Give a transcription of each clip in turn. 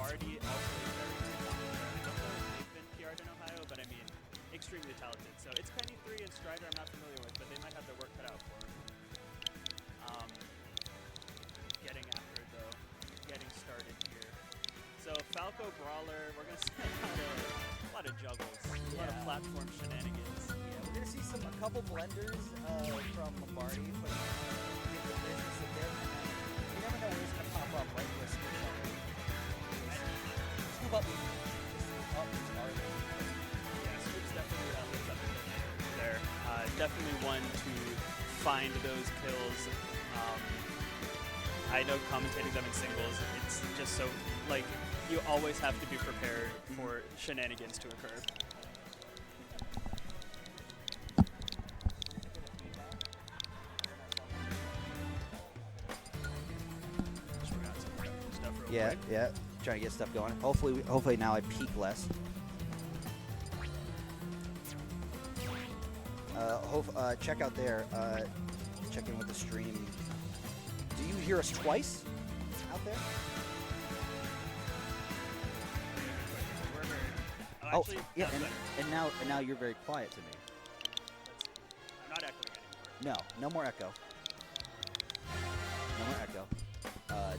Lombardi also is very talented. I don't know if they've been PR'd in Ohio, but I mean, extremely talented. So it's Penny 3 and Strider I'm not familiar with, but they might have their work cut out for them. Getting after it though, getting started here. So Falco Brawler, we're going to see a lot of juggles, a lot of platform shenanigans. Yeah, we're going to see a couple blenders from Lombardi, but get the business a bit. You never know where he's going to pop up right where Scoop up. Scoop up is hard. Yeah, Scoop's definitely lives up to the name there. Definitely one to find those kills. I know commentating them in singles, it's just so, like, you always have to be prepared for shenanigans to occur. Yeah, yeah. Trying to get stuff going. Hopefully now I peak less. Check out there. Check in with the stream. Do you hear us twice out there? Oh, actually, yeah, and now you're very quiet to me. I'm not echoing anymore. No more echo. No more echo.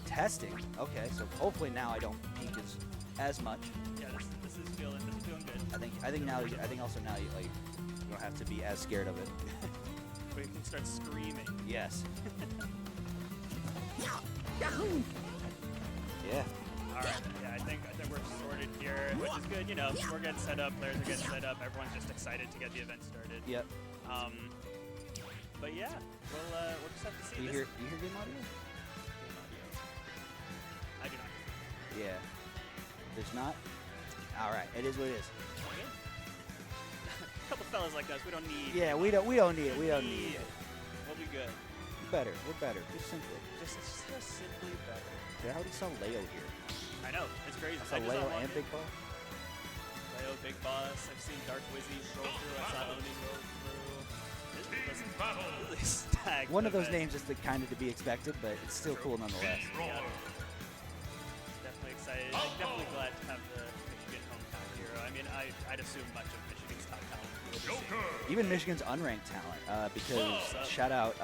Testing. Okay, so hopefully now I don't peak as much. Yeah, this is feeling good. I think also now you don't have to be as scared of it. But you can start screaming. Yes. Yeah. All right. Yeah, I think we're sorted here, which is good. You know, we're getting set up. Players are getting set up. Everyone's just excited to get the event started. Yep. But yeah, we'll just have to see. You hear game audio? Game audio. I do not. Yeah. There's not. All right. It is what it is. Okay. A couple fellas like us, we don't need. Yeah, we don't need it. We don't need it. We'll be good. We're better. Just simply. Just simply better. I already saw Leo here. I know, it's crazy. I saw Leo and Big Boss. Leo, Big Boss. I've seen Dark Wizzy roll through. I saw Onin roll through. This is really stacked. One of those names is kind of to be expected, but it's still cool nonetheless. Yeah. Definitely excited. I'm definitely glad to have the Michigan hometown hero. I mean, I'd assume much of Michigan's top talent. Even Michigan's unranked talent, because shout out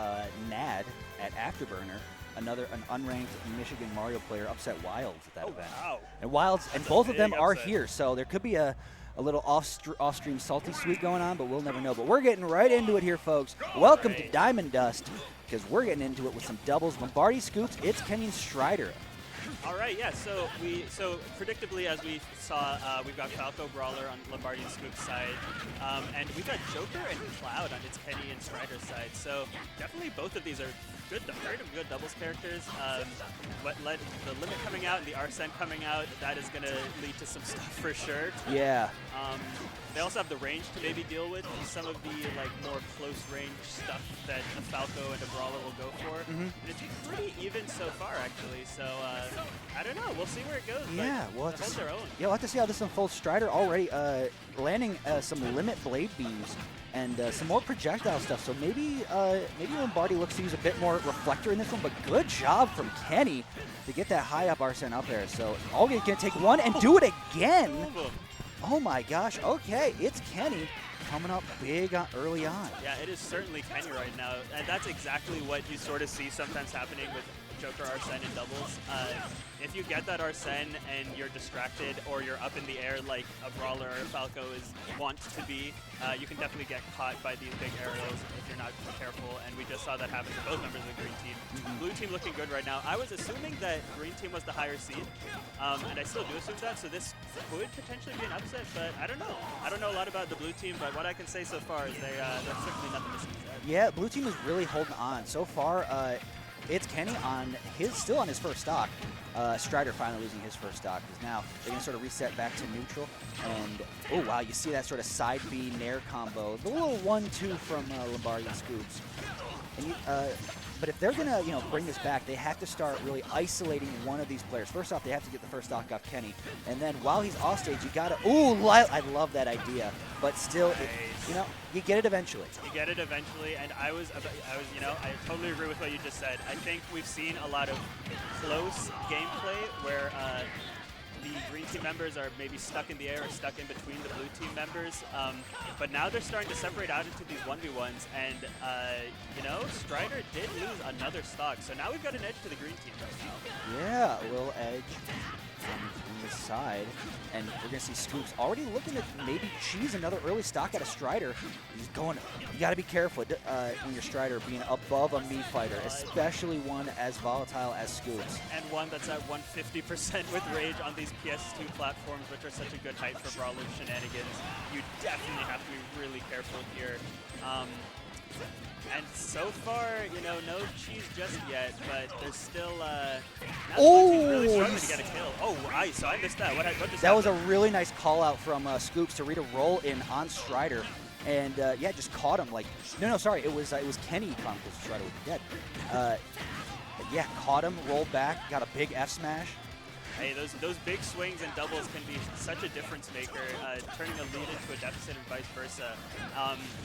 Nad at Afterburner. An unranked Michigan Mario player upset Wilds at that event. Wow. And Wilds, and both of them are here, so there could be a little off-stream salty sweet going on, but we'll never know. But we're getting right into it here, folks. Welcome to Diamond Dust, because we're getting into it with some doubles. Lombardi Scoops, it's Kenyon Strider. All right, yeah, so predictably, as we saw, we've got Falco Brawler on Lombardi and Scoop's side, and we've got Joker and Cloud on its Kenny and Strider's side. So definitely both of these are good, very good doubles characters. The Limit coming out and the Arsene coming out, that is going to lead to some stuff for sure. Yeah. They also have the range to maybe deal with some of the more close range stuff that a Falco and a Brawler will go for. And it's pretty even so far, actually. So I don't know. We'll see where it goes. Yeah, we'll have their own. Yeah, we'll have to see how this unfolds. Strider already landing some Limit Blade Beams and some more projectile stuff. So maybe Lombardi looks to use a bit more Reflector in this one, but good job from Kenny to get that high up Arsene up there. So Olga can take one and do it again. Oh my gosh, okay, it's Kenny coming up big early on. Yeah, it is certainly Kenny right now, and that's exactly what you sort of see sometimes happening with Joker Arsene in doubles. If you get that Arsene and you're distracted or you're up in the air like a Brawler or a Falco wants to be, you can definitely get caught by these big arrows if you're not careful, and we just saw that happen to both members of the Green Team. Blue Team looking good right now. I was assuming that Green Team was the higher seed, and I still do assume that, so this could potentially be an upset, but I don't know. I don't know a lot about the Blue Team, but what I can say so far is they're certainly nothing to sneeze at. Yeah, Blue Team is really holding on. So far, it's Kenny still on his first stock. Strider finally losing his first stock, because now they're going to sort of reset back to neutral. And, oh wow, you see that sort of side B Nair combo. The little 1-2 from Lombardi and Scoops. And but if they're going to bring this back, they have to start really isolating one of these players. First off, they have to get the first stock off Kenny. And then while he's off stage, you got to, I love that idea. But still, you get it eventually. You get it eventually, and I totally agree with what you just said. I think we've seen a lot of close gameplay where the green team members are maybe stuck in the air or stuck in between the blue team members. But now they're starting to separate out into these 1v1s, and you know, Strider did lose another stock, so now we've got an edge to the green team right now. Yeah, a little edge on the side, and we're gonna see Scoops already looking to maybe cheese another early stock out of Strider. He's going, you gotta be careful when you're Strider being above a Mii fighter, especially one as volatile as Scoops. And one that's at 150% with rage on these PS2 platforms, which are such a good height for brawler shenanigans. You definitely have to be really careful here. And so far, you know, no cheese just yet, but there's still really struggling to get a kill. Oh, so I missed that. What just that happened? was a really nice call out from Scoops to read a roll in on Strider, and yeah, just caught him. Like, no, sorry, it was Kenny caught him because Strider would be dead. Yeah, caught him, rolled back, got a big F smash. Hey, those big swings and doubles can be such a difference maker, turning a lead into a deficit and vice versa.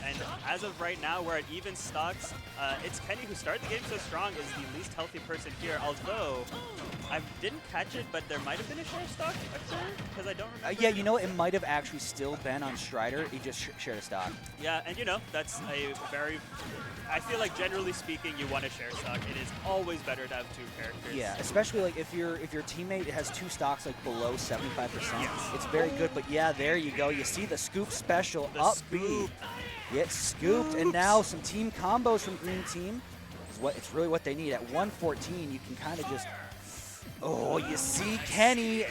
And as of right now, we're at even stocks. It's Kenny, who started the game so strong, is the least healthy person here, although I didn't catch it, but there might have been a share stock because I don't remember. Yeah, you know, it might have actually still been on Strider. He just shared a stock. Yeah, and you know, that's a very... I feel like generally speaking, you want to share stock. It is always better to have two characters. Yeah, especially like if your teammate has two stocks like below 75%, it's very good. But yeah, there you go. You see the Scoop special up B. Get scooped, and now some team combos from Green Team. It's really what they need. At 114, you can kind of just. Oh, you see Kenny.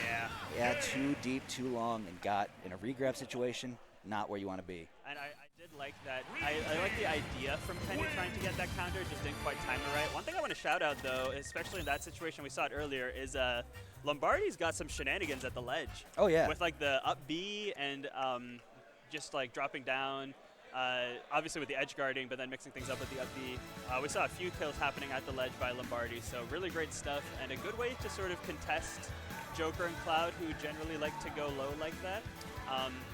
Yeah, too deep, too long, and got in a regrab situation. Not where you want to be. And I did like that. I like the idea from Kenny trying to get that counter, just didn't quite time it right. One thing I want to shout out, though, especially in that situation, we saw it earlier, is Lombardi's got some shenanigans at the ledge. Oh, yeah. With, like, the up B and just, like, dropping down. Obviously with the edge guarding, but then mixing things up with the up B. We saw a few kills happening at the ledge by Lombardi, so really great stuff, and a good way to sort of contest Joker and Cloud, who generally like to go low like that.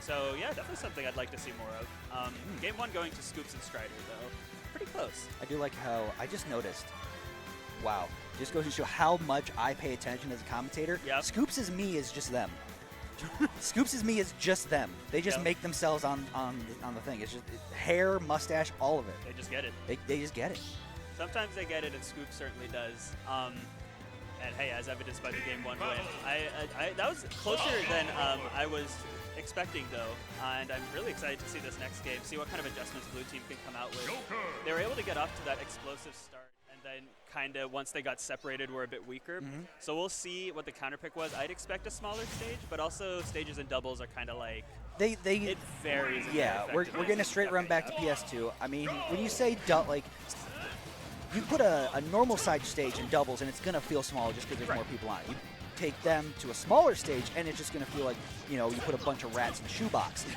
So yeah, definitely something I'd like to see more of. Game 1 going to Scoops and Strider, though. Pretty close. I do like how I just noticed. Wow, just goes to show how much I pay attention as a commentator. Yep. Scoops is me is just them. Scoops is me is just them. They just make themselves on the thing. It's just hair, mustache, all of it. They just get it. They just get it. Sometimes they get it, and Scoops certainly does. And hey, as evidenced by the Game 1 win, that was closer than I was expecting, though, and I'm really excited to see this next game, see what kind of adjustments Blue Team can come out with. They were able to get off to that explosive start, and then kind of once they got separated, were a bit weaker. So we'll see what the counter pick was. I'd expect a smaller stage, but also stages and doubles are kind of like it varies. Yeah, we're getting a straight run back to PS2. I mean, when you say like. You put a normal side stage in doubles, and it's going to feel smaller just because there's more people on it. You take them to a smaller stage, and it's just going to feel like, you know, you put a bunch of rats in a shoebox.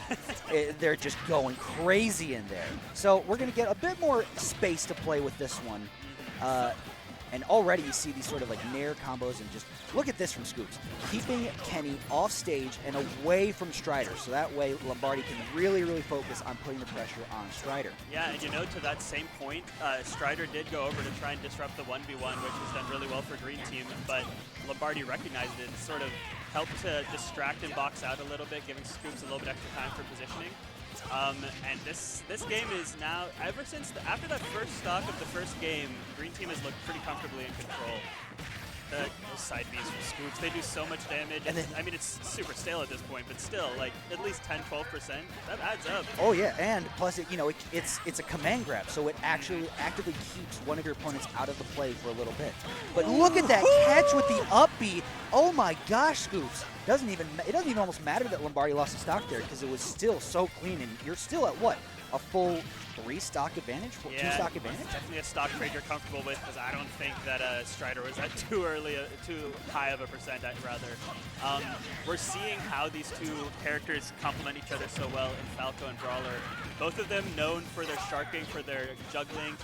They're just going crazy in there. So we're going to get a bit more space to play with this one. And already you see these sort of like nair combos, and just look at this from Scoops. Keeping Kenny off stage and away from Strider, so that way Lombardi can really, really focus on putting the pressure on Strider. Yeah, and you know, to that same point, Strider did go over to try and disrupt the 1v1, which has done really well for Green Team, but Lombardi recognized it and sort of helped to distract and box out a little bit, giving Scoops a little bit extra time for positioning. And this game is now, after that first stock of the first game, Green Team has looked pretty comfortably in control. Those side Bs from Scoops, they do so much damage. And I mean, it's super stale at this point, but still, like, at least 10-12%, that adds up. Oh yeah, and plus, it's a command grab, so it actually actively keeps one of your opponents out of the play for a little bit. But look at that catch with the up B. Oh my gosh, Scoops. It doesn't even almost matter that Lombardi lost a stock there, because it was still so clean, and you're still at what? A full 3 stock advantage? 2 stock advantage? Definitely a stock trade you're comfortable with, because I don't think that Strider was at too high of a percent, rather. We're seeing how these two characters complement each other so well in Falco and Brawler. Both of them known for their sharking, for their juggling.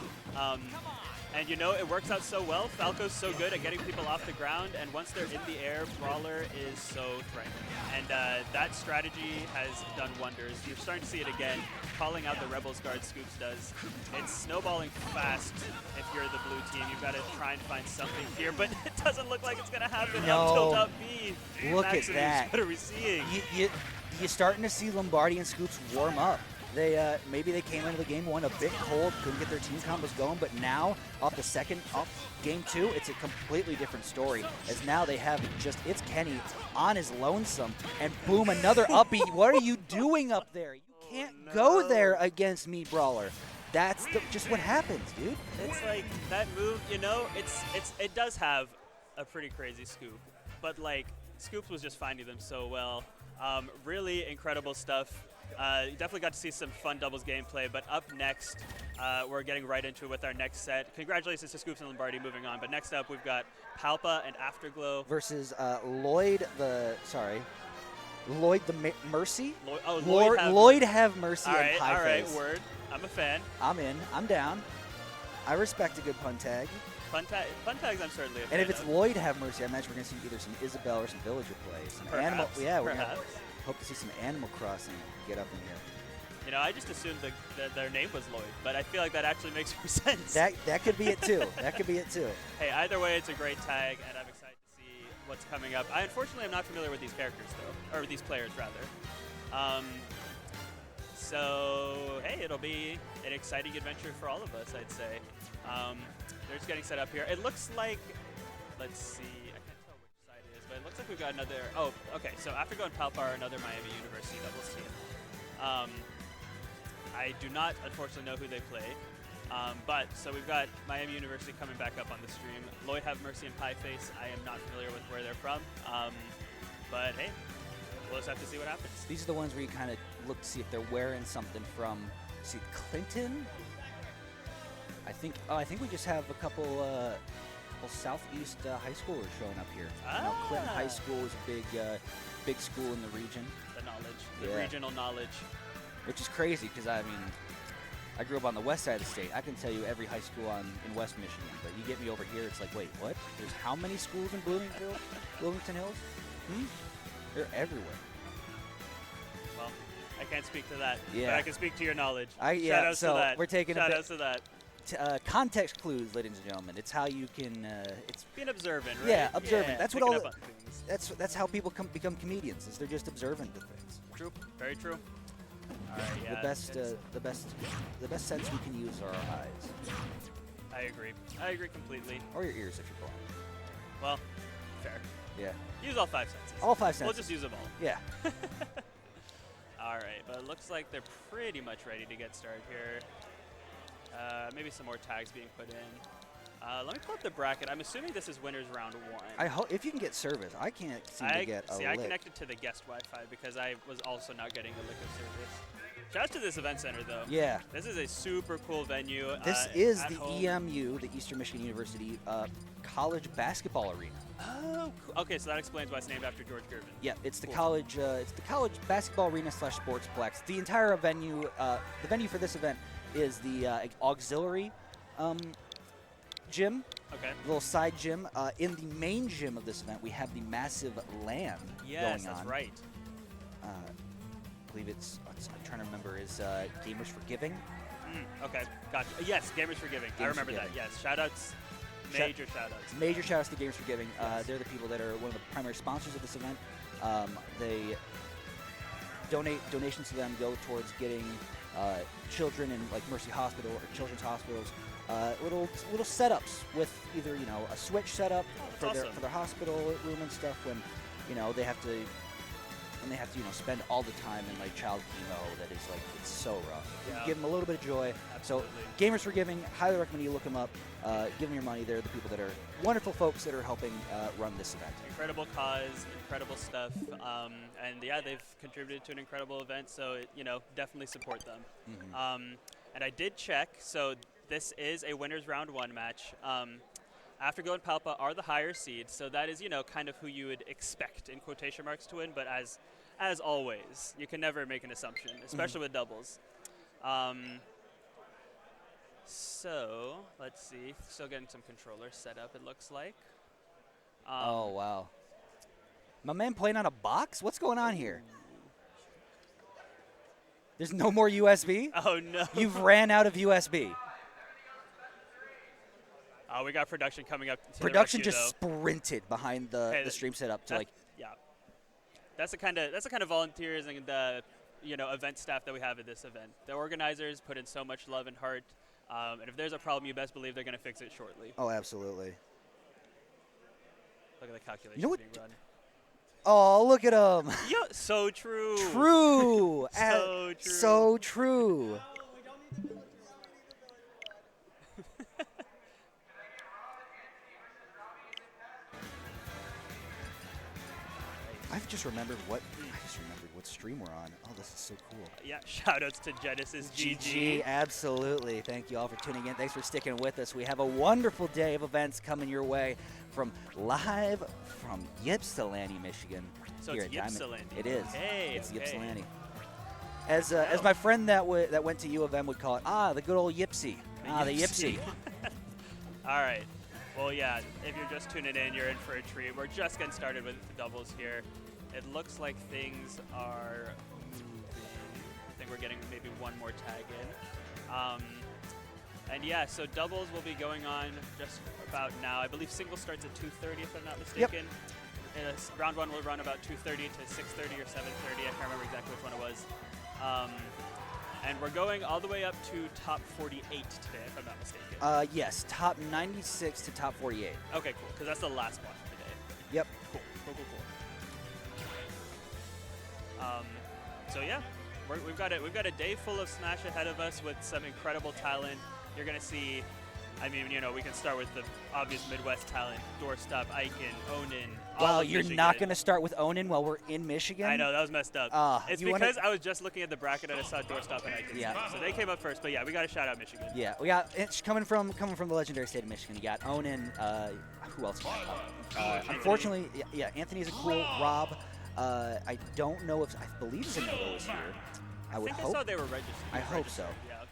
And you know, it works out so well. Falco's so good at getting people off the ground, and once they're in the air, Brawler is so threatening. And that strategy has done wonders. You're starting to see it again, calling out the Rebels guard Scoops does. It's snowballing fast if you're the blue team. You've got to try and find something here, but it doesn't look like it's going to happen. No. Up tilt, up B. Look Maximus, at that. what are we seeing? You're starting to see Lombardi and Scoops warm up. They maybe they came into the game one a bit cold, couldn't get their team combos going, but now off game 2, it's a completely different story. As now they have it's Kenny on his lonesome, and boom, another up B. What are you doing up there? You can't go there against me, Brawler. That's just what happens, dude. It's like that move, you know, it does have a pretty crazy scoop, but like Scoops was just finding them so well. Really incredible stuff. You definitely got to see some fun doubles gameplay, but up next, we're getting right into it with our next set. Congratulations to Scoops and Lombardi moving on, but next up we've got Palpa and Afterglow. Versus Lloyd the Mercy? Lloyd have Mercy and Pie all right, Face. word. I'm a fan. I'm in. I'm down. I respect a good pun tag. Pun tags I'm certainly a fan And if it's of. Lloyd have Mercy, I imagine we're going to see either some Isabelle or some Villager play. Some Perhaps, Animal. Yeah, we're going to perhaps. hope to see some Animal Crossing get up in here. You know, I just assumed that their name was Lloyd, but I feel like that actually makes more sense. That could be it too. That could be it too. Hey, either way, it's a great tag, and I'm excited to see what's coming up. I unfortunately am not familiar with these characters, though, or these players, rather. So, hey, it'll be an exciting adventure for all of us, I'd say. They're just getting set up here. It looks like, let's see, I can't tell which side it is, but it looks like we've got another, oh, okay, so Afterglow and Palpa are another Miami University doubles team. I do not, unfortunately, know who they play. But, so we've got Miami University coming back up on the stream. Lloyd have Mercy and Pie Face. I am not familiar with where they're from. But, hey, we'll just have to see what happens. These are the ones where you kind of look to see if they're wearing something from, see, Clinton? I think we just have a couple Southeast high schoolers showing up here. You know, Clinton High School is a big school in the region. The knowledge, the regional knowledge. Which is crazy because, I mean, I grew up on the west side of the state. I can tell you every high school in West Michigan, but you get me over here, it's like, wait, what? There's how many schools in Bloomington Hills? They're everywhere. Well, I can't speak to that, Yeah. but I can speak to your knowledge. Yeah, so to that. we're taking Shout-outs to that. Context clues, ladies and gentlemen. It's how you can. It's being observant, right? Yeah, observant. That's what picking all. up on things. That's how people become comedians. Is they're just observant to things. True. Very true. All right, yeah, The best sense we can use are our eyes. I agree. I agree completely. Or your ears if you're blind. Well, fair. Yeah. Use all 5 senses. All 5 senses. We'll just use them all. Yeah. All right, but it looks like they're pretty much ready to get started here. Maybe some more tags being put in. Let me pull up the bracket. I'm assuming this is winners round 1. I hope if you can get service. I can't seem to get a lick. I connected to the guest Wi-Fi because I was also not getting a lick of service. Shout out to this event center, though. Yeah. This is a super cool venue. This is the home. EMU, the Eastern Michigan University college basketball arena. Oh, cool. Okay, so that explains why it's named after George Gervin. Yeah, it's the Cool. college. It's the college basketball arena / sportsplex. The entire venue. The venue for this event is the auxiliary gym. Okay. Little side gym. In the main gym of this event, we have the massive LAN Yes, going that's on. right. I believe I'm trying to remember, is Gamers for Giving. Okay, gotcha. Yes, Gamers for Giving. I Gamers remember for that. Giving. Yes, shout-outs. Major shout-outs. Major shout-outs to Gamers for Giving. Yes. They're the people that are one of the primary sponsors of this event. They donations to them go towards getting children in like Mercy Hospital or children's hospitals little setups with either a switch setup for awesome. their hospital room and stuff when they have to spend all the time in like child chemo that is like it's so rough. Yeah. Give them a little bit of joy. Absolutely. So Gamers for Giving, highly recommend you look them up. Give them your money. They're the people that are wonderful folks that are helping run this event. Incredible cause, incredible stuff, and yeah, they've contributed to an incredible event. So definitely support them. Mm-hmm. And I did check. So this is a winners round 1 match. Afterglow and Palpa are the higher seed, so that is kind of who you would expect in quotation marks to win. But as always, you can never make an assumption, especially with doubles. So, let's see. Still getting some controllers set up, it looks like. Oh, wow. My man playing on a box? What's going on here? There's no more USB? Oh, no. You've ran out of USB. We got production coming up. To Production the rescue, just sprinted behind the stream setup to yeah. That's the kind of volunteers and the event staff that we have at this event. The organizers put in so much love and heart, and if there's a problem, you best believe they're going to fix it shortly. Oh, absolutely. Look at the calculation being run. Oh, look at him. Yeah, so true. True. So true. So true. I've just remembered what stream we're on. Oh, this is so cool. Yeah, shoutouts to Genesis GG. Absolutely. Thank you all for tuning in. Thanks for sticking with us. We have a wonderful day of events coming your way live from Ypsilanti, Michigan. So it's Ypsilanti. It is. Hey, it's okay. Ypsilanti. As my friend that went to U of M would call it, the good old Ypsi. The Ypsi. All right. Well, yeah, if you're just tuning in, you're in for a treat. We're just getting started with the doubles here. It looks like things are moving. I think we're getting maybe one more tag in. And yeah, so doubles will be going on just about now. I believe single starts at 2:30, if I'm not mistaken. Yep. Round one will run about 2:30 to 6:30 or 7:30. I can't remember exactly which one it was. And we're going all the way up to top 48 today, if I'm not mistaken. Yes, top 96 to top 48. Okay, cool, because that's the last one today. Yep. Cool. So yeah, we've got a day full of Smash ahead of us with some incredible talent. You're gonna see. I mean, we can start with the obvious Midwest talent: Doorstop, Icon, Onin. Wow, you're not going to start with Onin while we're in Michigan? I know, that was messed up. It's because I was just looking at the bracket and I saw Doorstop and Icon. Yeah. So they came up first, but yeah, we got to shout out Michigan. Yeah, we got it's coming from the legendary state of Michigan. You got Onin. Who else? Unfortunately, yeah, Anthony's a cool. Rob. I don't know if I believe Zeno is here. I would hope. I saw they were registered. I hope so. Yeah.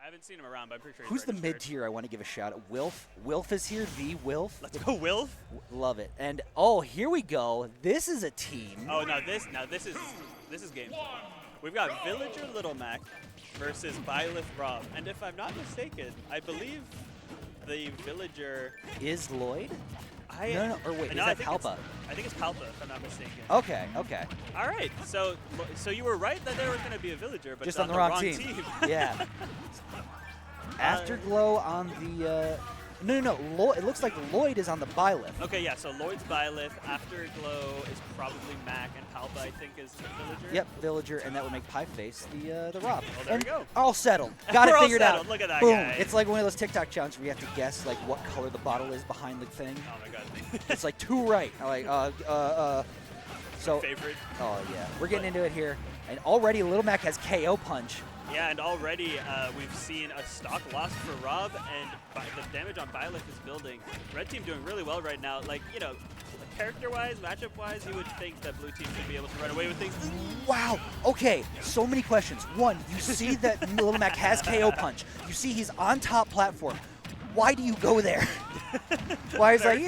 I haven't seen him around, but I'm pretty sure who's the mid-tier I want to give a shout out? Wilf. Wilf is here. The Wilf. Let's go, Wilf. Love it. And here we go. This is a team. Oh, this is game. We've got Villager Little Mac versus Byleth Rob. And if I'm not mistaken, I believe the Villager is Lloyd. No, or wait, is that Palpa? I think it's Palpa, if I'm not mistaken. Okay. All right, so you were right that there was going to be a Villager, but just on the wrong team. Yeah. Afterglow on the no. It looks like Lloyd is on the Byleth. Okay, yeah. So Lloyd's Byleth. Afterglow is probably Mac, and Palpa I think is the Villager. Yep, Villager, and that would make Pie Face the Rob. Well, there we go. All settled. Got it figured out. Look at that Boom. guy. It's like one of those TikTok challenges where you have to guess like what color the bottle is behind the thing. Oh my god. It's like 2 right. I'm like So. Favorite. Oh yeah, we're getting into it here, and already Little Mac has KO punch. Yeah, and already we've seen a stock loss for Rob, and the damage on Byleth is building. Red team doing really well right now. Like, character-wise, matchup-wise, you would think that blue team should be able to run away with things. Wow. Okay, so many questions. One, you see that Little Mac has KO punch. You see he's on top platform. Why do you go there? Why is like,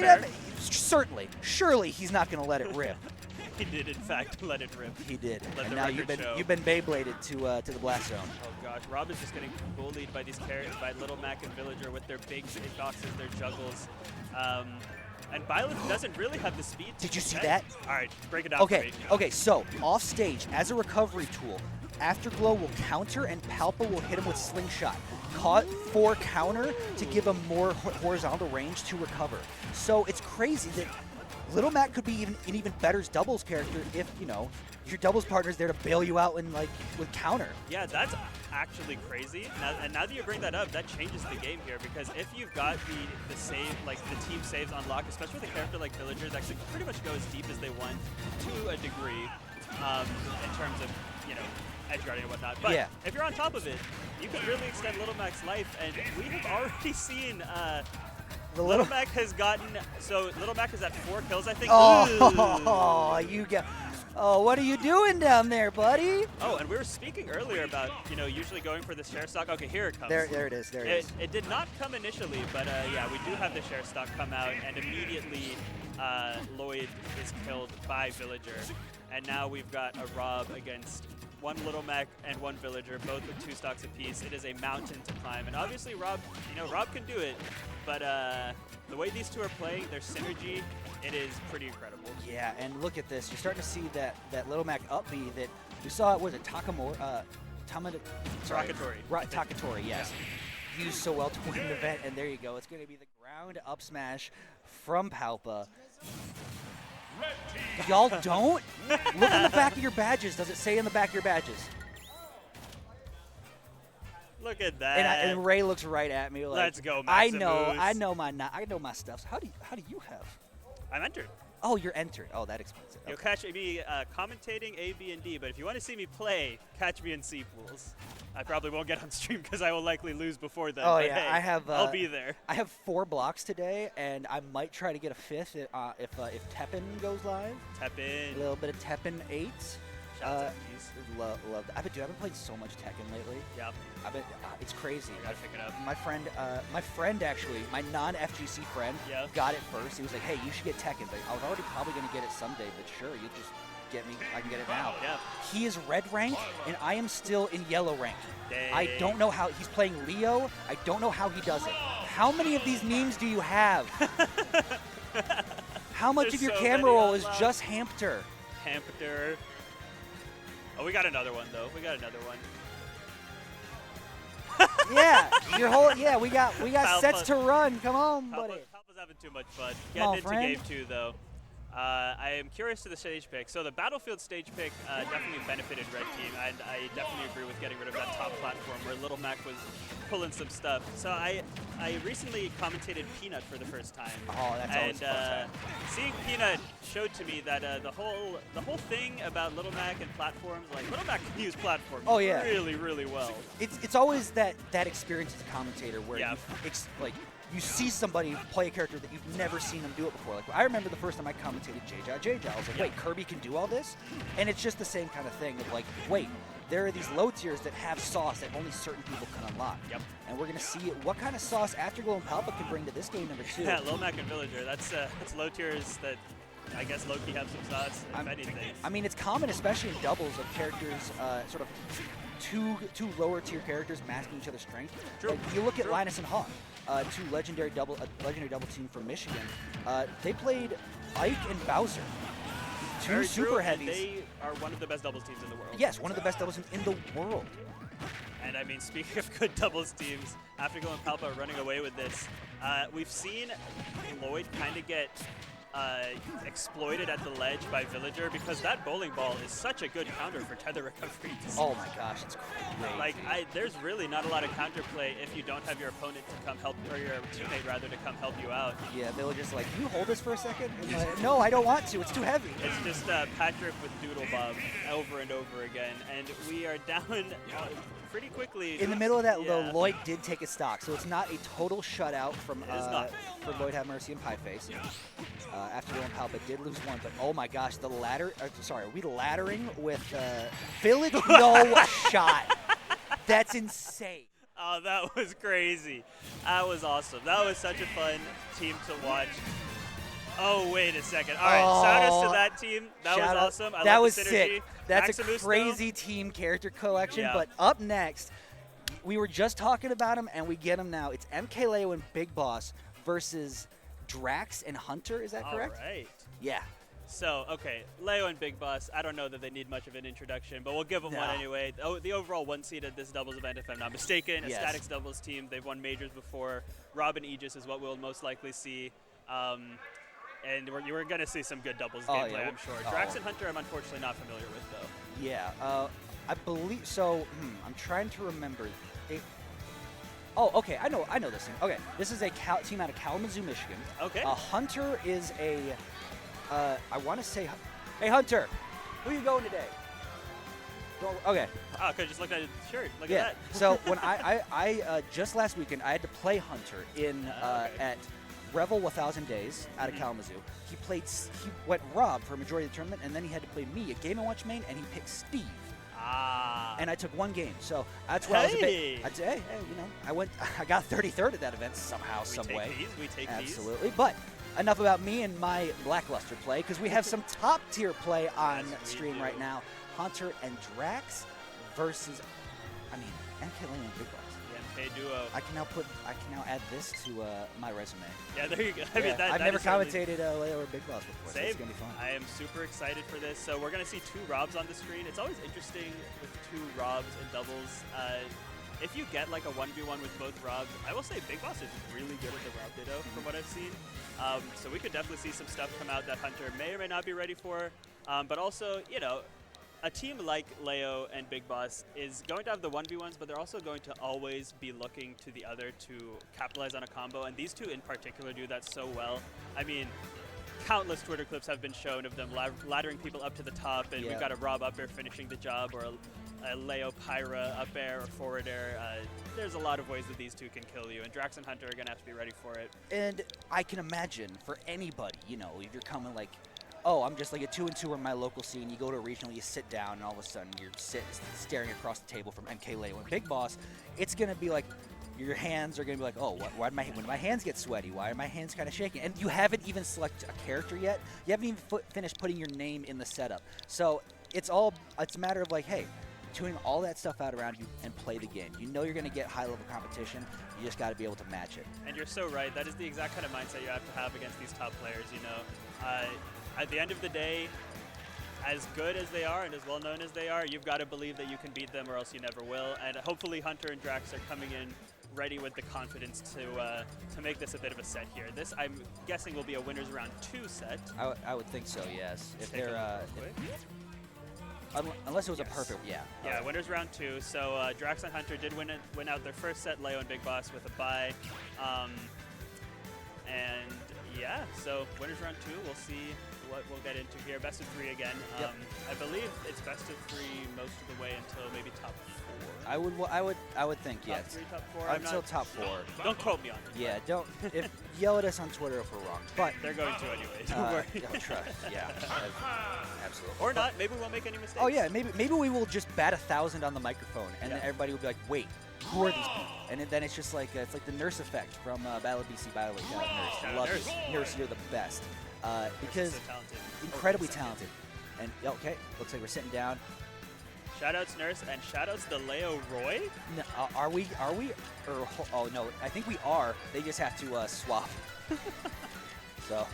surely he's not going to let it rip. He did, in fact, let it rip. He did. And now you've been Beybladed to the blast zone. Oh gosh, Rob is just getting bullied by these characters, by Little Mac and Villager with their big boxes, their juggles. And Byleth doesn't really have the speed. Did you see that? All right, break it down. Okay. So off stage, as a recovery tool, Afterglow will counter and Palpa will hit him with Slingshot. Caught for counter to give him more horizontal range to recover. So it's crazy that Little Mac could be an even better doubles character if, your doubles partner's there to bail you out in, with counter. Yeah, that's actually crazy. And now that you bring that up, that changes the game here, because if you've got the save, the team saves unlocked, especially with a character like Villager that can pretty much go as deep as they want to a degree in terms of, edge guarding and whatnot. But if you're on top of it, you can really extend Little Mac's life, and we have already seen Little Mac has gotten, Little Mac is at 4 kills, I think. Oh, you get. Oh, what are you doing down there, buddy? Oh, and we were speaking earlier about, usually going for the share stock. Okay, here it comes. There it is. There it is. It did not come initially, but yeah, we do have the share stock come out, and immediately Lloyd is killed by Villager. And now we've got a Rob against one Little Mac and one Villager, both with 2 stocks apiece. It is a mountain to climb, and obviously Rob can do it, but the way these two are playing, their synergy, it is pretty incredible. Yeah, and look at this. You're starting to see that Little Mac up B that we saw. Was it Takatori? Takatori, yes. Used so well to win the event, and there you go. It's going to be the ground up smash from Palpa. Y'all don't? Look on the back of your badges. Does it say in the back of your badges? Look at that. And Ray looks right at me like, let's go, Maximus. I know my stuff. How do you have? I'm entered. Oh, you're entered. Oh, that explains it. Okay. You'll catch me commentating A, B, and D, but if you want to see me play, catch me in C pools. I probably won't get on stream because I will likely lose before then. Oh, but yeah. Hey, I'll be there. I have 4 blocks today, and I might try to get a 5th if Teppen goes live. Teppen. A little bit of Teppen 8. Love that. I've been playing so much Tekken lately. Yep. It's crazy. You gotta pick it up. My friend actually, my non-FGC friend, got it first. He was like, "Hey, you should get Tekken." But I was already probably gonna get it someday. But sure, you just get me. I can get it now. Yeah. He is red ranked, and I am still in yellow ranked. Dang. I don't know how he's playing Leo. I don't know how he does it. How many of these memes do you have? How much of your so camera roll many is unlocked. just Hampter? Hampter. Oh, we got another one though. We got another one. Yeah, we got Palpa. sets to run. Come on, buddy. Palpa's having too much fun. Getting into friend. game 2 though. I am curious to the stage pick. So the Battlefield stage pick definitely benefited Red Team, and I definitely agree with getting rid of that top platform where Little Mac was pulling some stuff. So I recently commentated Peanut for the first time. Oh, that's always fun. Seeing Peanut showed to me that the whole thing about Little Mac and platforms, like Little Mac can use platforms really, really well. It's always that experience as a commentator where you see somebody play a character that you've never seen them do it before. Like I remember the first time I commentated JJ. I was like, wait, Kirby can do all this? And it's just the same kind of thing of like, wait, there are these low tiers that have sauce that only certain people can unlock. Yep. And we're gonna see what kind of sauce Afterglow and Palpa can bring to this game number 2. Yeah, Lil Mac and Villager. That's low tiers that I guess low-key have some sauce, if anything. I mean, it's common, especially in doubles, of characters sort of two lower tier characters masking each other's strength. True. Like, you look at Linus and Hawk, two legendary double team from Michigan. They played Ike and Bowser, two Very super true, heavies. And they are one of the best doubles teams in the world. Yes, one of the best doubles teams in the world. And I mean, speaking of good doubles teams, Afterglow and Palpa are running away with this. We've seen Lloyd kind of get exploited at the ledge by Villager because that bowling ball is such a good counter for tether recoveries. Oh my gosh, it's crazy. Like, there's really not a lot of counterplay if you don't have your opponent to come help, or your teammate rather, to come help you out. Yeah, Villager's like, can you hold this for a second? And like, no, I don't want to. It's too heavy. It's just Patrick with Doodle Bob over and over again, and we are down pretty quickly. In the middle of that, though, Lloyd did take a stock, so it's not a total shutout from for Lloyd Have Mercy and Pieface. Afterglow and Palpa did lose one, but oh my gosh, the ladder. Sorry, are we laddering with Village? No shot. That's insane. Oh, that was crazy. That was awesome. That was such a fun team to watch. Oh, wait a second. All right, shout outs to that team. That was awesome. I that love was the synergy. sick. That's Maximus, a crazy team character collection. Yeah. But up next, we were just talking about him, and we get him now. It's MkLeo and Big Boss versus Drax and Hunter. Is that correct? All right. Yeah. So, okay, Leo and Big Boss, I don't know that they need much of an introduction, but we'll give them one anyway. The overall 1 seed at this doubles event, if I'm not mistaken, a SHADIC doubles team. They've won majors before. Rob and Aegis is what we'll most likely see. And we're going to see some good doubles gameplay, I'm sure. Drax and Hunter, I'm unfortunately not familiar with, though. Yeah, I believe so. I'm trying to remember. Oh, okay, I know this thing. Okay, this is a team out of Kalamazoo, Michigan. Okay. Hunter is a, I want to say, hey Hunter, who are you going today? Okay. Oh, could just look at his shirt. Look Yeah. at that. So when I just last weekend I had to play Hunter in at Revel 1,000 Days out of Kalamazoo. He went Rob for a majority of the tournament, and then he had to play me, a Game & Watch main, and he picked Steve. Ah. And I took one game, so that's where I was a bit. I'd say, hey, you know, I got 33rd at that event somehow, some way. We take Absolutely. But enough about me and my lackluster play, because we have some top tier play on stream right now. Hunter and Drax versus, MkLeo and Big Boss. The MK duo. I can now add this to my resume. Yeah, there you go. I've never commentated Leo or Big Boss before. Same. So it's gonna be fun. I am super excited for this. So we're gonna see 2 Robs on the screen. It's always interesting with 2 Robs in doubles. If you get like a 1v1 with both Robs, I will say Big Boss is really good at the Rob Ditto from what I've seen. So we could definitely see some stuff come out that Hunter may or may not be ready for. But also, you know, a team like Leo and Big Boss is going to have the 1v1s, but they're also going to always be looking to the other to capitalize on a combo, and these 2 in particular do that so well. I mean, countless Twitter clips have been shown of them laddering people up to the top, and we've got a Rob up air finishing the job, or a Leo Pyra up air or forward air. There's a lot of ways that these 2 can kill you, and Drax and Hunter are going to have to be ready for it. And I can imagine for anybody, you know, if you're coming like, oh, I'm just like a 2-2 in my local scene. You go to a regional, you sit down, and all of a sudden you're staring across the table from MkLeo and Big Boss. It's gonna be like your hands are gonna be like, oh, when my hands get sweaty, why are my hands kind of shaking? And you haven't even selected a character yet. You haven't even finished putting your name in the setup. So it's a matter of like, hey, tuning all that stuff out around you and play the game. You know you're gonna get high level competition. You just got to be able to match it. And you're so right. That is the exact kind of mindset you have to have against these top players. You know. At the end of the day, as good as they are and as well known as they are, you've got to believe that you can beat them or else you never will. And hopefully Hunter and Drax are coming in ready with the confidence to make this a bit of a set here. This, I'm guessing, will be a winners round 2 set. I would think so, yes. If Take they're unless it was a perfect, Yeah, winners round 2. So Drax and Hunter did win out their first set. Leo and Big Boss with a bye. And yeah, so winners round 2. We'll see what we'll get into here. Best of 3 again. I believe it's best of 3 most of the way until maybe top 4. I would think top yes. 3, top 4. Until top 4. Don't quote me on it. Yeah, don't yell at us on Twitter if we're wrong. But they're going to anyway. Don't worry. Don't trust. Yeah, absolutely. Or not. Maybe we won't make any mistakes. Oh yeah, maybe we will just bat 1,000 on the microphone, and then everybody will be like, wait, who are these people? And then it's just like it's like the Nurse effect from Battle of BC Battle League. Nurse, love Nurse. you. Nurse, you're the best. Because so talented. incredibly talented. And okay, looks like we're sitting down. Shoutouts Nurse and shoutouts to Leo Roy. No, are we? Or oh no, I think we are. They just have to swap. So.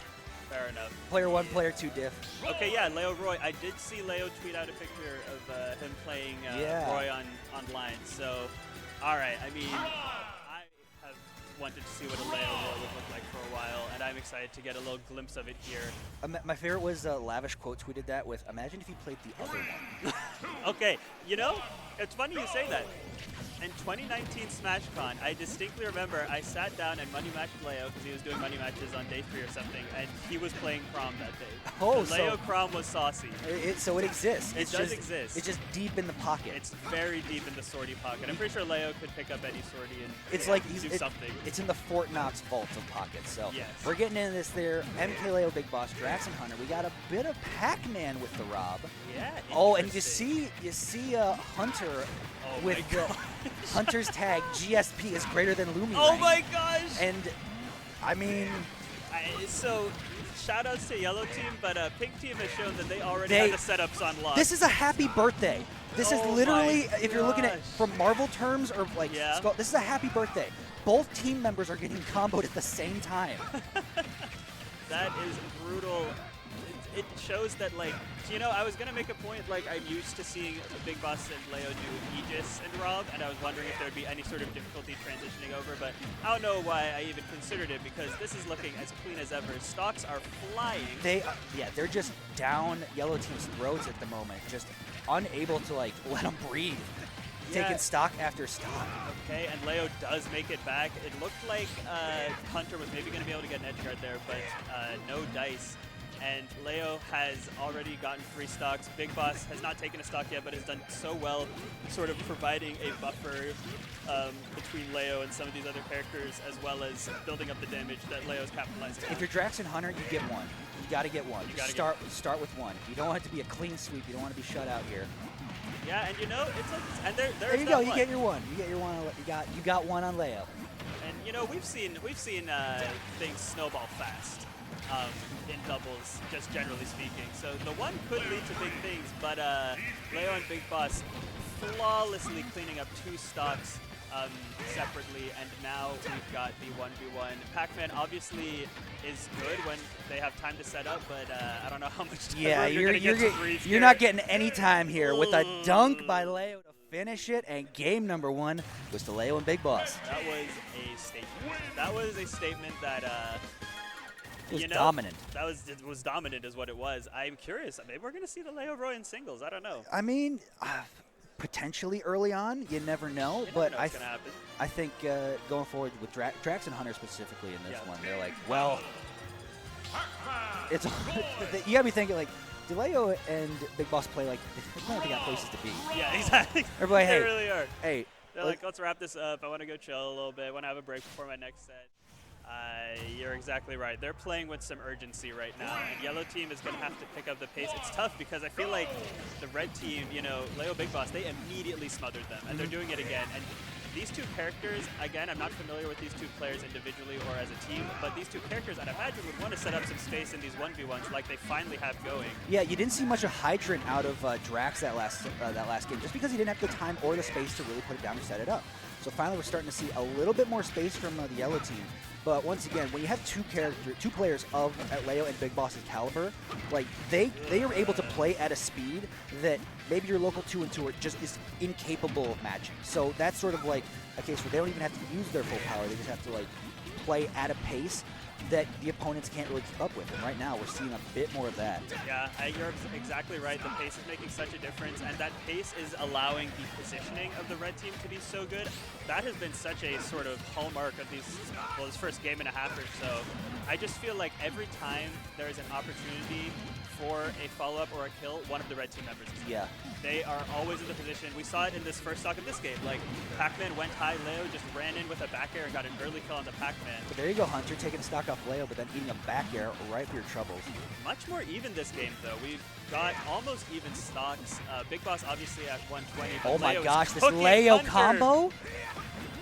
Fair enough. Player 1, player 2 diff. Okay, yeah, Leo Roy. I did see Leo tweet out a picture of him playing Roy online. So, all right. I mean, I have wanted to see what a Leo Roy would look like for a while, and I'm excited to get a little glimpse of it here. My favorite was Lavish quote tweeted that with, "Imagine if he played the other one." Okay, you know, it's funny you say that. In 2019 SmashCon, I distinctly remember I sat down and money matched Leo because he was doing money matches on day 3 or something, and he was playing Crom that day. Oh, so Leo Crom was saucy. So it exists. It does exist. It's just deep in the pocket. It's very deep in the sortie pocket. I'm pretty sure Leo could pick up any sortie and it's like do something. It's in the Fort Knox vault of pockets. So yes. We're getting into this there. MkLeo, Big Boss, Drax, and Hunter. We got a bit of Pac-Man with the Rob. Yeah. Oh, and you see Hunter with the Hunter's tag. GSP is greater than Lumi. Oh rank. my gosh! And I mean, so shoutouts to Yellow Team, but Pink Team has shown that they already have the setups on lock. This is a happy birthday. This is literally, if you're looking at from Marvel terms or like, this is a happy birthday. Both team members are getting comboed at the same time. That is brutal. It shows that, like, you know, I was going to make a point, like, I'm used to seeing Big Boss and Leo do Aegis and Rob, and I was wondering if there would be any sort of difficulty transitioning over, but I don't know why I even considered it, because this is looking as clean as ever. Stocks are flying. They're just down Yellow Team's throats at the moment, just unable to, like, let them breathe. Taking stock after stock. Okay, and Leo does make it back. It looked like Hunter was maybe going to be able to get an edge guard there, but no dice. and Leo has already gotten 3 stocks. Big Boss has not taken a stock yet, but has done so well sort of providing a buffer between Leo and some of these other characters, as well as building up the damage that Leo's capitalized on. If you're Drax and Hunter, you get one. You got to get one. You gotta start with one. You don't want it to be a clean sweep. You don't want to be shut out here. Yeah, and you know, it's like, and there you go. You get your one. You get your one. You got one on Leo. And you know, we've seen things snowball fast in doubles, just generally speaking. So the one could lead to big things, but Leo and Big Boss flawlessly cleaning up 2 stocks separately, and now we've got the 1v1. Pac-Man obviously is good when they have time to set up, but I don't know how much time you're not getting any time here with a dunk by Leo to finish it, and game number 1 was to Leo and Big Boss. That was a statement. That was a statement that it was dominant. It was dominant is what it was. I'm curious. Maybe we're going to see the Leo Roy in singles. I don't know. I mean, potentially early on, you never know. But I think going forward with Drax and Hunter specifically in this one, they're like, well, it's you gotta be thinking like, do Leo and Big Boss play like they got places to be? Yeah, exactly. Everybody, hey, they really are. Hey, they're like, let's wrap this up. I want to go chill a little bit. I want to have a break before my next set. You're exactly right. They're playing with some urgency right now, and yellow team is going to have to pick up the pace. It's tough because I feel like the red team, you know, Leo, Big Boss, they immediately smothered them, and they're doing it again. And these 2 characters, again, I'm not familiar with these 2 players individually or as a team, but these 2 characters, I'd imagine, would want to set up some space in these 1v1s like they finally have going. Yeah, you didn't see much of Hydrant out of Drax that last game, just because he didn't have the time or the space to really put it down or set it up. So finally, we're starting to see a little bit more space from the yellow team. But once again, when you have 2 players of Leo and Big Boss's caliber, like they are able to play at a speed that maybe your local 2 and 2 are just is incapable of matching. So that's sort of like a case where they don't even have to use their full power; they just have to like play at a pace that the opponents can't really keep up with. And right now, we're seeing a bit more of that. Yeah, you're exactly right. The pace is making such a difference, and that pace is allowing the positioning of the red team to be so good. That has been such a sort of hallmark of this first game and a half or so. I just feel like every time there is an opportunity for a follow-up or a kill, one of the red team members is yeah. They are always in the position. We saw it in this first stock of this game. Like, Pac-Man went high, Leo just ran in with a back air and got an early kill on the Pac-Man. But there you go, Hunter, taking a stock off Leo, but then eating a back air right for your troubles. Much more even this game, though. We've got almost even stocks. Big Boss obviously at 120. Oh my Leo gosh, this Leo Hunter. combo?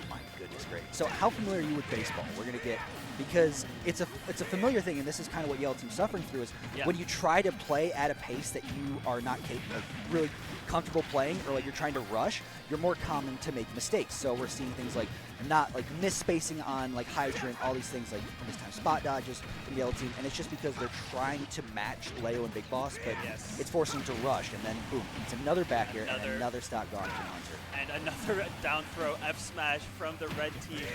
My goodness, great. So how familiar are you with baseball? We're going to get, because it's a familiar thing, and this is kind of what Yellow Team's suffering through, is when you try to play at a pace that you are not capable of really comfortable playing, or like you're trying to rush, you're more common to make mistakes. So we're seeing things like not like misspacing on like Hydrant, all these things like this time spot dodges from the Yellow Team, and it's just because they're trying to match Leo and Big Boss, but it's forcing them to rush, and then boom, it's another back air and another stock gone from Hunter. And another down throw F smash from the red team.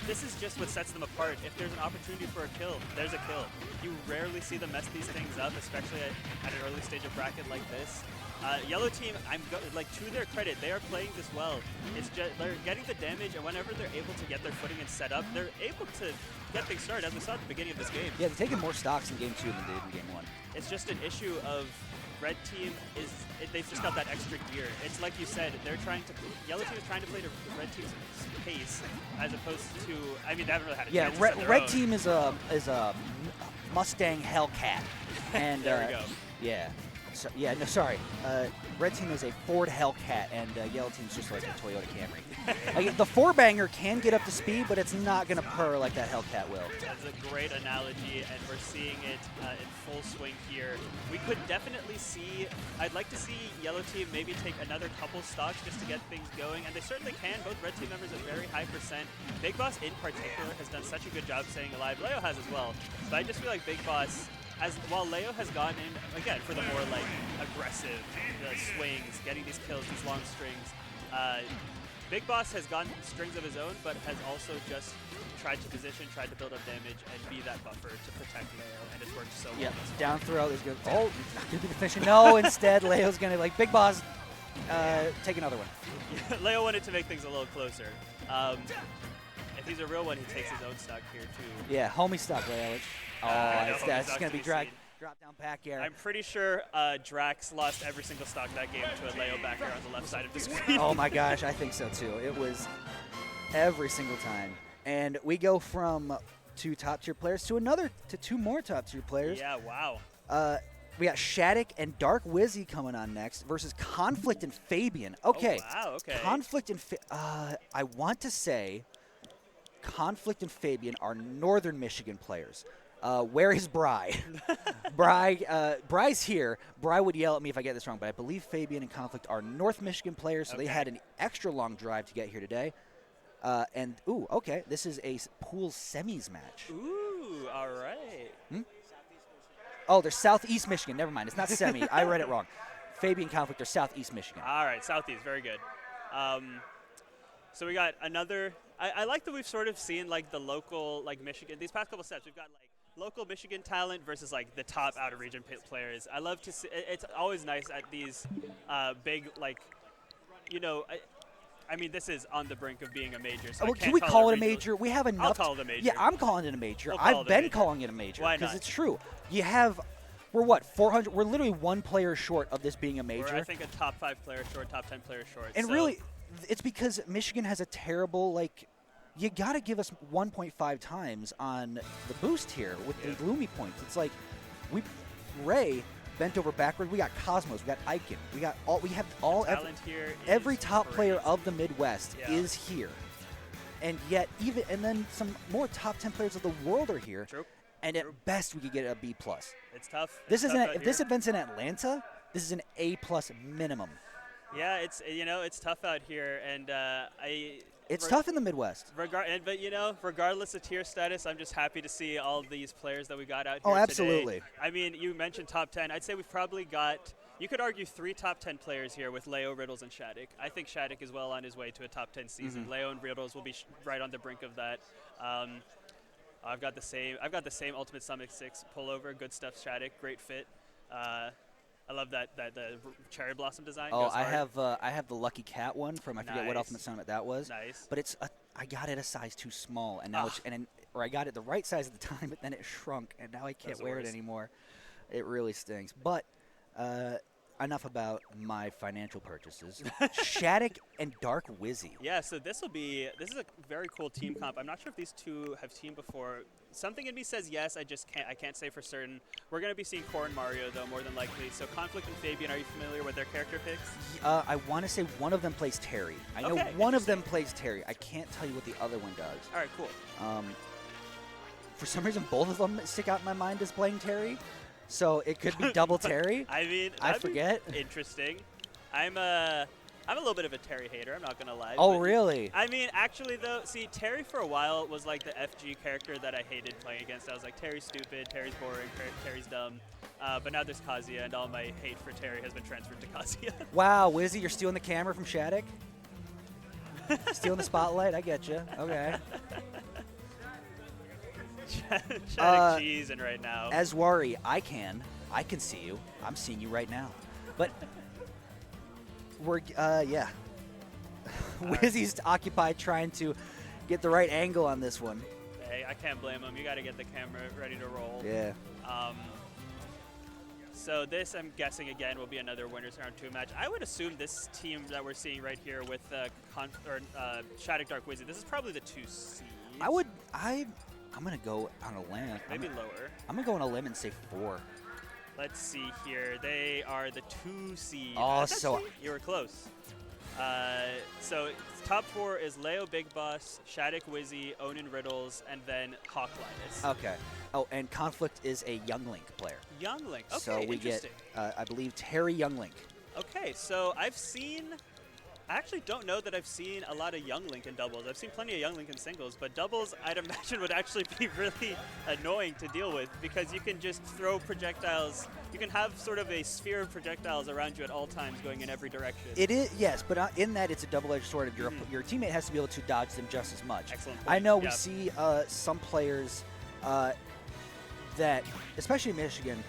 This is just what sets them apart. If there's an opportunity for a kill, there's a kill. You rarely see them mess these things up, especially at an early stage of bracket like this. Yellow team, like to their credit, they are playing this well. It's just they're getting the damage, and whenever they're able to get their footing and set up, they're able to get things started, as we saw at the beginning of this game. Yeah, they're taking more stocks in game 2 than they did in game 1. It's just an issue of red team they've just got that extra gear. It's like you said, yellow team is trying to play the red team's pace as opposed to, I mean, they haven't really had a chance to set their red own. team is a Mustang Hellcat, and there we go. Yeah. So, yeah, no, sorry. Red team is a Ford Hellcat, and yellow team's just like a Toyota Camry. Like, the 4-banger can get up to speed, but it's not going to purr like that Hellcat will. That's a great analogy, and we're seeing it in full swing here. We could definitely see, I'd like to see yellow team maybe take another couple stocks just to get things going, and they certainly can. Both red team members at very high percent. Big Boss in particular has done such a good job staying alive. Leo has as well, but I just feel like Big Boss, while Leo has gone in, again, for the more like aggressive swings, getting these kills, these long strings, Big Boss has gone strings of his own, but has also just tried to position, tried to build up damage, and be that buffer to protect Leo, and it's worked so well. Yeah, down throw is good. Oh, not going to be the finisher. No, instead, Leo's going to, like, Big Boss, take another one. Yeah, Leo wanted to make things a little closer. If he's a real one, he takes his own stock here, too. Yeah, homie stock, Leo. Oh, that's going to be Drop down back air. I'm pretty sure Drax lost every single stock that game to a Leo back air on the left side of the screen. Oh my gosh, I think so too. It was every single time. And we go from 2 top-tier players to two more top-tier players. Yeah, wow. We got SHADIC and Dark Wizzy coming on next versus Conflict and Fabian. Okay. Oh, wow, okay. Conflict and I want to say Conflict and Fabian are Northern Michigan players. Where is Bry? Bry's here. Bry would yell at me if I get this wrong, but I believe Fabian and Conflict are North Michigan players, so they had an extra long drive to get here today. Okay, this is a pool semis match. Ooh, all right. Oh, they're Southeast Michigan. Never mind. It's not semi. I read it wrong. Fabian Conflict are Southeast Michigan. All right, Southeast. Very good. So we got another. I like that we've sort of seen like the local like Michigan. These past couple steps, we've got like local Michigan talent versus like the top out of region players. I love to see. It's always nice at these big like, you know. I mean, this is on the brink of being a major. So can we call it a major? We have enough. I'll call it a major. Yeah, I'm calling it a major. We'll I've been calling it a major because it's true. You have, we're what, 400? We're literally 1 player short of this being a major. We're, I think, a top 5 player short, top 10 player short. And really, it's because Michigan has a terrible like. You got to give us 1.5 times on the boost here with the Gloomy points. It's like Ray bent over backward. We got Cosmos. We got Aiken. We have all every top player of the Midwest is here, and yet and then some more top 10 players of the world are here. True. And at best we could get a B+. It's tough. This isn't if this event's in Atlanta. This is an A+ minimum. Yeah, it's tough out here, and It's tough in the Midwest. But regardless of tier status, I'm just happy to see all these players that we got out here Oh, absolutely. today. I mean, you mentioned top 10. I'd say we've probably got, you could argue 3 top 10 players here with Leo, Riddles, and SHADIC. I think SHADIC is well on his way to a top 10 season. Leo and Riddles will be right on the brink of that. I've got the same Ultimate Summit 6 pullover. Good stuff, SHADIC. Great fit. I love the cherry blossom design. Oh, I have the Lucky Cat one from I forget what Ultimate Summit that was. Nice. But I got it a size too small, and now or I got it the right size at the time, but then it shrunk, and now I can't wear it anymore. It really stinks. But enough about my financial purchases. SHADIC and Dark Wizzy. Yeah, so this is a very cool team comp. I'm not sure if these two have teamed before. Something in me says yes. I can't say for certain. We're going to be seeing Core and Mario though, more than likely. So Conflict and Fabian, are you familiar with their character picks? I want to say one of them plays Terry. I know one of them plays Terry. I can't tell you what the other one does. All right, cool. For some reason, both of them stick out in my mind as playing Terry. So it could be double Terry. I mean, I forget. Interesting. I'm a little bit of a Terry hater, I'm not going to lie. Oh, really? I mean, actually, though, see, Terry for a while was like the FG character that I hated playing against. I was like, Terry's stupid, Terry's boring, Terry's dumb. But now there's Kazuya, and all my hate for Terry has been transferred to Kazuya. Wow, Wizzy, you're stealing the camera from SHADIC? Stealing the spotlight? I get you. Okay. SHADIC cheesing right now. As worry, I can see you. I'm seeing you right now. But yeah. Wizzy's occupied trying to get the right angle on this one. Hey, I can't blame him. You got to get the camera ready to roll. Yeah. So this, I'm guessing, again, will be another winners round 2 match. I would assume this team that we're seeing right here with SHADIC Dark Wizzy, this is probably the 2 seed. I'm going to go on a limb. Maybe lower. I'm going to go on a limb and say 4. Let's see here. They are the 2 seed. Oh, so you were close. So top 4 is Leo Big Boss, SHADIC Wizzy, Onin Riddles, and then Hawk Linus. Okay. Oh, and Conflict is a Young Link player. Young Link. Okay, so we get, I believe, Terry Young Link. Okay, so I actually don't know that I've seen a lot of Young Link in doubles. I've seen plenty of Young Link in singles, but doubles I'd imagine would actually be really annoying to deal with because you can just throw projectiles. You can have sort of a sphere of projectiles around you at all times going in every direction. It is, yes, but in that it's a double-edged sword. Of your teammate has to be able to dodge them just as much. Excellent point. I know we see some players that, especially in Michigan,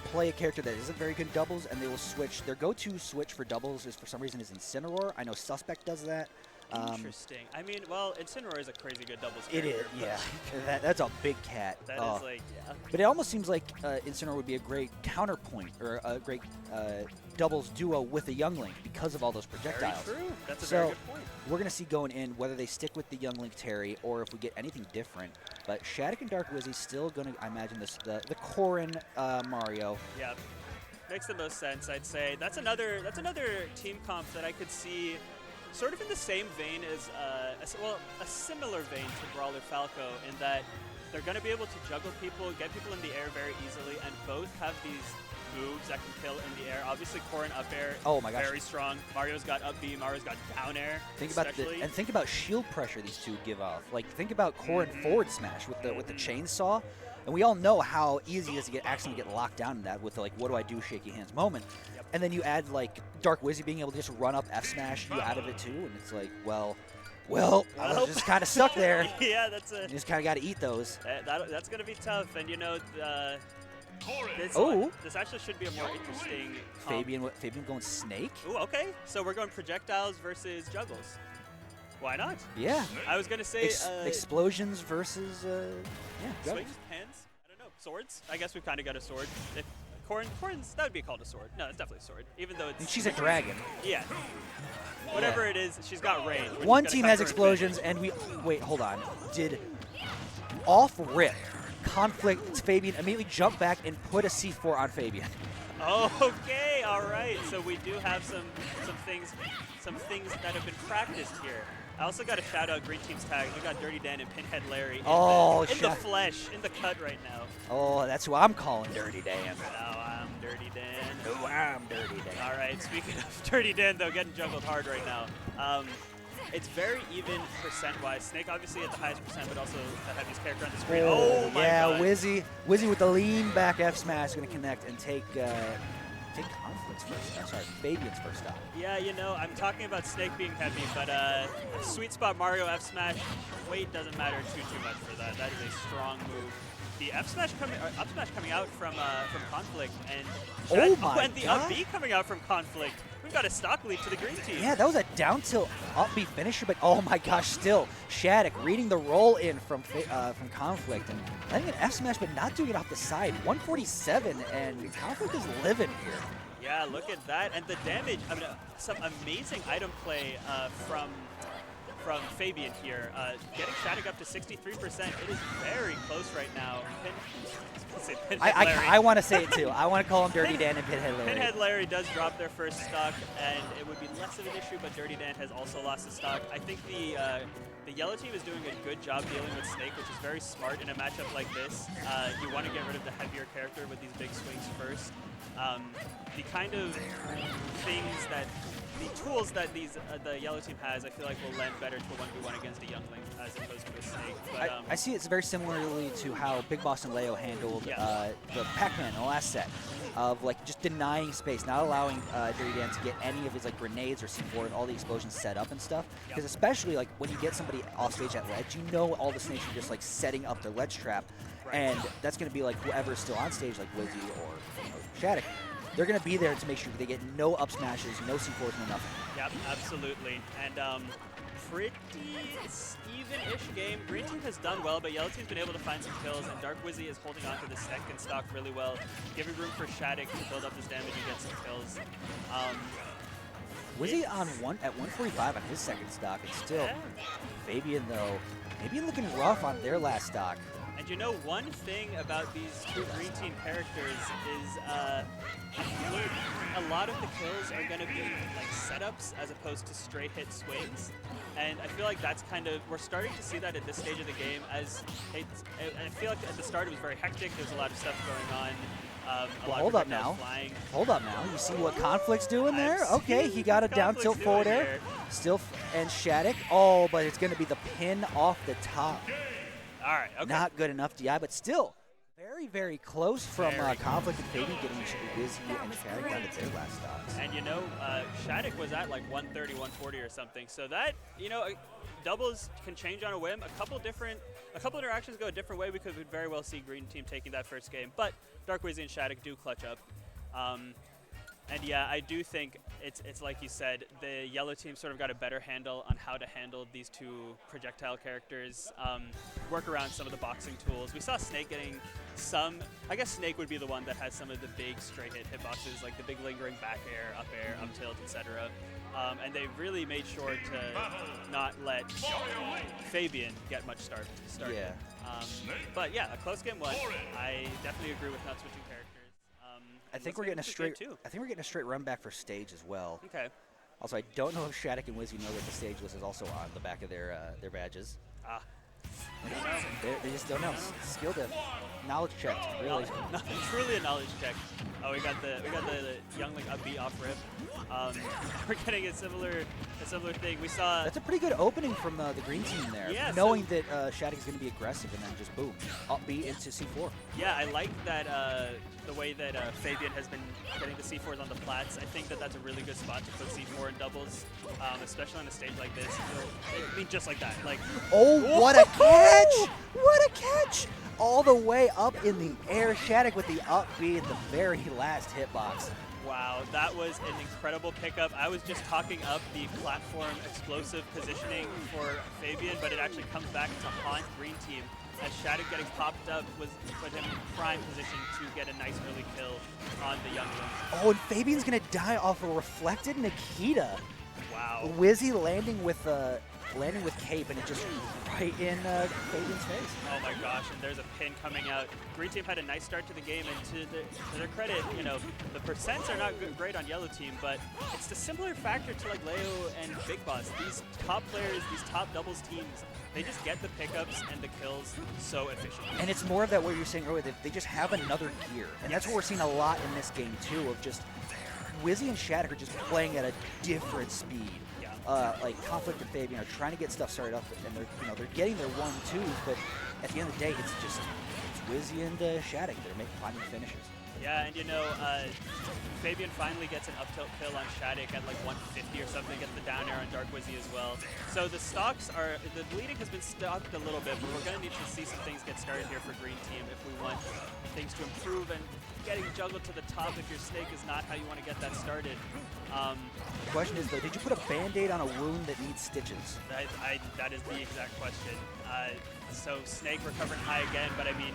play a character that isn't very good in doubles, and they will switch. Their go-to switch for doubles is, for some reason, is Incineroar. I know Suspect does that. Interesting. I mean, well, Incineroar is a crazy good doubles It character. is, yeah. That's a big cat. That Oh. is like, yeah. But it almost seems like Incineroar would be a great counterpoint or a great doubles duo with a Young Link because of all those projectiles. Very true. That's a So, very good point. We're going to see going in whether they stick with the Young Link Terry or if we get anything different. But SHADIC and Dark Wizzy still going to, I imagine, the Corrin Mario. Yeah. Makes the most sense, I'd say. That's another team comp that I could see sort of in the same vein as, a similar vein to Brawler Falco in that they're going to be able to juggle people, get people in the air very easily, and both have these moves that can kill in the air. Obviously, Corrin up air, Oh my gosh. very strong. Mario's got up B, Mario's got down air. Think about shield pressure these two give off. Like think about Corrin forward smash with the chainsaw, and we all know how easy it is to accidentally get locked down in that with like what do I do shaky hands moment. Yep. And then you add like Dark Wizzy being able to just run up F smash you out of it too, and it's like well, I was just kind of stuck there. Yeah, that's You just kind of got to eat those. that's gonna be tough, and you know. This actually should be a more interesting comp. Fabian going Snake? Ooh, okay. So we're going projectiles versus juggles. Why not? Yeah. I was gonna say explosions versus juggles. swings, hands. I don't know. Swords. I guess we've kind of got a sword. If Corrin's that would be called a sword. No, it's definitely a sword. Even though it's. And she's a dragon. Yeah. Whatever it is, she's got range. We're just One gonna team cut has her explosions, advantage. and wait, hold on. Did off rip Conflict Fabian immediately jump back and put a C4 on Fabian? Okay, all right. So we do have some things that have been practiced here. I also got to shout out Green Team's tag. We got Dirty Dan and Pinhead Larry in the flesh, in the cut right now. Oh, that's who I'm calling Dirty Dan. Oh, I'm Dirty Dan. Oh, I'm Dirty Dan. All right, speaking of Dirty Dan, though, getting juggled hard right now. It's very even percent-wise. Snake obviously at the highest percent, but also the heaviest character on the screen. Oh my God. Wizzy with the lean back F smash is going to connect and take Conflict's first. Sorry, Fabian's first stop. Yeah, you know, I'm talking about Snake being heavy, but sweet spot Mario F smash, weight doesn't matter too much for that. That is a strong move. The up smash coming out from Conflict, and and the up B coming out from Conflict. We've got a stock lead to the green team. Yeah, that was a down tilt up B finisher, but oh my gosh, still SHADIC reading the roll in from Conflict and letting an F smash, but not doing it off the side. 147, and Conflict is living here. Yeah, look at that, and the damage. I mean, some amazing item play from Fabian here, getting SHADIC up to 63%. It is very close right now. I want to say it too. I want to call him Dirty Dan and Pinhead Larry. Pinhead Larry does drop their first stock, and it would be less of an issue, but Dirty Dan has also lost a stock. I think the yellow team is doing a good job dealing with Snake, which is very smart in a matchup like this. You want to get rid of the heavier character with these big swings first. The kind of things that the tools that the yellow team has, I feel like will lend better to a 1v1 against a Young Link as opposed to a Snake. But, I see it's very similarly to how Big Boss and Leo handled the Pac-Man in the last set, of like just denying space, not allowing Dirty Dan to get any of his like grenades or C4 and all the explosions set up and stuff. Because especially like when you get somebody off stage at ledge, you know all the snakes are just like setting up their ledge trap, and that's going to be like whoever's still on stage, like Wizzy or SHADIC. They're going to be there to make sure they get no up smashes, no C4s, no nothing. Yep, absolutely. And pretty even-ish game. Green team has done well, but yellow team's been able to find some kills, and Dark Wizzy is holding on to the second stock really well, giving room for SHADIC to build up his damage and get some kills. Wizzy at 145 on his second stock, and still Fabian though, maybe looking rough on their last stock. And you know, one thing about these two green team characters is I feel like a lot of the kills are going to be like setups as opposed to straight hit swings. And I feel like that's kind of, we're starting to see that at this stage of the game, as I feel like at the start it was very hectic, there's a lot of stuff going on. Hold up now. Hold up now. You see what Conflict's doing there? Okay, he got a down tilt forward air. Still, and SHADIC. Oh, but it's going to be the pin off the top. All right, okay. Not good enough DI, but still very, very close from Conflict and Fabian getting Wizzy and SHADIC down to their last stocks. And you know, SHADIC was at like 130, 140 or something. So that, you know, doubles can change on a whim. A couple interactions go a different way. We could very well see Green Team taking that first game. But Dark Wizzy and SHADIC do clutch up. And yeah, I do think it's like you said, the yellow team sort of got a better handle on how to handle these two projectile characters, work around some of the boxing tools. We saw Snake getting some, I guess Snake would be the one that has some of the big straight hit hitboxes, like the big lingering back air, up tilt, etc. And they really made sure to not let Fabian get much start. Yeah. But yeah, a close game one. I definitely agree with not switching characters. I think we're getting a straight. I think we're getting a straight run back for stage as well. Okay. Also, I don't know if SHADIC and Wizzy know that the stage list is also on the back of their badges. Ah. They just don't know. Skill diff. Knowledge check. Really. Truly a knowledge check. Oh, we got the Youngling upbeat off rip. We're getting a similar thing. We saw. That's a pretty good opening from the green team there. Yeah, knowing that SHADIC is going to be aggressive and then just boom, upbeat into C4. Yeah, I like that the way that Fabian has been getting the C4s on the plats. I think that that's a really good spot to put C4 in doubles, especially on a stage like this. I mean, just like that. Like. Oh, what a catch! What a catch! All the way up in the air. SHADIC with the upbeat in the very last hitbox. Wow, that was an incredible pickup. I was just talking up the platform explosive positioning for Fabian, but it actually comes back to haunt green team as SHADIC getting popped up was put him in prime position to get a nice early kill on the Younglings. Oh, and Fabian's gonna die off a reflected Nikita. Wow. Wizzy landing with cape and it just right in Fabian's face. Oh my gosh, and there's a pin coming out. Green team had a nice start to the game, and to their credit, you know, the percents are not great on yellow team, but it's the similar factor to like Leo and Big Boss. These top players, these top doubles teams, they just get the pickups and the kills so efficiently. And it's more of that what you're saying earlier, they just have another gear. And that's what we're seeing a lot in this game too, of just Wizzy and SHADIC are just playing at a different speed. Like Conflict and Fabian are trying to get stuff started up, and they're getting their 1-2s, but at the end of the day, it's Wizzy and SHADIC that are finding finishes. Yeah, and you know, Fabian finally gets an up tilt kill on SHADIC at like 150 or something, gets the down air on Dark Wizzy as well. So the bleeding has been stopped a little bit, but we're going to need to see some things get started here for green team if we want things to improve, and getting juggled to the top if your Snake is not how you want to get that started. The question is though, did you put a band-aid on a wound that needs stitches? That is the exact question. So Snake recovering high again, but I mean,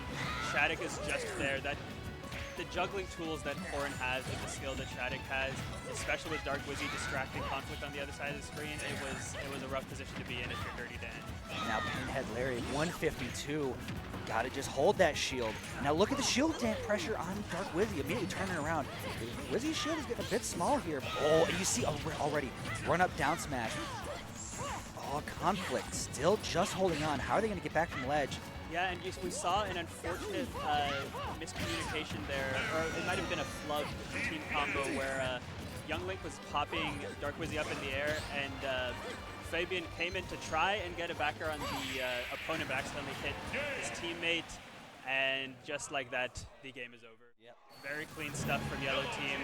SHADIC is just there. The juggling tools that Onin has and the skill that SHADIC has, especially with Dark Wizzy distracting Conflict on the other side of the screen, it was a rough position to be in if you're Dirty Dan. Now Pinhead Larry, 152. Gotta just hold that shield. Now look at the shield pressure on Dark Wizzy, immediately turning around. Wizzy's shield is getting a bit small here. Oh, and you see already run up down smash. Oh, Conflict still just holding on. How are they gonna get back from ledge? Yeah, and we saw an unfortunate miscommunication there, or it might have been a flub team combo where Younglink was popping Dark Wizzy up in the air, and Fabian came in to try and get a backer on the opponent, but accidentally hit his teammate, and just like that, the game is over. Yep. Very clean stuff from yellow team.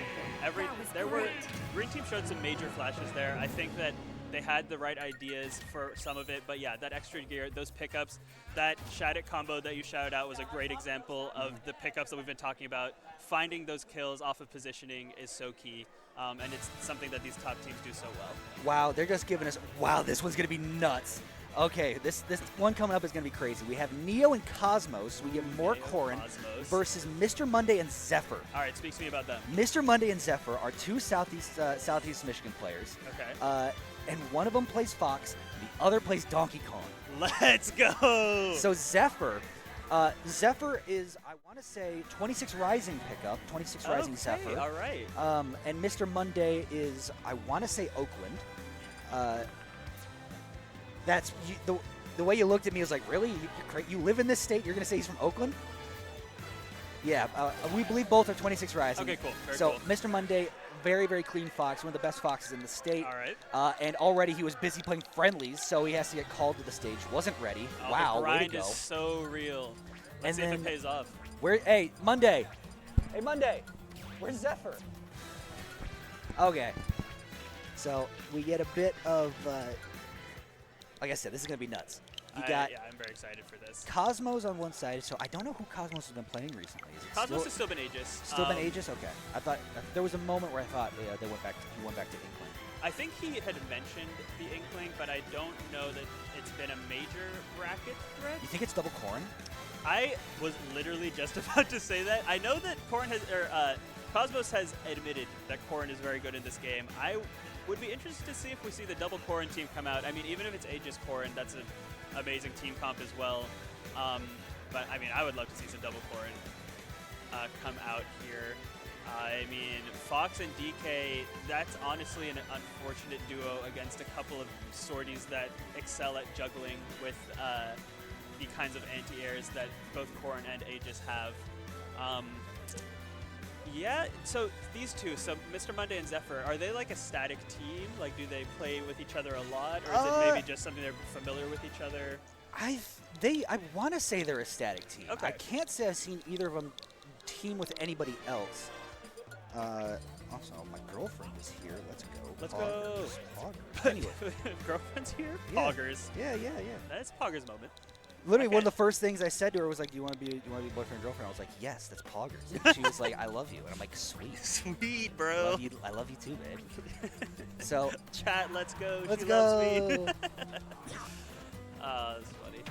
Green team showed some major flashes there. I think that they had the right ideas for some of it, but yeah, that extra gear, those pickups, that SHADIC combo that you shouted out was a great example of the pickups that we've been talking about. Finding those kills off of positioning is so key, and it's something that these top teams do so well. Wow, they're just giving us, wow, this one's gonna be nuts. Okay, this one coming up is gonna be crazy. We have Neo and Cosmos. We get more Corrin versus Mr. Monday and Zephyr. All right, speak to me about them. Mr. Monday and Zephyr are two Southeast Michigan players. Okay. And one of them plays Fox, the other plays Donkey Kong. Let's go! So Zephyr is, I want to say, 26 Rising pickup, 26 Rising Zephyr. All right. And Mr. Monday is, I want to say, Oakland. That's the way you looked at me was like, really? You live in this state? You're going to say he's from Oakland? Yeah, we believe both are 26 Rising. Okay, cool. Very so cool. Mr. Monday, very, very clean Fox, one of the best Foxes in the state. All right. And already he was busy playing friendlies, so he has to get called to the stage. Wasn't ready. Wow, the grind way to go. is so real. Let's see if it pays off. Hey, Monday. Hey, Monday. Where's Zephyr? Okay. So we get a bit of, like I said, this is going to be nuts. You got yeah, I'm very excited for this. Cosmos on one side, so I don't know who Cosmos has been playing recently. Is it Cosmos has still been Aegis. Still been Aegis? Okay. I thought there was a moment where I thought he went back to Inkling. I think he had mentioned the Inkling, but I don't know that it's been a major bracket threat. You think it's double Corrin? I was literally just about to say that. I know that Cosmos has admitted that Corrin is very good in this game. I would be interested to see if we see the double Corrin team come out. I mean, even if it's Aegis Corrin, that's an amazing team comp as well. But I mean, I would love to see some double Corrin come out here. I mean, Fox and DK, that's honestly an unfortunate duo against a couple of sorties that excel at juggling with the kinds of anti-airs that both Corrin and Aegis have. Yeah, so these two, so Mr. Monday and Zephyr, are they like a static team? Like, do they play with each other a lot? Or is it maybe just something they're familiar with each other? I want to say they're a static team. Okay. I can't say I've seen either of them team with anybody else. Also, my girlfriend is here. Let's go. Let's Poggers. go. Poggers. Anyway. Girlfriend's here? Yeah. Poggers. Yeah. That's Poggers moment. Literally, Okay. one of the first things I said to her was like, "Do you want to be boyfriend and girlfriend?" I was like, "Yes, that's Poggers." And she was like, "I love you," and I'm like, "Sweet, Sweet, bro. I love you too, babe." So Chat, let's go. let's She go. loves me. That's funny.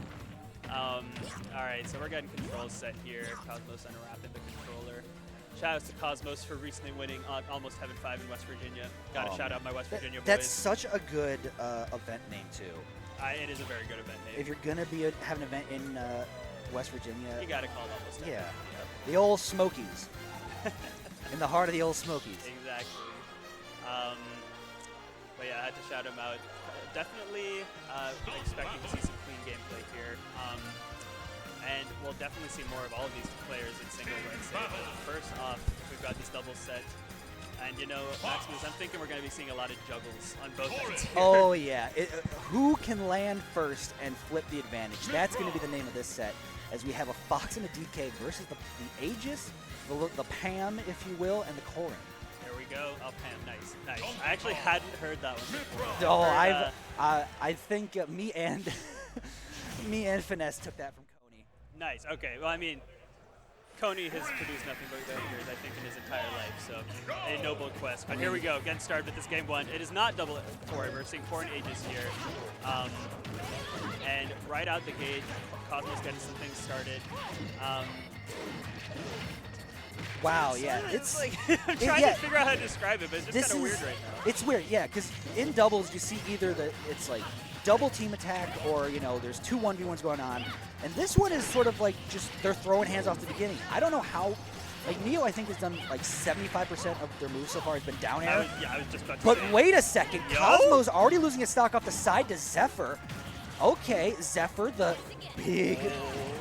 All right, so we're getting controls set here. Cosmos unwrapping the controller. Shout out to Cosmos for recently winning Almost Heaven 5 in West Virginia. Gotta shout out my West Virginia boys. That's such a good event name too. It is a very good event name. If you're gonna have an event in West Virginia, You gotta call it Almost Heaven. yeah, the old Smokies, in the heart of the old Smokies. Exactly. But yeah, I had to shout him out. Definitely expecting to see some clean gameplay here. And we'll definitely see more of all of these players in single, I'd say. But first off, we've got this double set. And you know, Maximus, I'm thinking we're going to be seeing a lot of juggles on both ends here. Oh yeah, who can land first and flip the advantage? That's going to be the name of this set, as we have a Fox and a DK versus the Aegis, the Pam, if you will, and the Corrin. There we go. Oh, Pam, nice. I actually hadn't heard that one before. Oh, Heard, I think me and me and Finesse took that from Coney. Nice. Okay. Well, I mean, Coney has produced nothing but bangers, I think, in his entire life. So, a noble quest. But here we go. Getting started with this game one. It is not double Corrin. We're seeing Corrin Aegis here. And right out the gate, Cosmos getting some things started. Wow, yeah, It's like, I'm trying to figure out how to describe it, but it's just kind of weird right now. It's weird, yeah, because in doubles you see either it's like double team attack, or you know there's two 1v1s going on, and this one is sort of like just they're throwing hands off the beginning. I don't know how. Like Neo, I think has done like 75% of their moves so far has been down air. I was just about to But say. wait a second, Yo? Cosmo's already losing his stock off the side to Zephyr. Okay, Zephyr, the big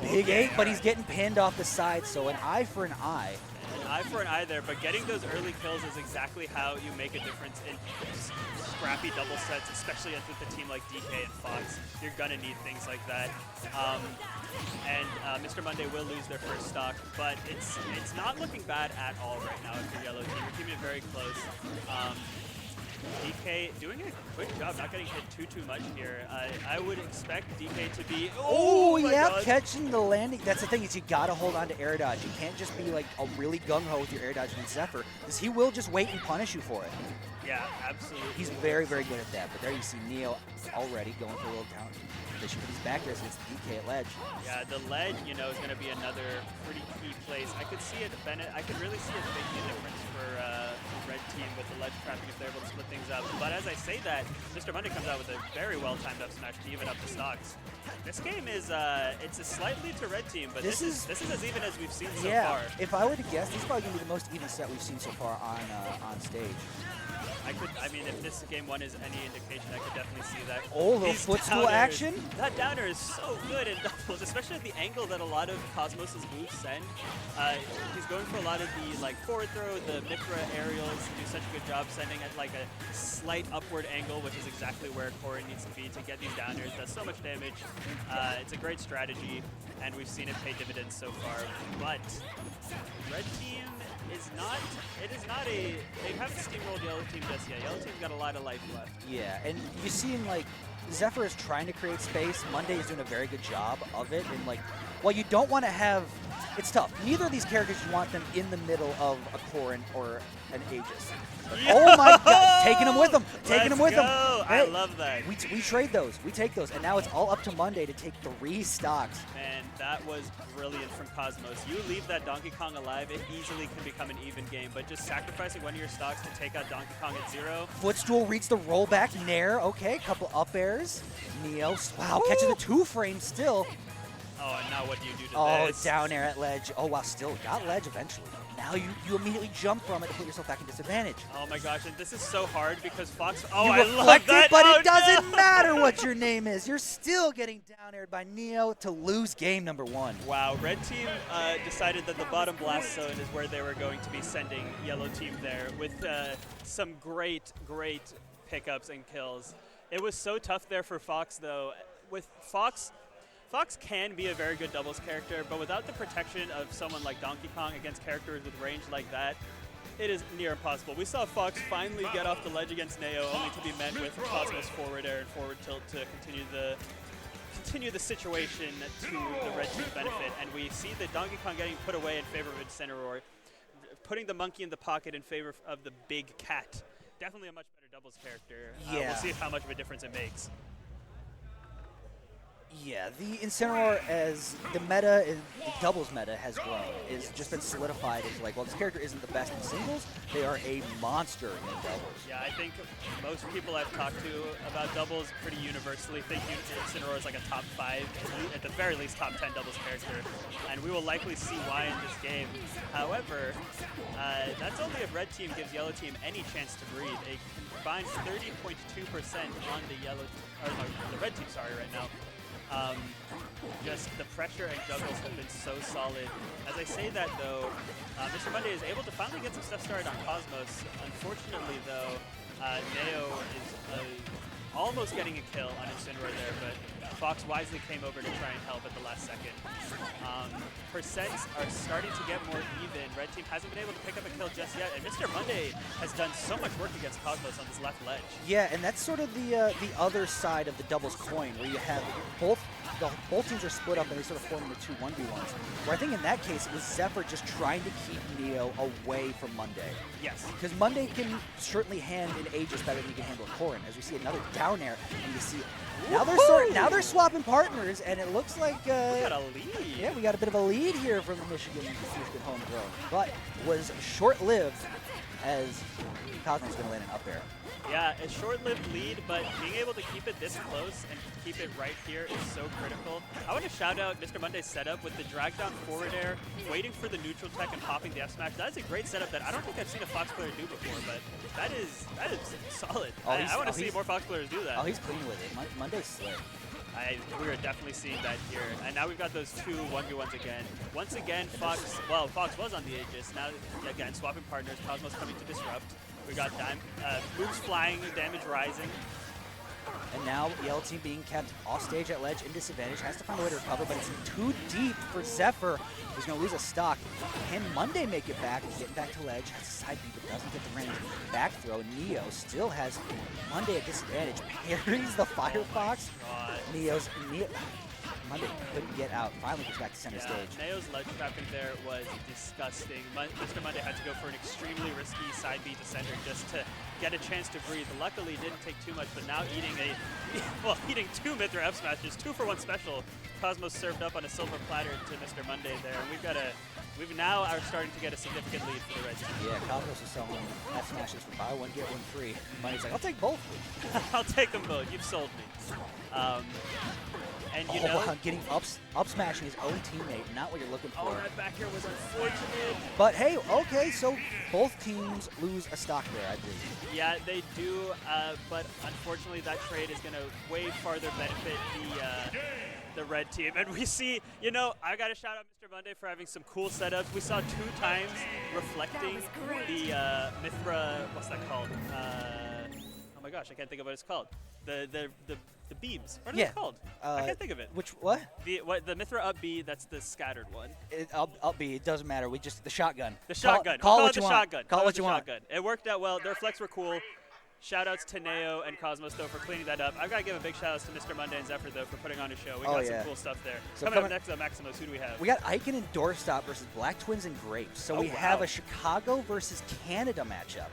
8, but he's getting pinned off the side, so an eye for an eye. An eye for an eye there, but getting those early kills is exactly how you make a difference in scrappy double sets, especially with a team like DK and Fox. You're gonna need things like that. Mr. Monday will lose their first stock, but it's not looking bad at all right now for Yellow Team. We're keeping it very close. DK doing a quick job, not getting hit too much here. I would expect DK to be. Oh yeah, God. catching the landing. That's the thing, is you gotta hold on to air dodge. You can't just be like a really gung ho with your air dodge against Zephyr, because he will just wait and punish you for it. Yeah, absolutely. He's very, very good at that. But there you see Neo already going for a little down. He's back there against the DK at ledge. Yeah, the ledge, you know, is going to be another pretty key place. I could see it, I could really see it making a difference for Red Team with the ledge trapping if they're able to split things up. But as I say that, Mr. Monday comes out with a very well-timed up smash to even up the stocks. This game is, it's a slight lead to Red Team, but this is as even as we've seen so far. If I were to guess, this is probably going to be the most even set we've seen so far on stage. I mean, if this game one is any indication, I could definitely see that. Oh, little footstool action. That downer is so good in doubles, especially at the angle that a lot of Cosmos' moves send. He's going for a lot of the like forward throw, the Mithra aerials, do such a good job sending at like a slight upward angle, which is exactly where Corrin needs to be to get these down airs. Does so much damage. It's a great strategy, and we've seen it pay dividends so far. But red team is not, they haven't steamrolled yellow team just yet. Yellow team's got a lot of life left. Yeah, and you see in like, Zephyr is trying to create space. Monday is doing a very good job of it. And like, while you don't want to have, it's tough. Neither of these characters, you want them in the middle of a Corrin or an Aegis. Oh my God, taking them with them, taking them with them. Hey, I love that. We trade those, we take those, and now it's all up to Monday to take 3 stocks. Man, that was brilliant from Cosmos. You leave that Donkey Kong alive, it easily can become an even game, but just sacrificing one of your stocks to take out Donkey Kong at 0. Footstool reads the rollback, Nair, okay, couple up airs. Neo, wow, catches the 2 frames still. Oh, and now what do you do to this? Oh, down air at ledge. Oh, wow, still got ledge eventually. Now you immediately jump from it to put yourself back in disadvantage. Oh my gosh, and this is so hard because Fox, oh, you I love reflected, that. but oh, it doesn't no. matter what your name is. You're still getting down aired by Neo to lose game number 1. Wow, red team decided that the bottom blast zone is where they were going to be sending yellow team there with some great pickups and kills. It was so tough there for Fox though. With Fox can be a very good doubles character, but without the protection of someone like Donkey Kong against characters with range like that, it is near impossible. We saw Fox finally get off the ledge against Neo, only to be met with Cosmos forward air and forward tilt to continue the situation to the red team's benefit. And we see the Donkey Kong getting put away in favor of Incineroar, putting the monkey in the pocket in favor of the big cat. Definitely a much better doubles character. Yeah. We'll see how much of a difference it makes. Yeah, the Incineroar, as the meta, the doubles meta has grown, is just been solidified as like, well, this character isn't the best in singles, they are a monster in doubles. Yeah, I think most people I've talked to about doubles pretty universally think Incineroar is like a top 5, at the very least top 10 doubles character, and we will likely see why in this game. However, that's only if red team gives yellow team any chance to breathe. A combined 30.2% on the yellow, or no, the red team, sorry, right now. Just the pressure and juggles have been so solid. As I say that though, Mr. Monday is able to finally get some stuff started on Cosmos. Unfortunately though, Neo is almost getting a kill on Incineroar there, but Fox wisely came over to try and help at the last second. Percents are starting to get more even. Red team hasn't been able to pick up a kill just yet, and Mr. Monday has done so much work against Cosmos on this left ledge. Yeah, and that's sort of the other side of the doubles coin, where you have both teams are split up and they sort of form into 2 1v1s. Where I think in that case it was Zephyr just trying to keep Neo away from Monday. Yes. Because Monday can certainly hand an Aegis better than he can handle a Corrin. As we see another down air, and you see now they're swapping partners, and it looks like we got a lead. Yeah, we got a bit of a lead here from the Michigan homegrown, but was short-lived as Cosmos is going to land an up air. Yeah, a short-lived lead, but being able to keep it this close and keep it right here is so critical. I want to shout out Mr. Monday's setup with the drag down forward air, waiting for the neutral tech and popping the F smash. That is a great setup that I don't think I've seen a Fox player do before, but that is solid. I want to see more Fox players do that. Oh, he's clean with it. Monday's slick. We are definitely seeing that here. And now we've got those 2 1v1s again. Once again, Fox was on the Aegis. Now, again, swapping partners. Cosmos coming to disrupt. We got moves flying, damage rising. And now yellow team being kept off stage at ledge in disadvantage. Has to find a way to recover, but it's too deep for Zephyr. He's going to lose a stock. Can Monday make it back? Getting back to ledge. Has a side beat, but doesn't get the range. Back throw. Neo still has Monday at disadvantage. Parries the Firefox. Monday couldn't get out. Finally gets back to center stage. Neo's ledge trapping there was disgusting. Mr. Monday had to go for an extremely risky side B to center just to get a chance to breathe. Luckily, didn't take too much, but now eating eating 2 mid-throw F smashes, 2-for-1 special. Cosmos served up on a silver platter to Mr. Monday there, and we now are starting to get a significant lead for the red team. Yeah, Cosmos is selling F smashes for buy one get one free. Monday's like, I'll take both. I'll take them both. You've sold me. And you know, getting up smashing his own teammate, not what you're looking for. Oh, that back here was unfortunate. But hey, okay, so both teams lose a stock there, I believe. Yeah, they do, but unfortunately that trade is going to way farther benefit the red team. And we see, you know, I got to shout out Mr. Monday for having some cool setups. We saw 2 times reflecting the Mithra, what's that called? Oh my gosh, I can't think of what it's called. The beams. What are they called? I can't think of it. What? The Mithra up B, that's the scattered one. Up B, it doesn't matter. We just, the shotgun. The shotgun. Call it what the you want. shotgun. Call it what you want. Shotgun. It worked out well. Their flex were cool. Shoutouts to Neo and Cosmos, though, for cleaning that up. I've got to give a big shout-out to Mr. Monday and Zephyr, though, for putting on a show. We got some cool stuff there. So coming up next on Maximus, who do we have? We got Icon and Doorstop versus Black Twins and Grapes. So we have a Chicago versus Canada matchup.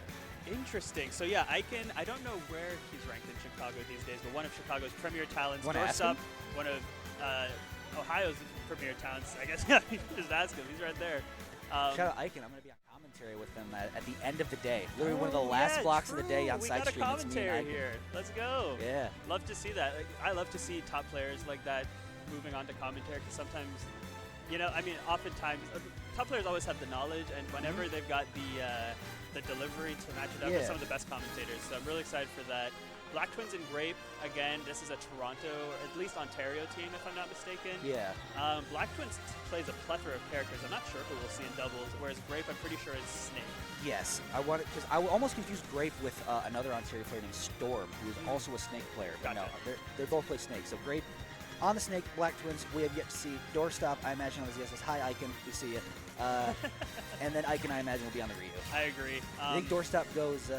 Interesting. So, yeah, Icon, I don't know where he's ranked in Chicago these days, but one of Chicago's premier talents. Doorstop, one of Ohio's premier talents. I guess, yeah, you just ask him. He's right there. Shout out Icon. I'm going to be on commentary with them at the end of the day. Literally one of the last blocks of the day on side stream. We got a commentary here. Let's go. Yeah. Love to see that. Like, I love to see top players like that moving on to commentary because sometimes, you know, I mean, oftentimes, top players always have the knowledge, and whenever they've got the delivery to match it up with some of the best commentators. So I'm really excited for that. Black Twins and Grape, again, this is a Toronto, or at least Ontario team, if I'm not mistaken. Yeah. Black Twins plays a plethora of characters. I'm not sure who we'll see in doubles, whereas Grape, I'm pretty sure is Snake. Yes. I want because I almost confused Grape with another Ontario player named Storm, who is also a Snake player. But no, they both play Snake. So Grape on the Snake, Black Twins, we have yet to see. Doorstop, I imagine, on the ZSS. Hi, Icon. We see you. And then Icon, I imagine, will be on the Ryu. I agree. I think Doorstop goes...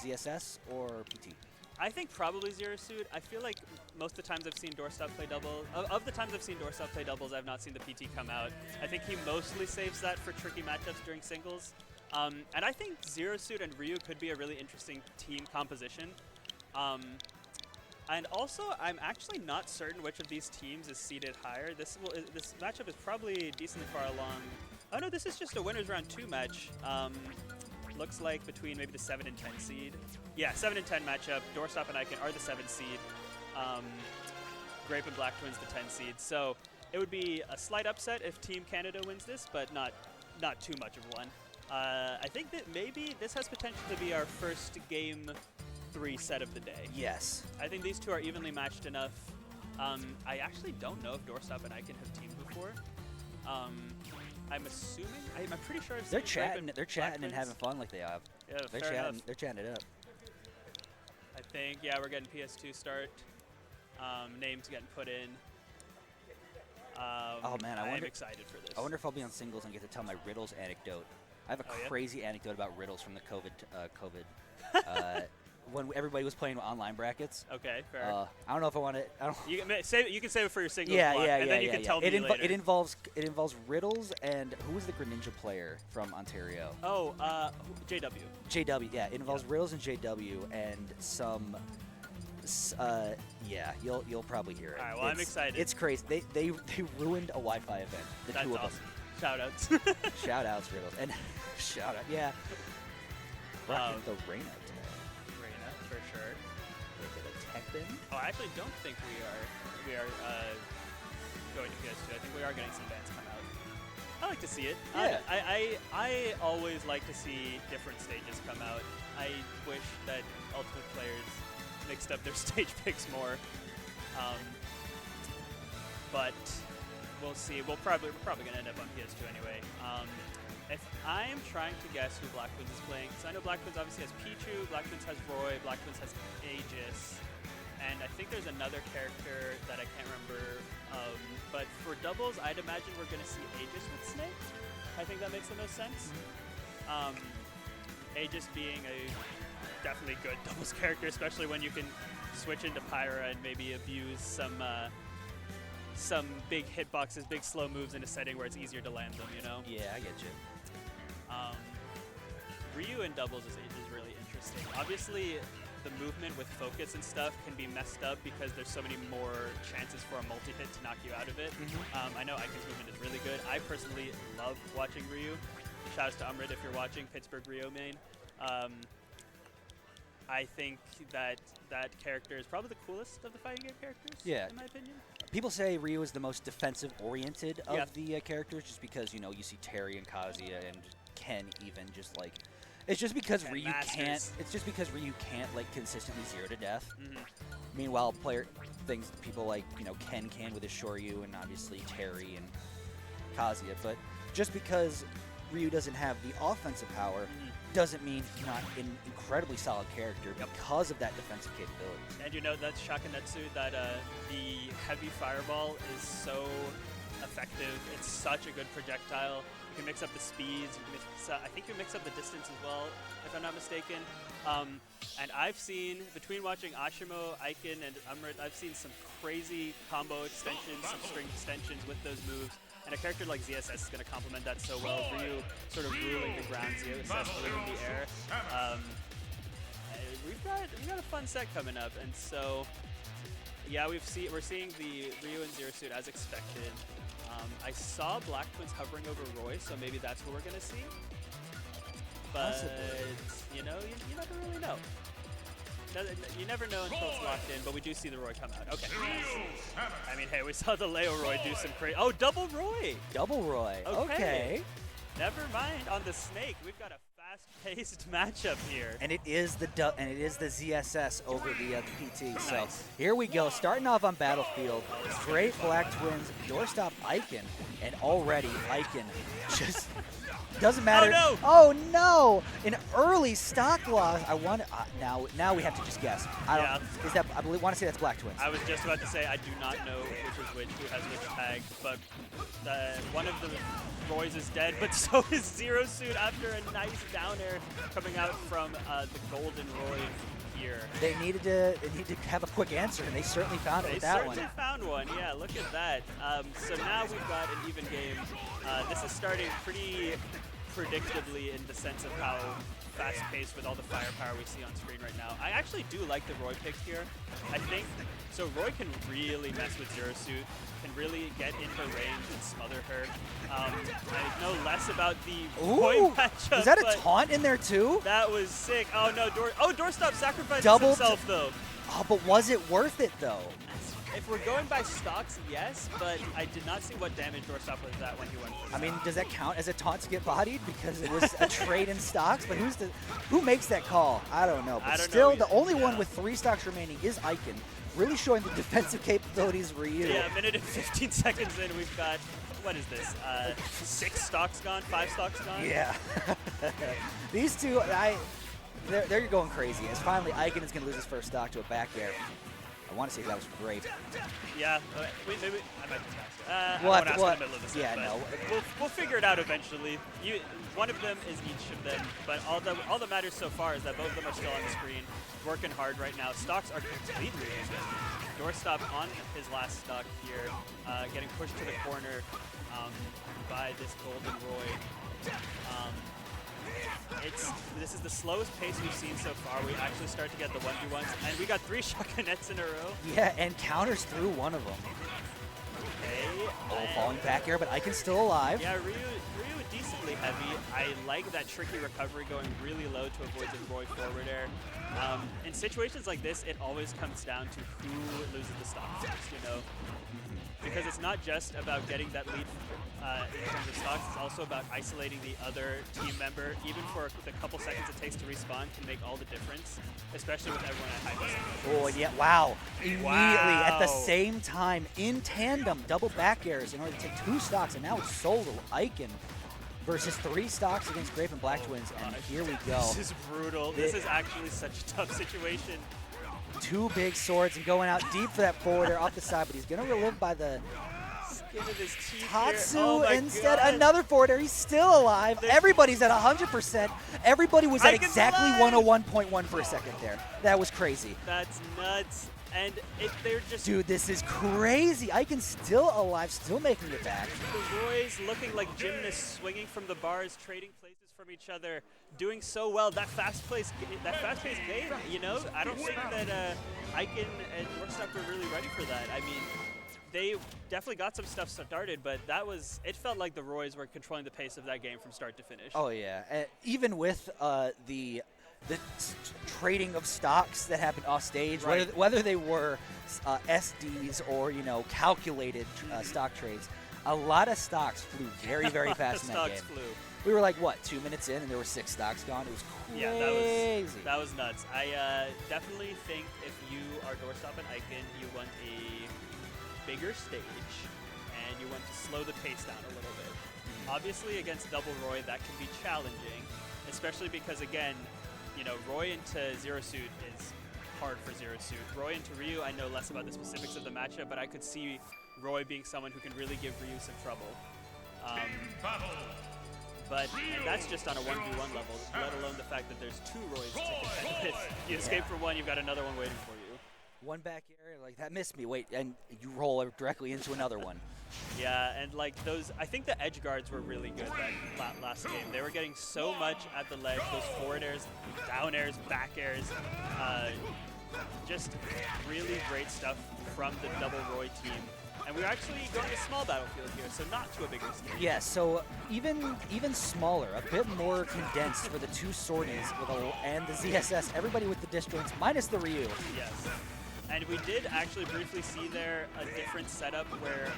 ZSS or PT? I think probably Zero Suit. I feel like most of the times I've seen Doorstop play doubles, of the times I've seen Doorstop play doubles, I've not seen the PT come out. I think he mostly saves that for tricky matchups during singles. And I think Zero Suit and Ryu could be a really interesting team composition. And also, I'm actually not certain which of these teams is seeded higher. This matchup is probably decently far along. Oh no, this is just a winners round 2 match. Looks like between maybe the 7 and 10 seed. Yeah, 7 and 10 matchup. Doorstop and Icon are the 7 seed. Grape and Black Twins the 10 seed. So it would be a slight upset if Team Canada wins this, but not too much of one. I think that maybe this has potential to be our first Game 3 set of the day. Yes. I think these two are evenly matched enough. I actually don't know if Doorstop and Icon have teamed before. I'm assuming. I'm pretty sure I've They're chatting. They're chatting and having fun like they have. Yeah, they're fair chatting. enough. They're chatting it up. I think. Yeah, we're getting PS2 start. Names getting put in. Oh man, I'm excited for this. I wonder if I'll be on singles and get to tell my Riddles anecdote. I have a crazy anecdote about Riddles from the COVID. When everybody was playing online brackets. Okay, fair. I don't know if I want to. You can save it for your singles block, and then you can tell me later. It involves Riddles and who was the Greninja player from Ontario? Oh, JW. JW, yeah. It involves Riddles and JW and some. Yeah, you'll probably hear it. All right, well, I'm excited. It's crazy. They ruined a Wi-Fi event. That's two of awesome. them. Shoutouts. Shoutouts, Riddles, and shout out, yeah. Rocking the Reina. For sure. Oh, I actually don't think we are going to PS2. I think we are getting some bands come out. I like to see it. Yeah. I always like to see different stages come out. I wish that Ultimate players mixed up their stage picks more. But we'll see. We're probably going to end up on PS2 anyway. If I'm trying to guess who Black Twins is playing, because I know Black Twins obviously has Pichu, Black Twins has Roy, Black Twins has Aegis, and I think there's another character that I can't remember. But for doubles, I'd imagine we're going to see Aegis with Snake. I think that makes the most sense. Aegis being a definitely good doubles character, especially when you can switch into Pyra and maybe abuse some big hitboxes, big slow moves in a setting where it's easier to land them, you know? Yeah, I get you. Ryu in doubles is really interesting. Obviously, the movement with focus and stuff can be messed up because there's so many more chances for a multi-hit to knock you out of it. I know Icon's movement is really good. I personally love watching Ryu. Shoutouts to Umrid if you're watching, Pittsburgh Rio main. I think that that character is probably the coolest of the fighting game characters, Yeah. in my opinion. People say Ryu is the most defensive-oriented of Yeah. the characters, just because, you know, you see Terry and Kazuya and Ken even just like. It's just because Ken Ryu masters. can't. It's just because Ryu can't like consistently 0 to death. Mm-hmm. Meanwhile, people like, you know, Ken can with his Shoryu, and obviously Terry and Kazuya. But just because Ryu doesn't have the offensive power doesn't mean he's not an incredibly solid character because of that defensive capabilities. And you know, that's Shakanetsu, that the heavy fireball is so effective. It's such a good projectile. You can mix up the speeds. You can I think you mix up the distance as well, if I'm not mistaken. And I've seen, between watching Ashimo, Aiken, and Umrit, I've seen some crazy combo extensions, some string extensions with those moves. And a character like ZSS is going to complement that so well. Ryu sort of ruling the ground, ZSS ruling the air. We've got a fun set coming up, and so yeah, we're seeing the Ryu and Zero Suit as expected. I saw Black Twins hovering over Roy, so maybe that's what we're going to see. But you know, you never really know. You never know until it's locked in, but we do see the Roy come out. Okay. I mean, hey, we saw the Leo Roy do some crazy. Oh, double Roy! Double Roy. Okay. Never mind. On the Snake, we've got a fast-paced matchup here. And it is the ZSS over the PT. So here we go. Starting off on Battlefield, straight Black Twins, doorstop Aiken, and already Aiken just doesn't matter. Oh no! Oh no! An early stock loss. I want now we have to just guess. I don't. Is that? I want to say that's Black Twins. I was just about to say I do not know which is which, who has which tag, but one of the Roys is dead, but so is Zero Suit after a nice down air coming out from the Golden Roy here. They needed to have a quick answer, and they certainly found it with that one. They certainly found one, yeah, look at that. So now we've got an even game. This is starting pretty predictably in the sense of how fast-paced with all the firepower we see on screen right now. I actually do like the Roy pick here. I think, so Roy can really mess with Zero Suit, can really get in her range and smother her. I know less about the Roy matchup. Is that a taunt in there too? That was sick. Oh no, Doorstop sacrificed himself though. Oh, but was it worth it though? If we're going by stocks, yes, but I did not see what damage Doorstop was that when he went for I mean, does that count as a taunt to get bodied? Because it was a trade in stocks, but who makes that call? I don't know. But still, the only one with 3 stocks remaining is Aiken, really showing the defensive capabilities of Ryu. Yeah, a minute and 15 seconds in, we've got, what is this, 6 stocks gone, 5 stocks gone? Yeah. These two, they're going crazy. As finally, Aiken is going to lose his first stock to a back air. I want to say that was great. Yeah, maybe I might be fast. We'll I won't ask in the middle of this. Yeah, no. We'll figure it out eventually. One of them is each of them, but all that matters so far is that both of them are still on the screen, working hard right now. Stocks are completely open. Doorstop on his last stock here, getting pushed to the corner by this Golden Roy. This is the slowest pace we've seen so far. We actually start to get the 1v1s, and we got 3 Shakanets in a row. Yeah, and counters through one of them. Okay. Oh, falling back air, but Aiken's still alive. Yeah, Ryu decently heavy. I like that tricky recovery going really low to avoid the Roy forward air. In situations like this, it always comes down to who loses the stock first, you know? Because it's not just about getting that lead in terms of stocks, it's also about isolating the other team member. Even for the couple seconds it takes to respawn can make all the difference, especially with everyone at high distance. Oh, yeah, wow. Immediately, at the same time, in tandem, double back airs in order to take 2 stocks, and now it's solo Aiken versus 3 stocks against Grave and Black Twins, and here we go. This is brutal. This is actually such a tough situation. 2 big swords and going out deep for that forward air off the side, but he's going to relive by the skin of his teeth Tatsu here. Oh instead. God. Another forward air. He's still alive. Everybody's at 100%. Everybody was at exactly 101.1 for a second there. That was crazy. That's nuts. And they're just... Dude, this is crazy. Aiken's still alive, still making it back. The Roys looking like gymnasts, swinging from the bars, trading places from each other, doing so well. That fast-paced game, you know? I don't think that Aiken and Doorstop were really ready for that. I mean, they definitely got some stuff started, but it felt like the Roys were controlling the pace of that game from start to finish. Oh, yeah. Even with the the trading of stocks that happened off stage, Right. whether they were SDs or calculated stock trades. A lot of stocks flew very, very fast in that Stocks game. flew. We were like, what, 2 minutes in, and there were 6 stocks gone? It was crazy. Yeah, that was nuts. I definitely think if you are doorstop and Icon, you want a bigger stage, and you want to slow the pace down a little bit. Obviously, against Double Roy, that can be challenging, especially because, again, Roy into Zero Suit is hard for Zero Suit. Roy into Ryu, I know less about the specifics of the matchup, but I could see Roy being someone who can really give Ryu some trouble. But that's just on a 1v1 level, let alone the fact that there's 2 Roys to contend with. You escape from one, you've got another one waiting for you. One back air, like, that missed me. Wait, and you roll directly into another one. Yeah, and like those, I think the edge guards were really good that last game. They were getting so much at the ledge, those forward airs, down airs, back airs, just really great stuff from the Double Roy team. And we're actually going to small battlefield here, so not to a bigger stage. Yeah, so even smaller, a bit more condensed for the 2 sorties and the ZSS, everybody with the disjoints, minus the Ryu. Yes. And we did actually briefly see there a different setup where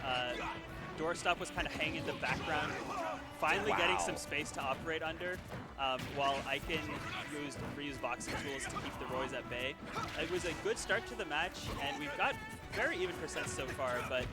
Doorstop was kind of hanging in the background, finally getting some space to operate under, while Icon used Ryu's boxing tools to keep the Roys at bay. It was a good start to the match, and we've got very even percents so far, but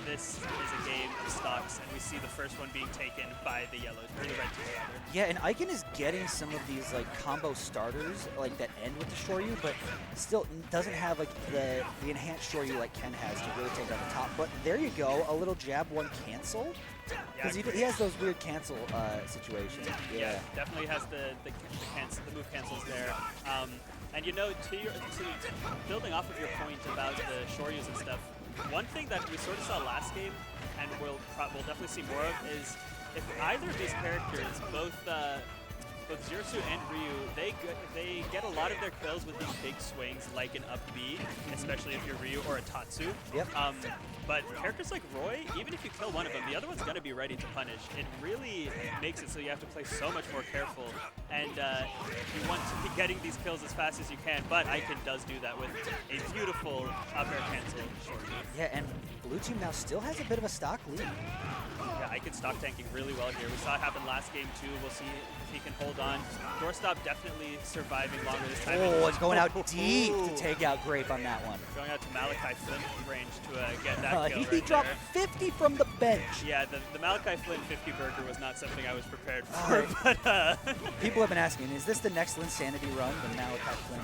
this is a game of stocks, and we see the first one being taken by the yellow, or the red team rather. Yeah, and Icon is getting some of these like combo starters like that end with the Shoryu, but still doesn't have like the enhanced Shoryu like Ken has to really take out the top. But there you go, a little jab one cancel. Because he has those weird cancel situations. Yeah, definitely has the move cancels there. And building off of your point about the Shoryus and stuff, one thing that we sort of saw last game, and we'll definitely see more of, is if either of these characters, both Zero Suit and Ryu, they get a lot of their kills with these big swings, like an up B, especially if you're Ryu or a Tatsu. Yep. But characters like Roy, even if you kill one of them, the other one's going to be ready to punish. It really makes it so you have to play so much more careful, and you want to be getting these kills as fast as you can, but Icon does do that with a beautiful up air cancel short move. Yeah, and blue team now still has a bit of a stock lead. Yeah, Icon stock tanking really well here. We saw it happen last game too. We'll see if he can hold on. Doorstop definitely surviving longer this time. Oh, it's going out deep to take out Grape on that one. Going out to Malachi Flynn range to get that kill He dropped there. 50 from the bench. Yeah, the Malachi Flynn 50 burger was not something I was prepared for. But people have been asking, is this the next Linsanity run, the Malachi Flynn?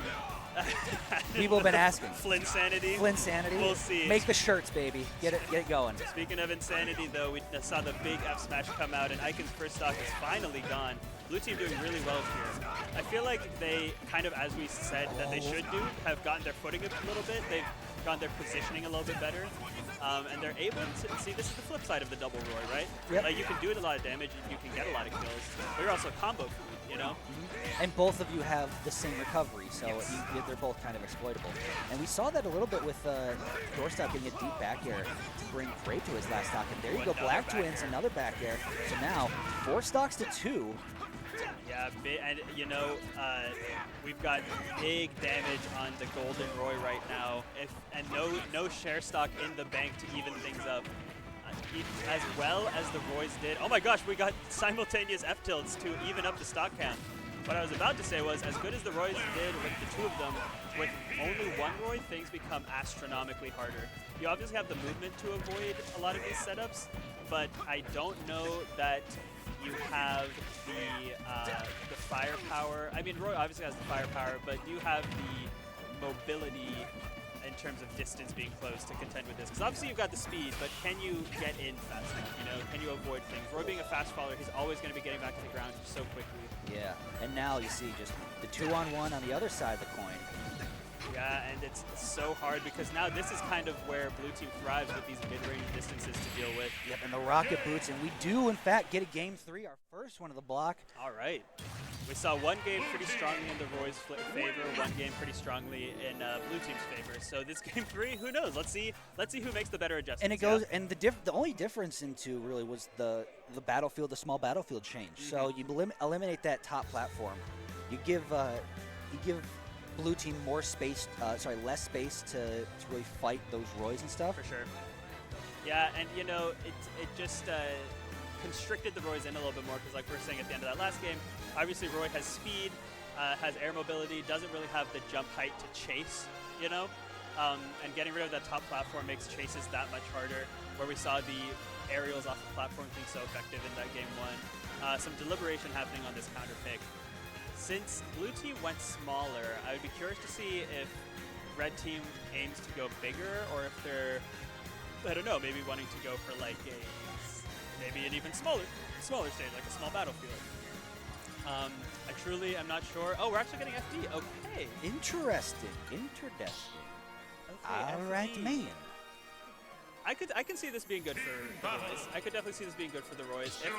People have been asking. Flynn Sanity? Flynn Sanity? We'll see. Make the shirts, baby. Get it going. Speaking of insanity, though, we saw the big F smash come out, and Icon's first stock is finally gone. Blue team doing really well here. I feel like they kind of, as we said that they should do, have gotten their footing a little bit. They've gotten their positioning a little bit better. And they're able to see, this is the flip side of the double Roy, right? Yep. Like, you can do a lot of damage, you can get a lot of kills, but you're also combo food, you know? And both of you have the same recovery, so they're both kind of exploitable. And we saw that a little bit with Doorstop getting a deep back air to bring Grape to his last stock. And there you go, Black Twins, another back air. So now 4 stocks to 2. Yeah, and we've got big damage on the Golden Roy right now, and no share stock in the bank to even things up. As well as the Roys did. Oh my gosh, we got simultaneous F tilts to even up the stock count. What I was about to say was, as good as the Roys did with the 2 of them, with only 1 Roy, things become astronomically harder. You obviously have the movement to avoid a lot of these setups, but I don't know that you have the firepower. I mean, Roy obviously has the firepower, but you have the mobility in terms of distance being close to contend with this. Because obviously you've got the speed, but can you get in fast enough? You know, can you avoid things? Roy being a fast follower, he's always going to be getting back to the ground so quickly. Yeah, and now you see just the 2-on-1 on the other side of the coin. Yeah, and it's so hard because now this is kind of where Blue Team thrives with these mid-range distances to deal with. Yep, and the rocket boots, and we do, in fact, get a Game 3, our first one of the block. All right. We saw one game pretty strongly in the Roy's favor, one game pretty strongly in Blue Team's favor. So this Game 3, who knows? Let's see who makes the better adjustments. And it goes, and the only difference in 2 really was the battlefield, the small battlefield change. So you eliminate that top platform. you give blue team more space, less space to really fight those Roys and stuff. For sure. Yeah, and you know, it just constricted the Roys in a little bit more because, like we were saying at the end of that last game, obviously Roy has speed, has air mobility, doesn't really have the jump height to chase, you know? And getting rid of that top platform makes chases that much harder, where we saw the aerials off the platform being so effective in that game 1. Some deliberation happening on this counter pick. Since blue team went smaller, I would be curious to see if red team aims to go bigger, or if they're, I don't know, maybe wanting to go for like maybe an even smaller stage, like a small battlefield. I truly am not sure. Oh, we're actually getting FD. Okay. Interesting. Okay, All right, FD. man. I can see this being good for the Roys. I could definitely see this being good for the Roys. If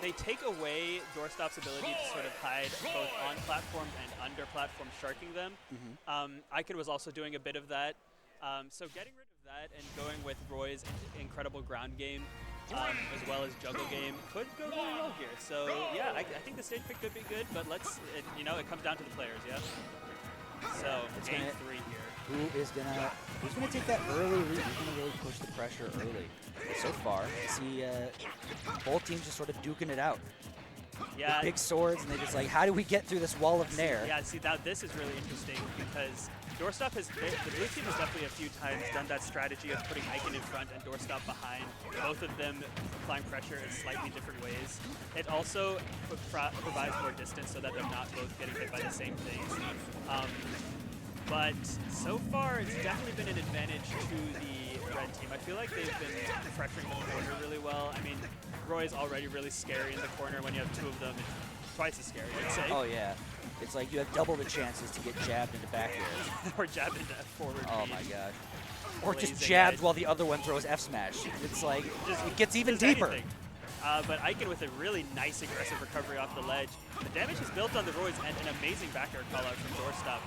they take away Doorstop's ability to sort of hide both on platforms and under platforms, sharking them. Icon was also doing a bit of that. So getting rid of that and going with Roy's incredible ground game, as well as juggle game, could go really well here. So yeah, I think the stage pick could be good, but you know, it comes down to the players, yeah. So it's game 3 here. Who's gonna take that early lead? Who's gonna really push the pressure early? So far, see both teams just sort of duking it out. Yeah. With big swords, and they're just like, how do we get through this wall of Nair? Yeah, see, now this is really interesting because Doorstop the blue team has definitely a few times done that strategy of putting Icon in front and Doorstop behind, both of them applying pressure in slightly different ways. It also provides more distance so that they're not both getting hit by the same things. But so far, it's definitely been an advantage to the red team. I feel like they've been pressuring the corner really well. I mean, Roy is already really scary in the corner. When you have 2 of them, it's twice as scary, I'd say. Oh, yeah. It's like you have double the chances to get jabbed into back air. Or jabbed into forward. Oh, my gosh. Or just Blazing jabbed edge. while the other one throws F smash. It's like, Just- it gets even just deeper. anything. But Icon with a really nice aggressive recovery off the ledge. The damage is built on the Roys and an amazing back air call out from Doorstop.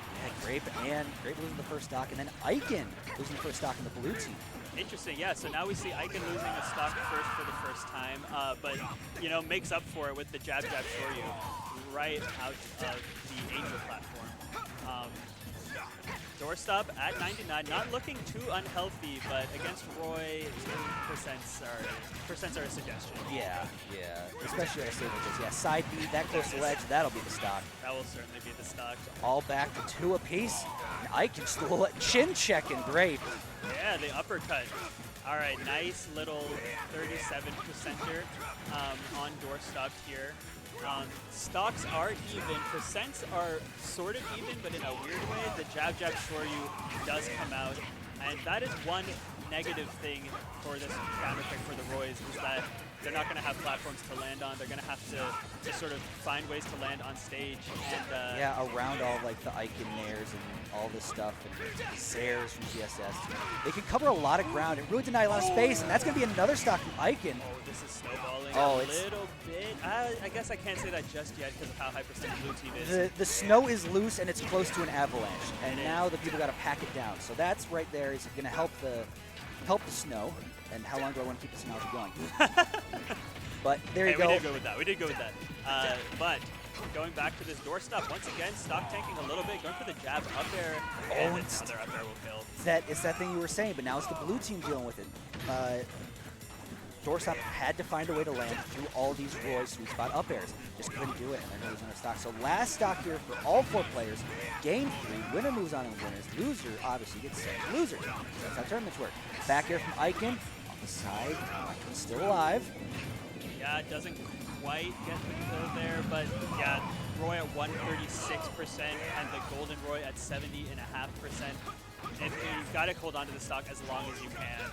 Yeah, Grape losing the first stock, and then Icon losing the first stock in the blue team. Interesting, yeah. So now we see Icon losing a stock first for the first time, but you know, makes up for it with the jab Shoryu right out of the Angel platform. Doorstop at 99, not looking too unhealthy, but against Roy, percents are a suggestion. Yeah. Especially at a stage like this. Yeah, side B, that close to ledge, that'll be the stock. That will certainly be the stock. All back to 2 apiece. And Icon still chin checking Grape. Yeah, the uppercut. All right, nice little 37%er on Doorstop here. Stocks are even, percents are sort of even, but in a weird way. The jab Shoryu does come out, and that is one negative thing for this counter pick for the Roys, is that they're not going to have platforms to land on. They're going to have to sort of find ways to land on stage. And yeah, around all like the Icon Nairs and all this stuff, and the Zairs from TSS. They can cover a lot of ground and really deny a lot of space, and that's going to be another stock from Icon. Oh, this is snowballing Oh, a little bit. I guess I can't say that just yet because of how high percent blue team is. The snow is loose and it's close to an avalanche, and now the people got to pack it down. So that's right there is going to help the snow. And how long do I want to keep this analogy going? But there you go. We did go with that. But going back to this Doorstop once again, stock tanking a little bit, going for the jab up air, and another up air will kill. It's that thing you were saying, but now it's the blue team dealing with it. Doorstop had to find a way to land through all these Roy sweet spot up airs. Just couldn't do it, and they're losing their stock. So last stock here for all 4 players. Game 3, winner moves on and winners. Loser obviously gets sent. Loser. That's how tournaments work. Back air from Icon. On the side, Icon's still alive. Yeah, it doesn't quite get the kill there, but yeah, Roy at 136% and the Golden Roy at 70.5%. You've got to hold on to the stock as long as you can.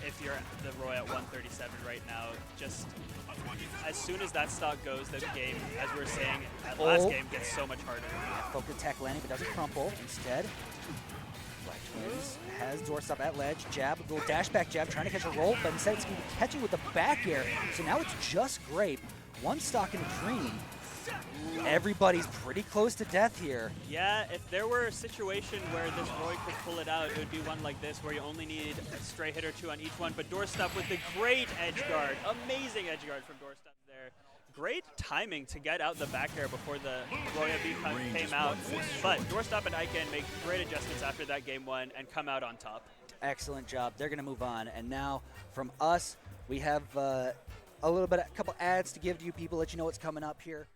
If you're the Roy at 137 right now, just as soon as that stock goes, the game, as we were saying at last game, gets so much harder. Focus attack landing, but doesn't crumple. Instead, Black Twins has Doorstop at ledge, jab, a little dash back jab, trying to catch a roll, but instead it's going to be catching with the back air. So now it's just Grape, 1 stock in a dream. Everybody's pretty close to death here. Yeah, if there were a situation where this Roy could pull it out, it would be one like this, where you only need a stray hit or 2 on each one. But Doorstop with the great edge guard, amazing edge guard from Doorstop there. great timing to get out the back air before the Roya B came out. But Doorstop and Icon make great adjustments after that game one and come out on top. Excellent job. They're going to move on. And now from us, we have a couple ads to give to you people, let you know what's coming up here.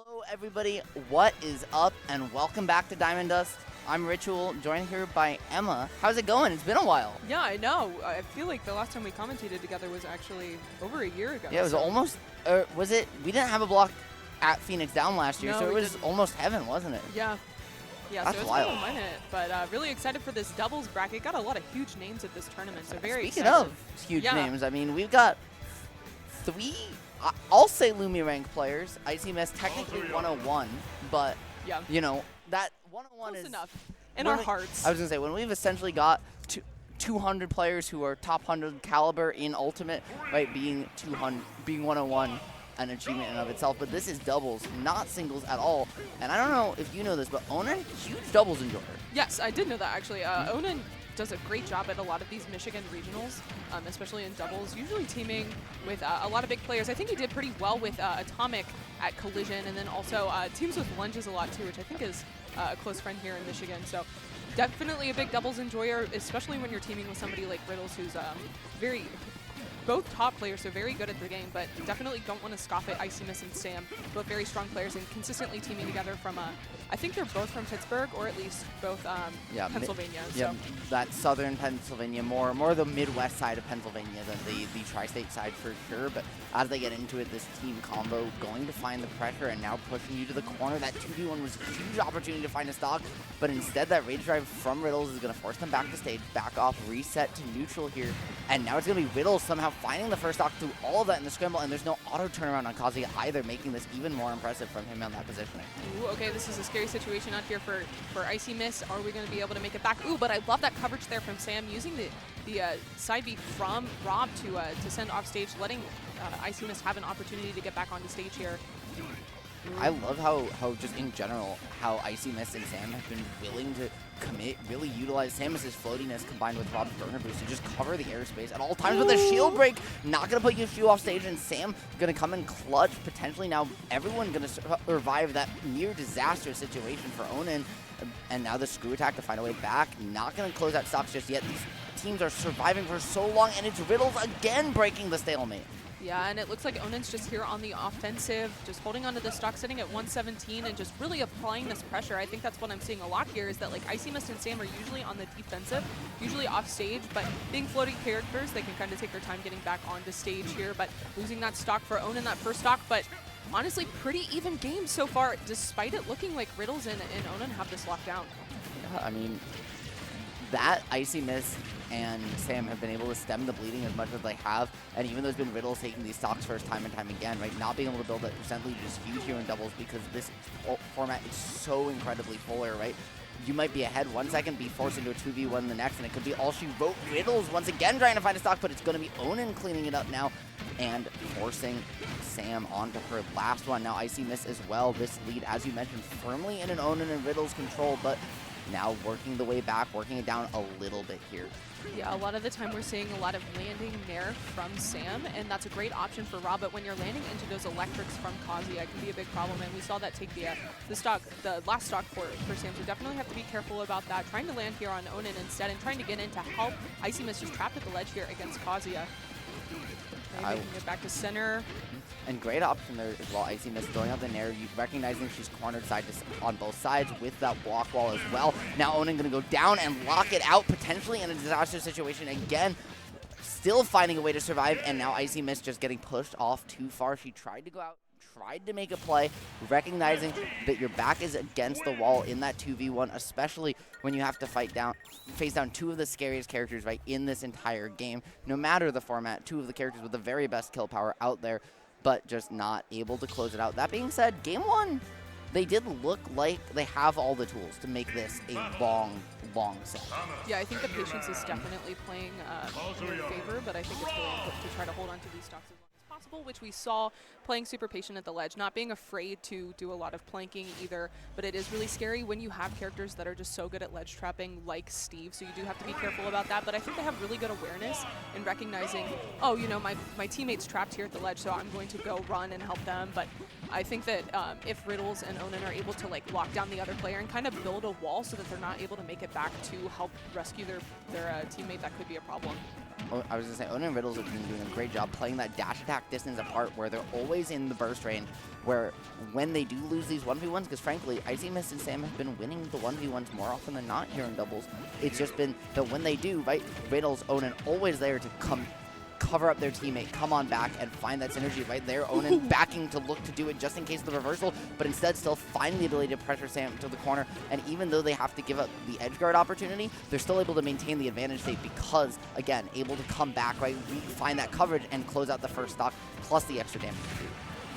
Hello everybody, what is up, and welcome back to Diamond Dust. I'm Ritual, joined here by Emma. How's it going? It's been a while. Yeah, I know. I feel like the last time we commentated together was actually over a year ago. Yeah, it was almost, was it? We didn't have a block at Phoenix Down last year, No, so it we was didn't. almost heaven, wasn't it? Yeah. Yeah, That's so it's wild. been a minute, but really excited for this doubles bracket. Got a lot of huge names at this tournament, so very Speaking excited. of huge Yeah. names, I mean, we've got 3, I'll say Lumi rank players. ICMS technically 101, but, Yeah. you know, that 101 Close is... enough. In when our we- hearts. I was going to say, when we've essentially got 200 players who are top 100 caliber in Ultimate, right, being 101 an achievement in and of itself, but this is doubles, not singles at all. And I don't know if you know this, but Onin, huge doubles enjoyer. Yes, I did know that actually. Onin does a great job at a lot of these Michigan regionals, especially in doubles, usually teaming with a lot of big players. I think he did pretty well with Atomic at Collision, and then also teams with Lunges a lot too, which I think is a close friend here in Michigan. So definitely a big doubles enjoyer, especially when you're teaming with somebody like Riddles, who's both top players, so very good at the game, but definitely don't want to scoff at ICMS and Sam, both very strong players and consistently teaming together from, I think they're both from Pittsburgh, or at least both Pennsylvania. Yeah, So. that southern Pennsylvania, more the Midwest side of Pennsylvania than the tri-state side for sure. But as they get into it, this team combo going to find the pressure and now pushing you to the corner. That 2v1 was a huge opportunity to find a stock, but instead that rage drive from Riddles is going to force them back to stage, back off, reset to neutral here, and now it's going to be Riddles somehow finding the first stock through all of that in the scramble, and there's no auto turnaround on Kazuya either, making this even more impressive from him on that positioning. Ooh, okay, this is a scary situation out here for Icy Miss. Are we going to be able to make it back? Ooh, but I love that coverage there from Sam, using the side B from Rob to send off stage, letting Icy Miss have an opportunity to get back onto stage here. I love how just in general, how Icy Mist and Sam have been willing to commit, really utilize Samus's floatiness combined with Rob's burner boost to just cover the airspace at all times with a shield break. Not going to put Yushu off stage, and Sam going to come in clutch. Potentially now everyone going to survive that near disaster situation for Onin. And now the screw attack to find a way back. Not going to close out stocks just yet. These teams are surviving for so long, and it's Riddles again breaking the stalemate. Yeah, and it looks like Onin's just here on the offensive, just holding onto the stock, sitting at 117 and just really applying this pressure. I think that's what I'm seeing a lot here, is that like Icy Mist and Sam are usually on the defensive, usually off stage, but being floating characters, they can kind of take their time getting back onto stage here, but losing that stock for Onin, that first stock, but honestly, pretty even game so far, despite it looking like Riddles and Onin have this locked down. Yeah, I mean, that Icy Mist and Sam have been able to stem the bleeding as much as they have, and even though it's been Riddles taking these stocks first time and time again, right, not being able to build that percent lead is huge here in doubles because this format is so incredibly polar, right? You might be ahead 1 second, be forced into a 2v1 the next, and it could be all she wrote. Riddles once again trying to find a stock, but it's going to be Onin cleaning it up now and forcing Sam onto her last one. Now Icy Mist as well. This lead, as you mentioned, firmly in an Onin and Riddles control, but now working the way back, working it down a little bit here. Yeah, a lot of the time we're seeing a lot of landing nair from Sam, and that's a great option for Rob, but when you're landing into those electrics from Kazuya, it can be a big problem, and we saw that take the last stock for Sam, so definitely have to be careful about that. Trying to land here on Onin instead, and trying to get in to help Icy Mist, who's trapped at the ledge here against Kazuya. Making it back to center. And great option there as well. Icy Mist throwing out the nair, recognizing she's cornered on both sides with that block wall as well. Now Onin going to go down and lock it out, potentially in a disaster situation again. Still finding a way to survive, and now Icy Mist just getting pushed off too far. She tried to go out, tried to make a play, recognizing that your back is against the wall in that 2v1, especially when you have to face down 2 of the scariest characters right in this entire game. No matter the format, 2 of the characters with the very best kill power out there, but just not able to close it out. That being said, game 1, they did look like they have all the tools to make this a long set. Yeah, I think the patience is definitely playing in their favor, but I think it's really important to try to hold on to these stocks as long as possible, which we saw playing super patient at the ledge, not being afraid to do a lot of planking either, but it is really scary when you have characters that are just so good at ledge trapping like Steve, so you do have to be careful about that, but I think they have really good awareness in recognizing, oh, you know, my teammate's trapped here at the ledge, so I'm going to go run and help them, but I think that if Riddles and Onin are able to like lock down the other player and kind of build a wall so that they're not able to make it back to help rescue their teammate, that could be a problem. I was going to say, Onin and Riddles have been doing a great job playing that dash attack distance apart where they're always in the burst range, where when they do lose these 1v1s, because frankly, Icy Mist and Sam have been winning the 1v1s more often than not here in doubles. It's just been that when they do, right, Riddles, Onin, always there to cover up their teammate, come on back, and find that synergy right there. Onin backing to look to do it just in case of the reversal, but instead still finding the ability to pressure Sam to the corner. And even though they have to give up the edge guard opportunity, they're still able to maintain the advantage state because, again, able to come back, right, find that coverage and close out the first stock, plus the extra damage.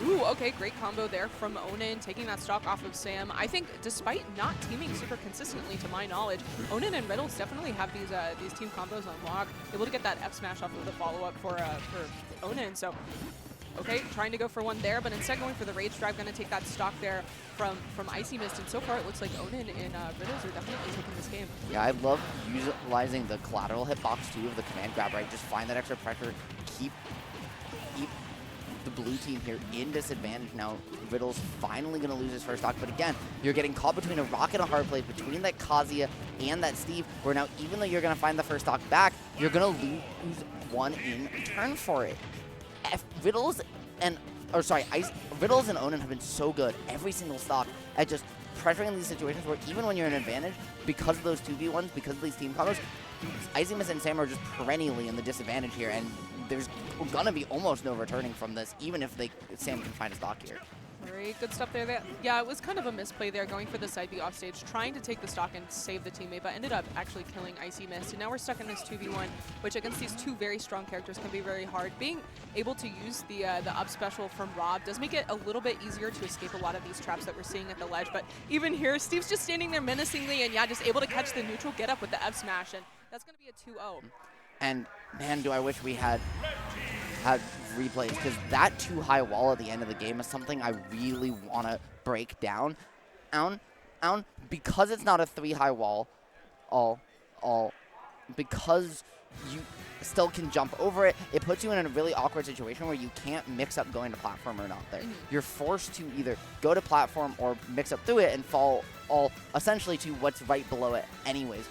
Ooh, okay, great combo there from Onin, taking that stock off of Sam. I think despite not teaming super consistently, to my knowledge, Onin and Riddles definitely have these team combos on lock, able to get that F smash off of the follow-up for Onin. So, okay, trying to go for one there, but instead going for the Rage Drive, going to take that stock there from Icy Mist. And so far, it looks like Onin and Riddles are definitely taking this game. Yeah, I love utilizing the collateral hitbox, too, of the command grab, right? Just find that extra pressure, keep the blue team here in disadvantage. Now Riddles finally going to lose his first stock, but again, you're getting caught between a rock and a hard place between that Kazuya and that Steve, where now even though you're going to find the first stock back, you're going to lose one in return for it. Riddles and Onin have been so good every single stock at just pressuring these situations where even when you're in advantage, because of those 2v1s, because of these team combos, Icy Mist and Sam are just perennially in the disadvantage here, and there's gonna be almost no returning from this, even if Sam can find a stock here. Very good stuff there. Yeah, it was kind of a misplay there, going for the side B off stage, trying to take the stock and save the teammate, but ended up actually killing Icy Mist. And now we're stuck in this 2v1, which against these two very strong characters can be very hard. Being able to use the up special from Rob does make it a little bit easier to escape a lot of these traps that we're seeing at the ledge. But even here, Steve's just standing there menacingly, and yeah, just able to catch the neutral, get up with the F smash, and that's going to be a 2-0. And man, do I wish we had replays, because that too high wall at the end of the game is something I really want to break down. Because it's not a 3 high wall, because you still can jump over it, it puts you in a really awkward situation where you can't mix up going to platform or not there. You're forced to either go to platform or mix up through it and fall all essentially to what's right below it anyways.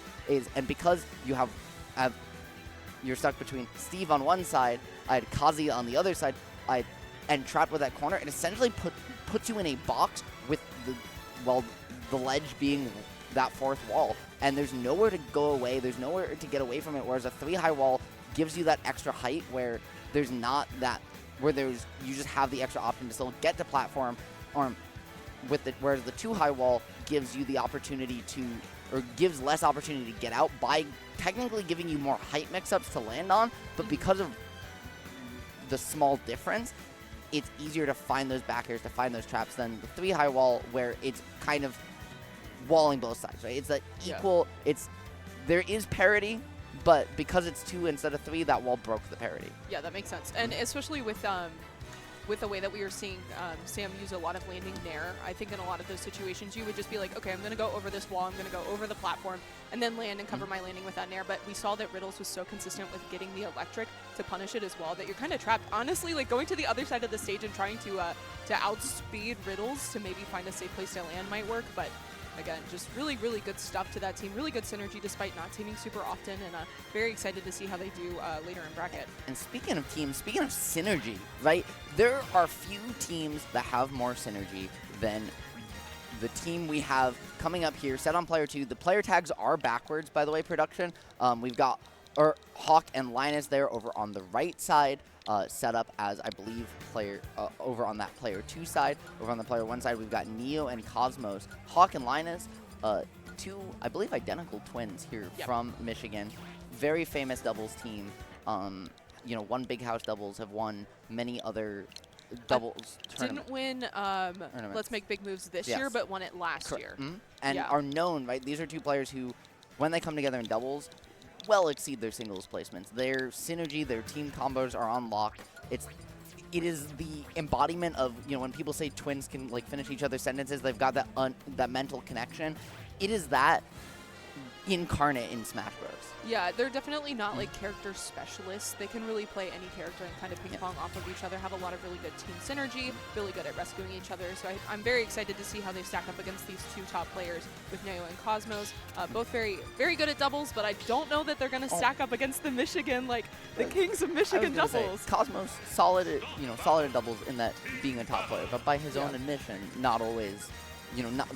And because you have you're stuck between Steve on one side, I had Kazi on the other side, and trapped with that corner. It essentially puts you in a box with the ledge being that fourth wall, and there's nowhere to go away. There's nowhere to get away from it. Whereas a 3 high wall gives you that extra height where there's not that, you just have the extra option to still get to platform, whereas the 2 high wall gives you the opportunity to, or gives less opportunity to get out by technically giving you more height mix-ups to land on, but because of the small difference, it's easier to find those backers, to find those traps than the 3 high wall where it's kind of walling both sides, right? It's that equal, there is parity, but because it's 2 instead of 3, that wall broke the parity. Yeah, that makes sense. And especially with the way that we were seeing Sam use a lot of landing nair, I think in a lot of those situations you would just be like, okay, I'm going to go over this wall, I'm going to go over the platform, and then land and cover my landing with that nair. But we saw that Riddles was so consistent with getting the electric to punish it as well that you're kind of trapped. Honestly, like going to the other side of the stage and trying to outspeed Riddles to maybe find a safe place to land might work, but again, just really, really good stuff to that team. Really good synergy despite not teaming super often, and very excited to see how they do later in bracket. And speaking of teams, speaking of synergy, right? There are few teams that have more synergy than the team we have coming up here, set on player 2. The player tags are backwards, by the way, production. We've got Hawk and Linus there over on the right side, set up as, I believe, player over on that player 2 side. Over on the player 1 side, we've got Neo and Cosmos. Hawk and Linus, 2, I believe, identical twins here from Michigan. Very famous doubles team. You know, won Big House doubles, have won many other doubles tournaments. Didn't win Let's Make Big Moves this year, but won it last year. And are known, right? These are 2 players who, when they come together in doubles, well exceed their singles placements. Their synergy, their team combos are on lock. It is the embodiment of, you know, when people say twins can like finish each other's sentences, they've got that mental connection. It is that incarnate in Smash Bros. Yeah, they're definitely not like character specialists. They can really play any character and kind of ping pong off of each other, have a lot of really good team synergy, really good at rescuing each other. So I'm very excited to see how they stack up against these two top players with Neo and Cosmos. Both very, very good at doubles, but I don't know that they're going to stack up against the Michigan, like the kings of Michigan doubles. Cosmos, solid at doubles in that being a top player, but by his own admission, not always,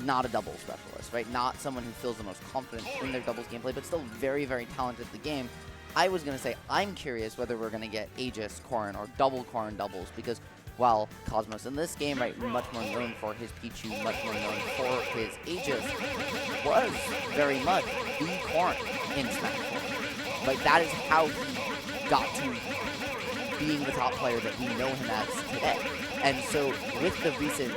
not a doubles specialist, right? Not someone who feels the most confident in their doubles gameplay, but still very, very talented at the game. I was going to say, I'm curious whether we're going to get Aegis Corrin or double Corrin doubles, because while Cosmos in this game, right, much more known for his Pichu, much more known for his Aegis, was very much the Corrin in Smash Bros. Like, that is how he got to being the top player that we know him as today. And so with the recent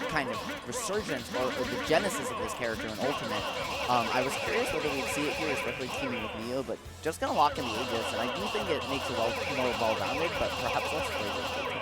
kind of resurgence or the genesis of this character in Ultimate, I was curious whether we'd see it here, especially teaming with Neo, but just going to lock in the Aegis, and I do think it makes it more well-rounded, but perhaps less flavor.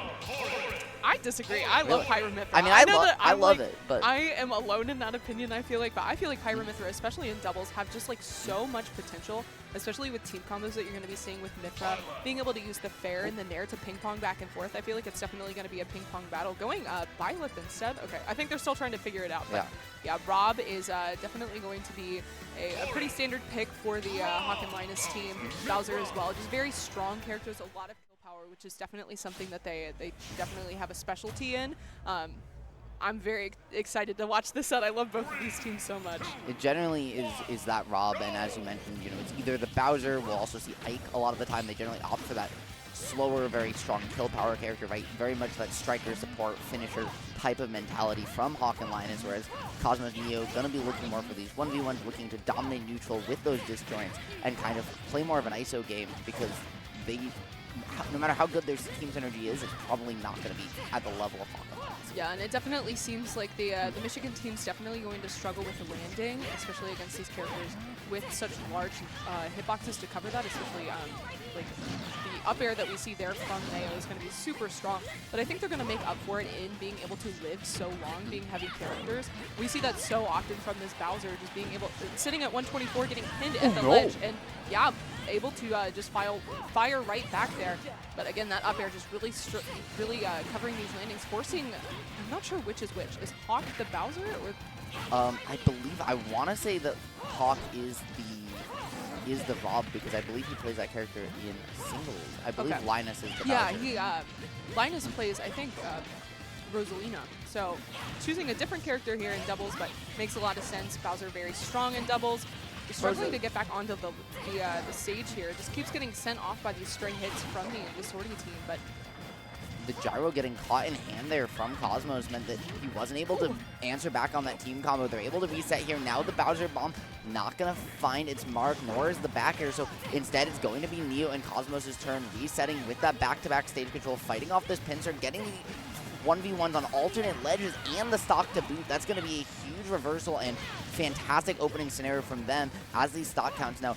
I disagree. I love Pyramithra. I mean, I love it, but I am alone in that opinion, I feel like. But I feel like Pyramithra, especially in doubles, have just like so much potential, especially with team combos that you're going to be seeing with Mithra. Being able to use the Fair and the Nair to ping pong back and forth, I feel like it's definitely going to be a ping pong battle. Going Byleth instead? Okay, I think they're still trying to figure it out. But yeah, Rob is definitely going to be a pretty standard pick for the Hawk and Linus team. Bowser as well. Just very strong characters, a lot of power, which is definitely something that they definitely have a specialty in. I'm very excited to watch this set. I love both of these teams so much. It generally is that Rob, and as you mentioned, it's either the Bowser. We'll also see Ike a lot of the time. They generally opt for that slower, very strong kill power character, right? Very much that striker support finisher type of mentality from Hawk and Linus, whereas Cosmos Neo gonna be looking more for these 1v1s, looking to dominate neutral with those disjoints and kind of play more of an ISO game, because they, no matter how good their team synergy is, it's probably not going to be at the level of Hawk and Linus. Yeah, and it definitely seems like the Michigan team's definitely going to struggle with the landing, especially against these characters with such large hitboxes to cover that, especially like the up air that we see there from Neo is going to be super strong, but I think they're going to make up for it in being able to live so long, being heavy characters. We see that so often from this Bowser, just being able, sitting at 124, getting pinned at the ledge, and yeah, able to just fire right back there. But again, that up air just really covering these landings, forcing, I'm not sure which is which. Is Hawk the Bowser? Or I want to say that Hawk is the Rob, because I believe he plays that character in singles. I believe Linus is the Bowser. Yeah, Linus plays, I think, Rosalina. So choosing a different character here in doubles, but makes a lot of sense. Bowser very strong in doubles. He's struggling to get back onto the stage here. Just keeps getting sent off by these string hits from the sortie team, but the gyro getting caught in hand there from Cosmos meant that he wasn't able to answer back on that team combo. They're able to reset here. Now the Bowser bomb not going to find its mark, nor is the back air. So instead, it's going to be Neo and Cosmos' turn, resetting with that back-to-back stage control, fighting off this pincer, getting the 1v1s on alternate ledges and the stock to boot. That's going to be a huge reversal and fantastic opening scenario from them as these stock counts now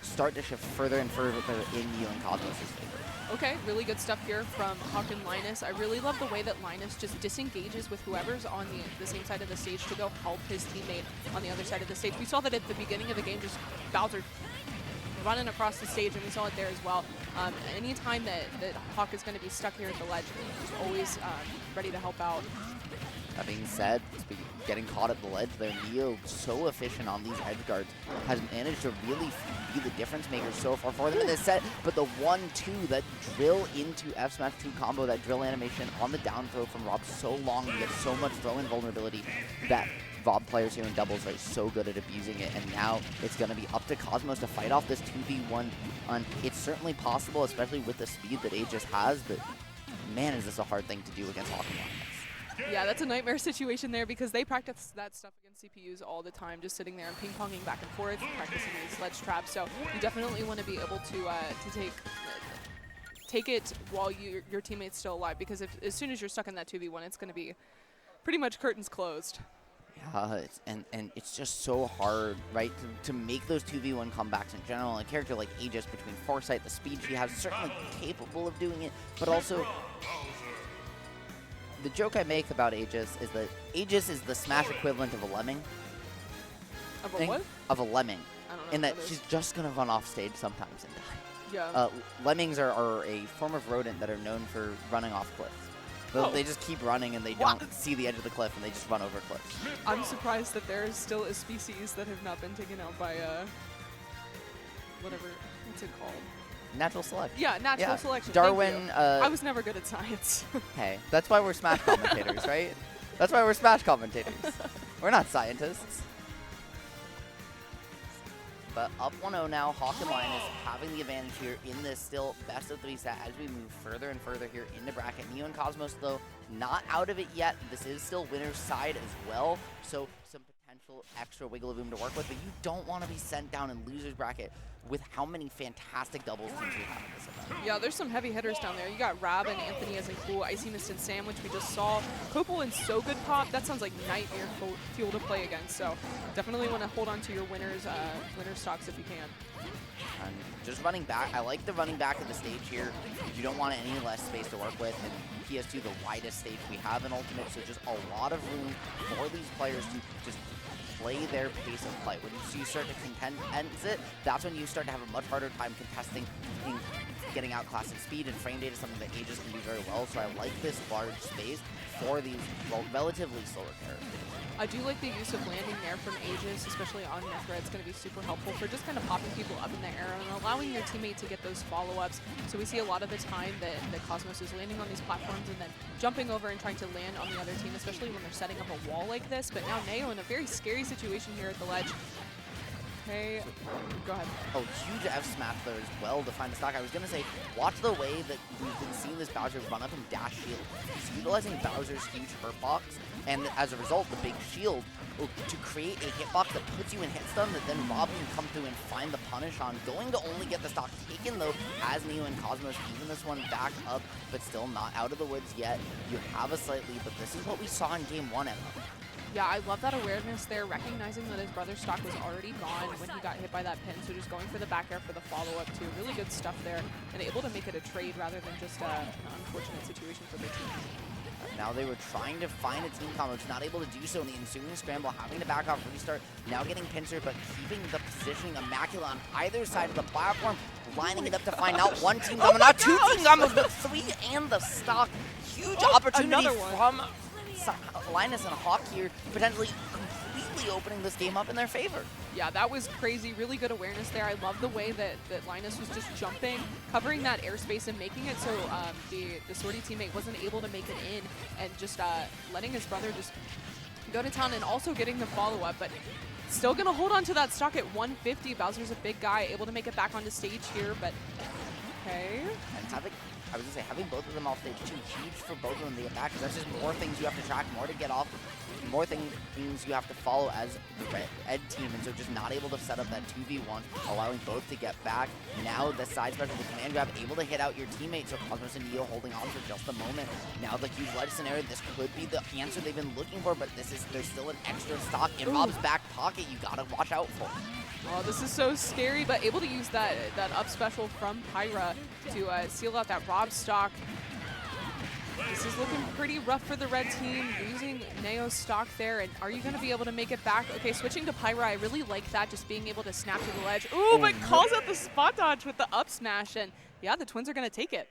start to shift further and further in Neo and Cosmos' favor. Okay, really good stuff here from Hawk and Linus. I really love the way that Linus just disengages with whoever's on the same side of the stage to go help his teammate on the other side of the stage. We saw that at the beginning of the game, just Bowser running across the stage, and we saw it there as well. Anytime that Hawk is going to be stuck here at the ledge, he's always ready to help out. That being said, getting caught at the ledge there, Neo, so efficient on these edge guards, has managed to really be the difference maker so far for them in this set. But the 1-2, that drill into F Smash 2 combo, that drill animation on the down throw from Rob so long, he gets so much throw-in vulnerability that VOD players here in doubles are so good at abusing it. And now it's going to be up to Cosmos to fight off this 2v1. It's certainly possible, especially with the speed that Aegis has, but man, is this a hard thing to do against Hawk and Linus. Yeah, that's a nightmare situation there, because they practice that stuff against CPUs all the time, just sitting there and ping-ponging back and forth, practicing these ledge traps. So you definitely want to be able to take it while your teammate's still alive, because as soon as you're stuck in that 2v1, it's going to be pretty much curtains closed. Yeah, and it's just so hard, right, to make those 2v1 comebacks in general. A character like Aegis, between foresight, the speed she has, certainly capable of doing it, but also the joke I make about Aegis is that Aegis is the Smash equivalent of a lemming. Of a what? Of a lemming. I don't know in what that it is. she's just going to run off stage sometimes and die. Yeah. Lemmings are a form of rodent that are known for running off cliffs. Oh. They just keep running and they What? don't see the edge of the cliff and they just run over cliffs. I'm surprised that there is still a species that have not been taken out by whatever, what's it called? Natural selection. Yeah, natural selection. Darwin. Thank you. I was never good at science. Hey, that's why we're Smash commentators, right? That's why we're Smash commentators. We're not scientists. But up 1-0 now, Hawk and Linus having the advantage here in this still best of 3 set as we move further and further here into bracket. Neo and Cosmos, though, not out of it yet. This is still winner's side as well, so some potential extra wiggle room to work with, but you don't want to be sent down in loser's bracket with how many fantastic doubles teams we have in this event. Yeah, there's some heavy hitters down there. You got Rab and Anthony as a cool Icy Mist and Sam, which we just saw. Copal and So Good Pop, that sounds like nightmare fuel to play against. So definitely want to hold on to your winners stocks if you can. And just running back, I like the running back of the stage here. You don't want any less space to work with, and PS2 the widest stage we have in Ultimate, so just a lot of room for these players to just play their pace of play. When you start to contend it, that's when you start to have a much harder time contesting in getting outclassed in speed, and frame data is something that Aegis can do very well, so I like this large space for these relatively slower characters. I do like the use of landing there from Aegis, especially on Mithra. It's going to be super helpful for just kind of popping people up in the air and allowing your teammate to get those follow-ups. So we see a lot of the time that Cosmos is landing on these platforms and then jumping over and trying to land on the other team, especially when they're setting up a wall like this. But now Neo in a very scary situation here at the ledge. Okay, go ahead. Oh, huge F smash there as well to find the stock. I was going to say, watch the way that we've been seeing this Bowser run up and dash shield. He's utilizing Bowser's huge hurt box, and as a result, the big shield to create a hitbox that puts you in hit stun that then Rob can come through and find the punish on. Going to only get the stock taken, though, as Neo and Cosmos even this one back up, but still not out of the woods yet. You have a slight lead, but this is what we saw in Game 1, Emma. Yeah, I love that awareness there, recognizing that his brother's stock was already gone when he got hit by that pin, so just going for the back air for the follow-up too. Really good stuff there, and able to make it a trade rather than just an unfortunate situation for their team. Now they were trying to find a team combo, just not able to do so in the ensuing scramble, having to back off restart, now getting pincer, but keeping the positioning immaculate on either side of the platform, lining it up to find out one team combo, not two team combos, but 3 and the stock. Huge opportunity from Linus and Hawk here, potentially completely opening this game up in their favor. Yeah, that was crazy. Really good awareness there. I love the way that Linus was just jumping, covering that airspace and making it so the Swordy teammate wasn't able to make it in, and just letting his brother just go to town and also getting the follow-up, but still going to hold on to that stock at 150. Bowser's a big guy, able to make it back onto stage here, but okay. And I was going to say, having both of them off stage too, huge for both of them to get back, because that's just more things you have to track, more to get off, more things you have to follow as the Ed team, and so just not able to set up that 2v1, allowing both to get back. Now the side special, the command grab, able to hit out your teammate, so Cosmos and Neo holding on for just a moment. Now the huge ledge scenario, this could be the answer they've been looking for, but there's still an extra stock in Rob's back pocket you gotta watch out for. Oh, this is so scary, but able to use that up special from Pyra to seal out that Rob stock. This is looking pretty rough for the red team, losing Neo's stock there, and are you going to be able to make it back? Okay, switching to Pyra, I really like that, just being able to snap to the ledge. Ooh, but calls out the spot dodge with the up smash, and yeah, the Twins are going to take it.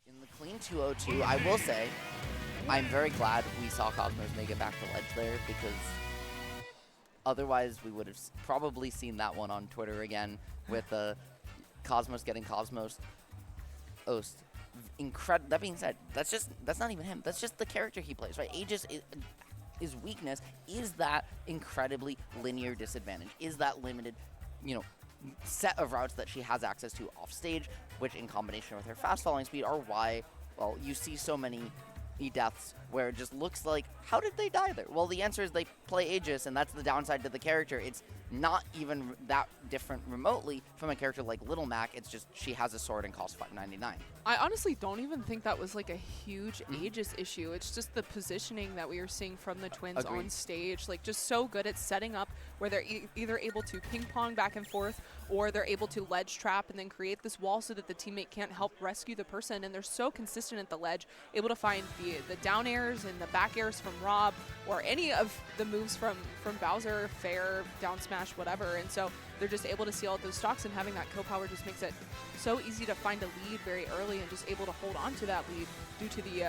In the clean 2-0-2, I will say, I'm very glad we saw Cosmos make it back to ledge there, because otherwise we would have probably seen that one on Twitter again with Cosmos getting Cosmos Oast. That being said, that's not even him. That's just the character he plays, right? Aegis his weakness is that incredibly linear disadvantage, is that limited, set of routes that she has access to off stage, which in combination with her fast falling speed are why, well, you see so many deaths where it just looks like, how did they die there? Well, the answer is they play Aegis, and that's the downside to the character. It's not even that different remotely from a character like Little Mac. It's just she has a sword and costs $5.99. I honestly don't even think that was like a huge Aegis issue. It's just the positioning that we are seeing from the Twins Agreed. on stage. Like, just so good at setting up where they're either able to ping pong back and forth or they're able to ledge trap and then create this wall so that the teammate can't help rescue the person, and they're so consistent at the ledge, able to find the down airs and the back airs from Rob, or any of the moves from Bowser, fair, down smash, whatever, and so they're just able to see all those stocks, and having that kill power just makes it so easy to find a lead very early and just able to hold on to that lead due to the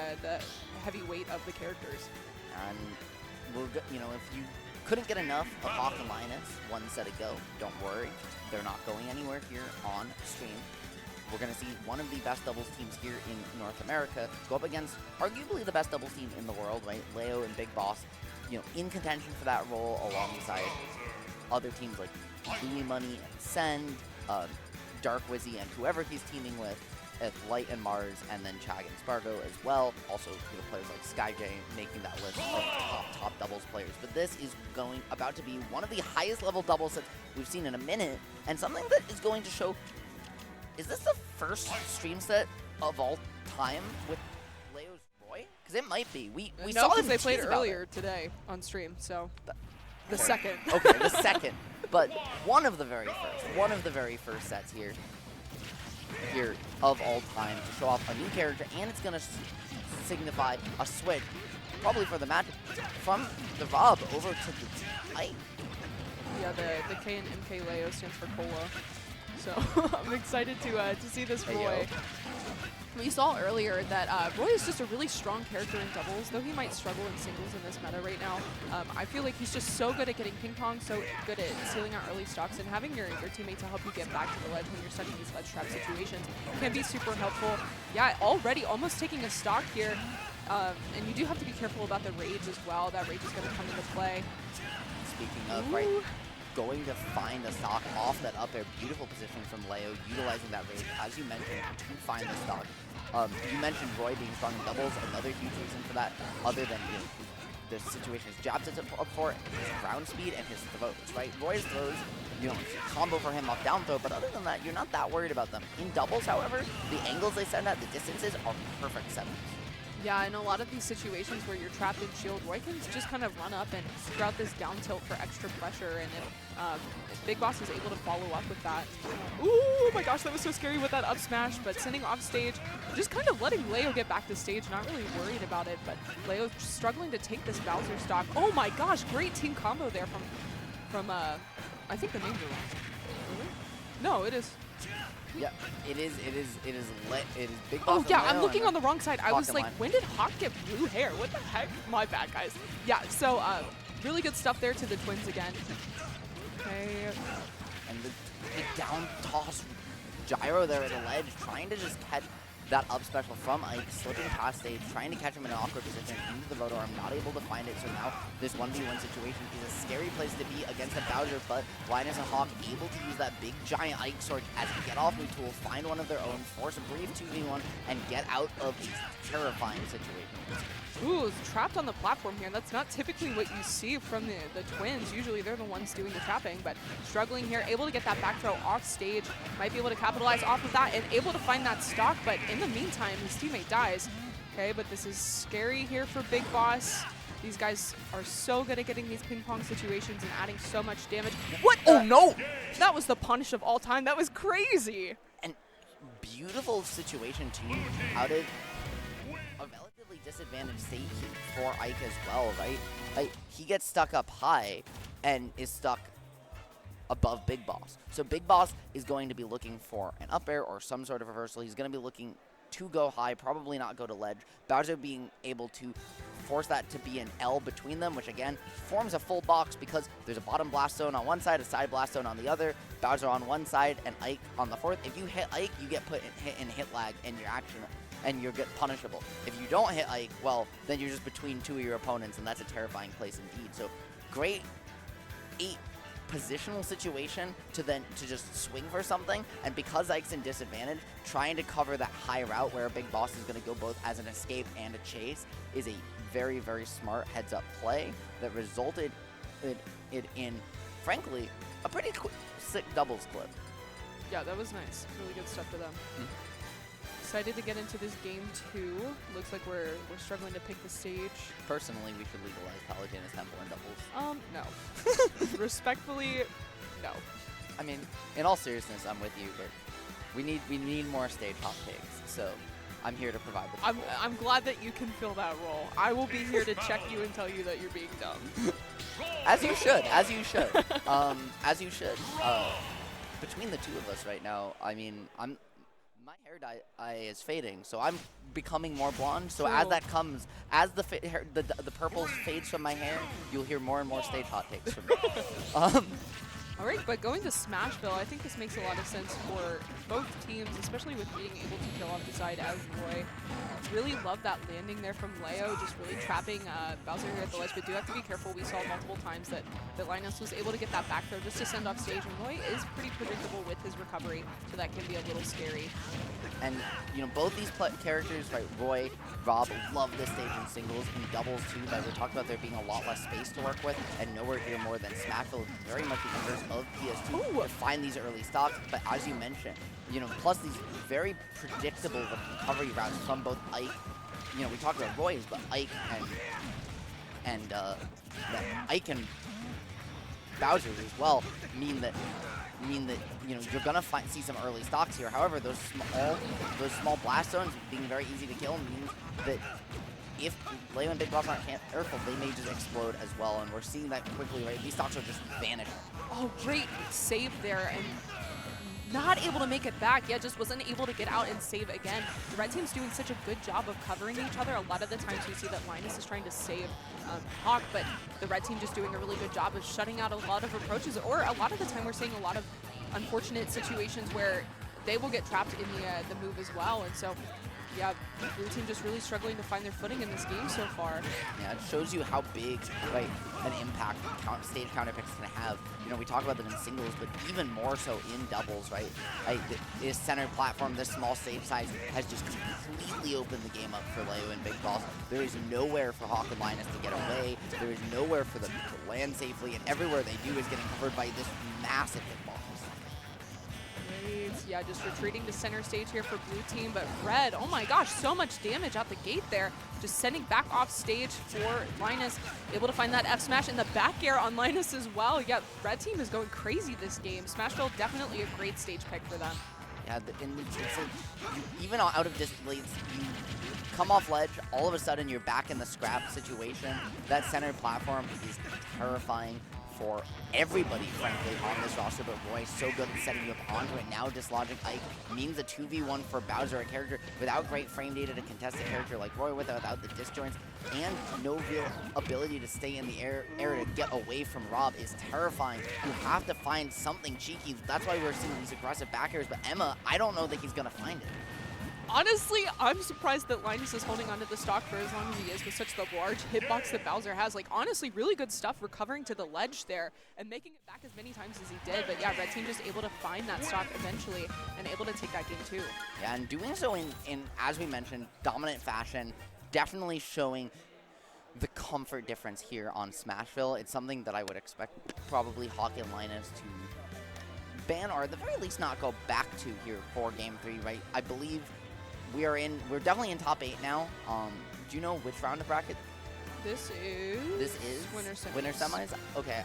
heavy weight of the characters. And you know, if you couldn't get enough of Hawk and Linus one set ago, don't worry. They're not going anywhere here on stream. We're going to see one of the best doubles teams here in North America go up against arguably the best doubles team in the world, right? Leo and Big Boss, you know, in contention for that role alongside other teams like Louis Money and Send, Dark Wizzy and whoever he's teaming with, Light and Mars, and then Chag and Spargo as well. Also, you know, players like SkyJ making that list of top doubles players. But this is about to be one of the highest level doubles that we've seen in a minute, and something that is going to show. Is this the first stream set of all time with Leo's Roy? Because it might be. We no, saw because them they played tease about earlier it. today on stream, so the second. Okay, the second. But one of the very first sets here of all time to show off a new character, and it's going to signify a switch, probably for the match, from the Rob over to the Ike. Yeah, the K in MkLeo stands for Cola. So I'm excited to see this Roy. We saw earlier that Roy is just a really strong character in doubles, though he might struggle in singles in this meta right now. I feel like he's just so good at getting ping pong, so good at sealing out early stocks, and having your teammate to help you get back to the ledge when you're studying these ledge trap situations can be super helpful. Yeah, already almost taking a stock here, and you do have to be careful about the rage as well. That rage is going to come into play. Speaking of, right, going to find a stock off that up air, beautiful positioning from Leo, utilizing that rage, as you mentioned, to find the stock. You mentioned Roy being strong in doubles. Another huge reason for that, other than the situation his jab sets up for, his ground speed and his throws, right? Roy's throws, you know, it's a combo for him off down throw, but other than that, you're not that worried about them. In doubles, however, the angles they send at, the distances are perfect setups. Yeah, in a lot of these situations where you're trapped in shield, Roy can just kind of run up and sprout this down tilt for extra pressure, and if Big Boss is able to follow up with that. Ooh, my gosh, that was so scary with that up smash, but sending off stage, just kind of letting Leo get back to stage, not really worried about it, but Leo struggling to take this Bowser stock. Oh my gosh, great team combo there from I think the names are wrong. Really? No, it is. Yeah, it is Big Boss. Oh yeah, and I'm Leo looking on the wrong side. I was like, line. when did Hawk get blue hair? What the heck? My bad, guys. Yeah, so really good stuff there to the twins again. Okay. And the down toss gyro there at the ledge, trying to just catch that up special from Ike, slipping past stage, trying to catch him in an awkward position into the rotor arm, not able to find it, so now this 1v1 situation is a scary place to be against a Bowser, but Linus and Hawk able to use that big giant Ike sword as a get-off tool, find one of their own, force a brief 2v1, and get out of these terrifying situations. Ooh, trapped on the platform here. That's not typically what you see from the twins. Usually they're the ones doing the trapping, but struggling here, able to get that back throw off stage, might be able to capitalize off of that and able to find that stock, but in the meantime, his teammate dies. Okay, but this is scary here for Big Boss. These guys are so good at getting these ping pong situations and adding so much damage. What? Oh no! That was the punish of all time. That was crazy. And beautiful situation too, out of a relatively disadvantaged state for Ike as well, right? Like, he gets stuck up high and is stuck above Big Boss. So Big Boss is going to be looking for an up air or some sort of reversal. He's going to be looking to go high, probably not go to ledge. Bowser being able to force that to be an L between them, which again forms a full box because there's a bottom blast zone on one side, a side blast zone on the other, Bowser on one side, and Ike on the fourth. If you hit Ike, you get put in hit lag in your action, and you get punishable. If you don't hit Ike, well, then you're just between two of your opponents, and that's a terrifying place indeed. So great 8 positional situation to just swing for something, and because Ike's in disadvantage, trying to cover that high route where a Big Boss is going to go both as an escape and a chase is a very, very smart heads-up play that resulted in, frankly, a pretty sick doubles clip. Yeah, that was nice. Really good stuff for them. Excited to get into this game 2. Looks like we're struggling to pick the stage. Personally, we should legalize Paladin as Temple in doubles. No. Respectfully, no. I mean, in all seriousness, I'm with you, but we need more stage hot takes. So I'm here to provide the people. I'm glad that you can fill that role. I will be here to check you and tell you that you're being dumb. As you should. As you should. As you should. Between the two of us right now, I mean, my hair dye is fading, so I'm becoming more blonde. So as that comes, as the purple fades from my hair, you'll hear more and more stage hot takes from me. All right, but going to Smashville, I think this makes a lot of sense for both teams, especially with being able to kill off the side as Roy. Really love that landing there from Leo, just really trapping Bowser here at the ledge, but do have to be careful. We saw multiple times that Linus was able to get that back throw just to send off stage, and Roy is pretty predictable with his recovery, so that can be a little scary. And, you know, both these characters, right, Roy, Rob, love this stage in singles and doubles, too. Like we talked about there being a lot less space to work with, and nowhere here more than Smashville, very much the inverse of PS2 to find these early stocks. But as you mentioned, you know, plus these very predictable recovery routes from both Ike, you know, we talked about Roy's, but Ike and Bowser as well mean that you know you're gonna see some early stocks here. However, those small blast zones being very easy to kill means that if Leo and Big Boss aren't careful, they may just explode as well, and we're seeing that quickly. Right, these stocks are just vanishing. Oh, great save there, and not able to make it back. Yeah, just wasn't able to get out and save again. The red team's doing such a good job of covering each other. A lot of the times we see that Linus is trying to save Hawk, but the red team just doing a really good job of shutting out a lot of approaches, or a lot of the time we're seeing a lot of unfortunate situations where they will get trapped in the move as well. And so, yeah, blue team just really struggling to find their footing in this game so far. Yeah, it shows you how big, right, an impact stage counter picks can have. You know, we talk about them in singles, but even more so in doubles, right? Like this center platform, this small stage size has just completely opened the game up for Leo and Big Boss. There is nowhere for Hawk and Linus to get away. There is nowhere for them to land safely, and everywhere they do is getting covered by this massive Big Boss. Yeah, just retreating to center stage here for blue team, but red, oh my gosh, so much damage out the gate there. Just sending back off stage for Linus, able to find that F smash in the back air on Linus as well. Yeah, red team is going crazy this game. Smashville definitely a great stage pick for them. Yeah, even out of distance, you come off ledge, all of a sudden you're back in the scrap situation. That center platform is terrifying for everybody, frankly, on this roster, but Roy so good at setting you up onto it. Now dislodging Ike means a 2v1 for Bowser, a character without great frame data to contest a character like Roy without the disjoints, and no real ability to stay in the air to get away from Rob is terrifying. You have to find something cheeky. That's why we're seeing these aggressive back airs, but Emma, I don't know that he's going to find it. Honestly, I'm surprised that Linus is holding onto the stock for as long as he is with such the large hitbox that Bowser has. Like, honestly, really good stuff recovering to the ledge there and making it back as many times as he did. But yeah, red team just able to find that stock eventually and able to take that game too. Yeah, and doing so in as we mentioned, dominant fashion, definitely showing the comfort difference here on Smashville. It's something that I would expect probably Hawk and Linus to ban, or at the very least not go back to here for Game 3, right? I believe we're definitely in top 8 now. Do you know which round of bracket? This is winner semis. Okay,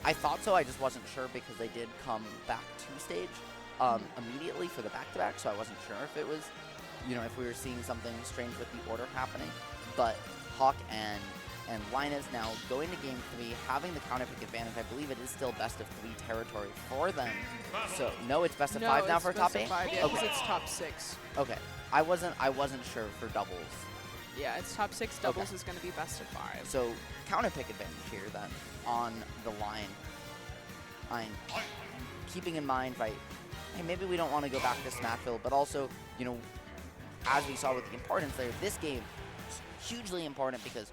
I thought so. I just wasn't sure because they did come back to stage immediately for the back-to-back, so I wasn't sure if it was, you know, if we were seeing something strange with the order happening. But Hawk and Linus now going to Game 3, having the counter pick advantage. I believe it is still best of 3 territory for them. So no, it's best of 5 now for top 8. Yeah, because it's top 6. Okay, I wasn't sure for doubles. Yeah, it's top 6. Doubles is going to be best of 5. So counter pick advantage here then on the line. I'm keeping in mind, right? Hey, maybe we don't want to go back to Smashville, but also, you know, as we saw with the importance there, this game is hugely important because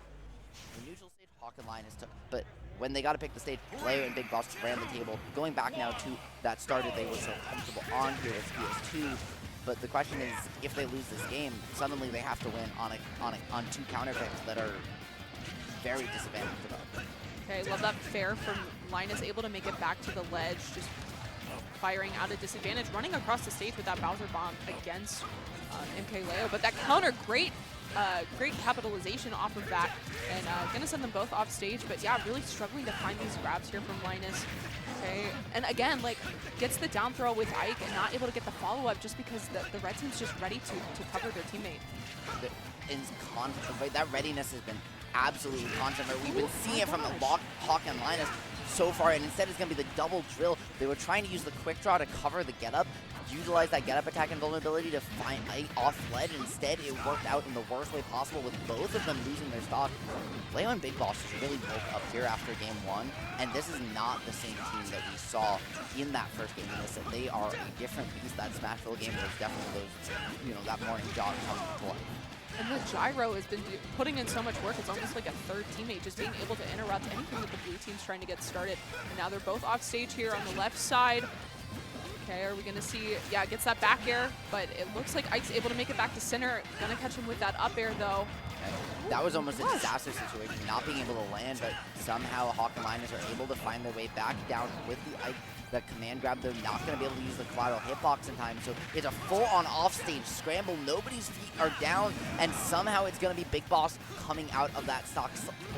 the neutral stage, Hawk and Linus took, but when they got to pick the stage, Leo and Big Boss ran the table. Going back now to that starter they were so comfortable on here with PS2. But the question is, if they lose this game, suddenly they have to win on 2 counter picks that are very disadvantaged to them. Okay, love that fair from Linus, able to make it back to the ledge, just firing out a disadvantage, running across the stage with that Bowser bomb against MkLeo. But that counter, great great capitalization off of that, and gonna send them both off stage. But yeah, really struggling to find these grabs here from Linus. Okay, and again, like, gets the down throw with Ike and not able to get the follow-up just because the red team's just ready to cover their teammate. That readiness has been absolutely constant. We've been seeing it from the Hawk and Linus so far, and instead it's going to be the double drill. They were trying to use the quick draw to cover the get-up, utilize that get-up attack and vulnerability to find Ike off ledge. Instead, it worked out in the worst way possible with both of them losing their stock. Leo and Big Boss just really woke up here after game 1, and this is not the same team that we saw in that first game. They are a different beast. That Smashville game was definitely those, that morning jog coming to life. And the gyro has been putting in so much work. It's almost like a third teammate, just being able to interrupt anything that the blue team's trying to get started. And now they're both off stage here on the left side. Okay, are we going to see, yeah, gets that back air, but it looks like Ike's able to make it back to center. Gonna catch him with that up air, though. That was almost a disaster situation, not being able to land, but somehow Hawk and Linus are able to find their way back down with the Ike. That command grab, they're not going to be able to use the collateral hitbox in time, so it's a full-on off-stage scramble. Nobody's feet are down, and somehow it's going to be Big Boss coming out of that stock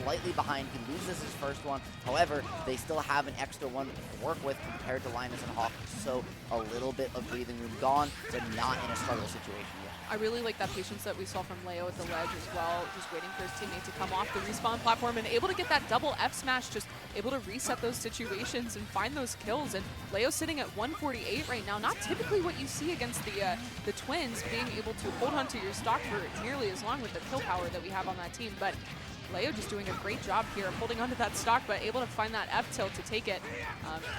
slightly behind. He loses his first one. However, they still have an extra one to work with compared to Linus and Hawk, so a little bit of breathing room gone, but not in a struggle situation yet. I really like that patience that we saw from Leo at the ledge as well, just waiting for his teammate to come off the respawn platform and able to get that double F smash, just able to reset those situations and find those kills. And Leo sitting at 148 right now, not typically what you see against the Twins, being able to hold on to your stock for nearly as long with the kill power that we have on that team. But Leo just doing a great job here of holding onto that stock, but able to find that F tilt to take it.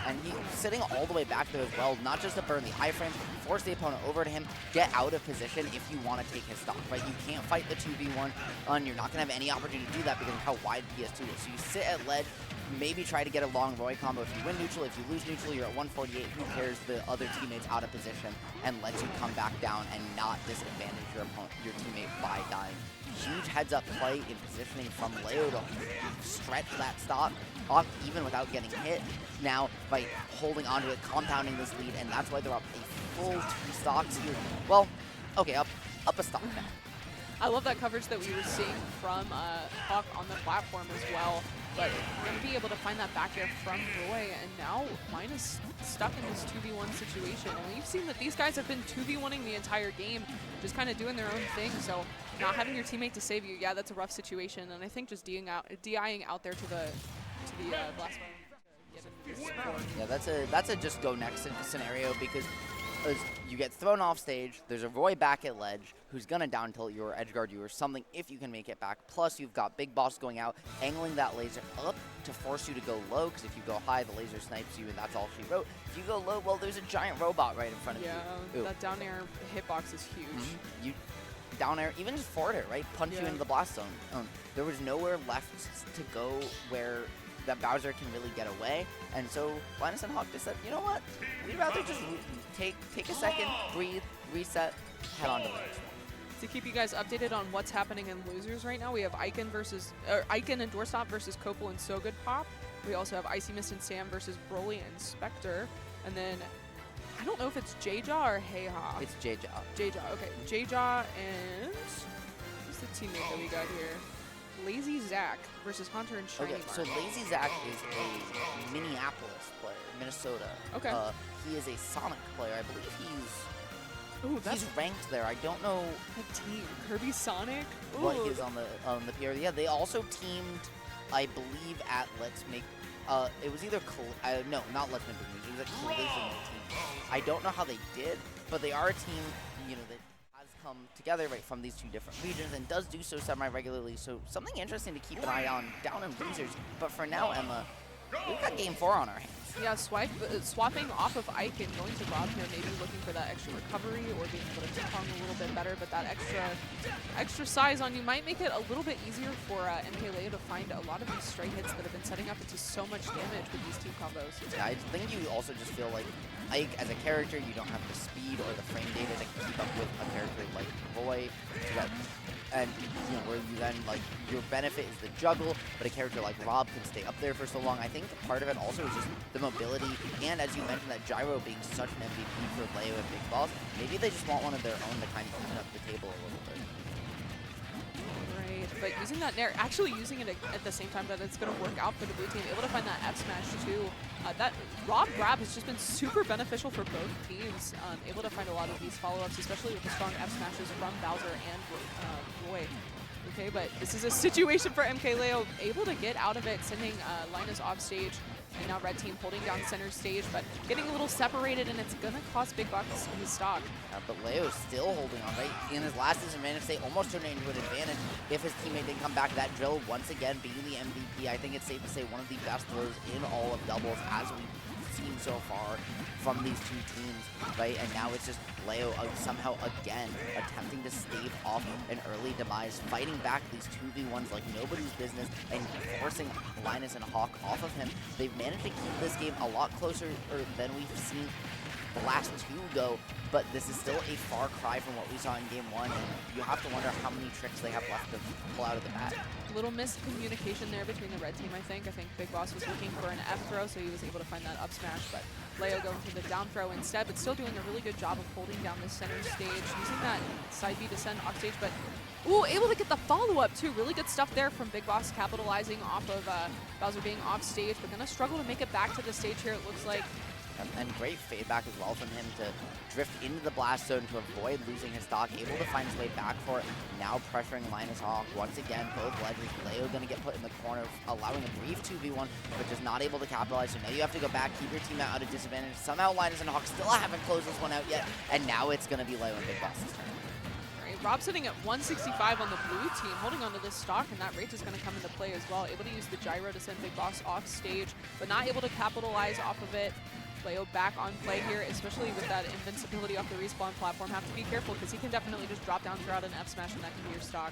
And he's sitting all the way back there as well, not just to burn the iframes, force the opponent over to him, get out of position if you want to take his stock, right? You can't fight the 2v1, and you're not going to have any opportunity to do that because of how wide PS2 is. So you sit at ledge, maybe try to get a long Roy combo. If you win neutral, if you lose neutral, you're at 148. Who cares? The other teammate's out of position and lets you come back down and not disadvantage your teammate by dying. Huge heads-up play in positioning from Leo to stretch that stock off even without getting hit. Now, by holding onto it, compounding this lead, and that's why they're up a full 2 stocks here. Well, okay, up a stock now. I love that coverage that we were seeing from Hawk on the platform as well. But we're going to be able to find that back air from Roy, and now Linus stuck in this 2v1 situation. And we've seen that these guys have been 2v1ing the entire game, just kind of doing their own thing. So not having your teammate to save you, yeah, that's a rough situation. And I think just DIing out there to the blast zone. Yeah, that's a just go next scenario because you get thrown off stage, there's a Roy back at ledge who's going to down tilt you or edge guard you or something if you can make it back. Plus, you've got Big Boss going out, angling that laser up to force you to go low, because if you go high, the laser snipes you, and that's all she wrote. If you go low, well, there's a giant robot right in front of you. Yeah, that down air hitbox is huge. You down air, even just forward it, right? Punch you into the blast zone. There was nowhere left to go where that Bowser can really get away, and so Linus and Hawk just said, you know what? We'd rather just take a second, breathe, reset, head on to the next one. To keep you guys updated on what's happening in losers right now, we have Icon and Doorstop versus Copel and So Good Pop. We also have Icy Mist and Sam versus Broly and Spectre, and then I don't know if it's J-Jaw or Hey-Ha. It's J-Jaw. J-Jaw, okay. J-Jaw and who's the teammate that we got here? Lazy Zach versus Hunter and Shiny Okay, Mark. so Lazy Zach is a Minneapolis player, Minnesota. Okay. He is a Sonic player. I believe he's ranked there. I don't know a team. Kirby Sonic? Ooh. what he is on the PR. Yeah, they also teamed, I believe, at Let's Make. It was either no, not Let's Make the News. It was a Collision team. I don't know how they did, but they are a team, that has come together right from these 2 different regions and does do so semi-regularly. So something interesting to keep an eye on down in losers. But for now, Emma, we've got game 4 on our hands. Yeah, swapping off of Ike and going to Rob here, maybe looking for that extra recovery or being able to ping-pong a little bit better, but that extra size on you might make it a little bit easier for MkLeo to find a lot of these straight hits that have been setting up into so much damage with these team combos. Yeah, I think you also just feel like Ike, as a character, you don't have the speed or the frame data to keep up with a character like Roy. And where you then, your benefit is the juggle, but a character like Rob can stay up there for so long. I think part of it also is just the mobility, and as you mentioned, that gyro being such an MVP for Leo and Big Boss, maybe they just want one of their own to kind of even up the table a little bit. but using that Nair, actually using it at the same time that it's going to work out for the blue team, able to find that F smash too. That Rob grab has just been super beneficial for both teams, able to find a lot of these follow-ups, especially with the strong F smashes from Bowser and Roy. Okay, but this is a situation for MkLeo, able to get out of it, sending Linus off stage. And now red team holding down center stage, but getting a little separated, and it's going to cost Big Box his stock. But Leo's still holding on, right? In his last disadvantage, they almost turned it into an advantage if his teammate didn't come back. That drill, once again, being the MVP, I think it's safe to say one of the best throws in all of doubles as we've seen so far from these two teams, right? And now it's just Leo somehow again attempting to stave off an early demise, fighting back these 2v1s like nobody's business and forcing Linus and Hawk off of him. They've managed to keep this game a lot closer than we've seen the last two go, but this is still a far cry from what we saw in game one, and you have to wonder how many tricks they have left to pull out of the bag. Little miscommunication there between the red team, I think. I think Big Boss was looking for an F throw, so he was able to find that up smash, but Leo going for the down throw instead, but still doing a really good job of holding down the center stage, using that side B to send off stage, but ooh, able to get the follow-up too. Really good stuff there from Big Boss, capitalizing off of Bowser being off stage, but gonna struggle to make it back to the stage here, it looks like. And great feedback as well from him to drift into the blast zone to avoid losing his stock, able to find his way back for it. Now pressuring Linus Hawk once again, both ledgers. Leo gonna get put in the corner, allowing a brief 2v1, but just not able to capitalize. So now you have to go back, keep your team out of disadvantage. Somehow Linus and Hawk still haven't closed this one out yet, and now it's gonna be Leo and Big Boss's turn. Rob sitting at 165 on the blue team, holding onto this stock, and that rage is going to come into play as well. Able to use the gyro to send Big Boss off stage, but not able to capitalize off of it. Leo back on play here, especially with that invincibility off the respawn platform. Have to be careful because he can definitely just drop down throughout an F smash, and that can be your stock.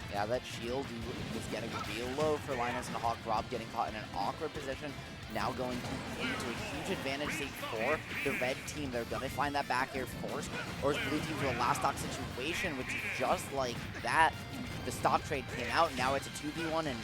Yeah, that shield was getting real low for Linus and Hawk. Rob getting caught in an awkward position. Now going into a huge advantage state for the red team. They're going to find that back air force, or is blue team to a last stock situation, which just like that, the stock trade came out. Now it's a 2v1, and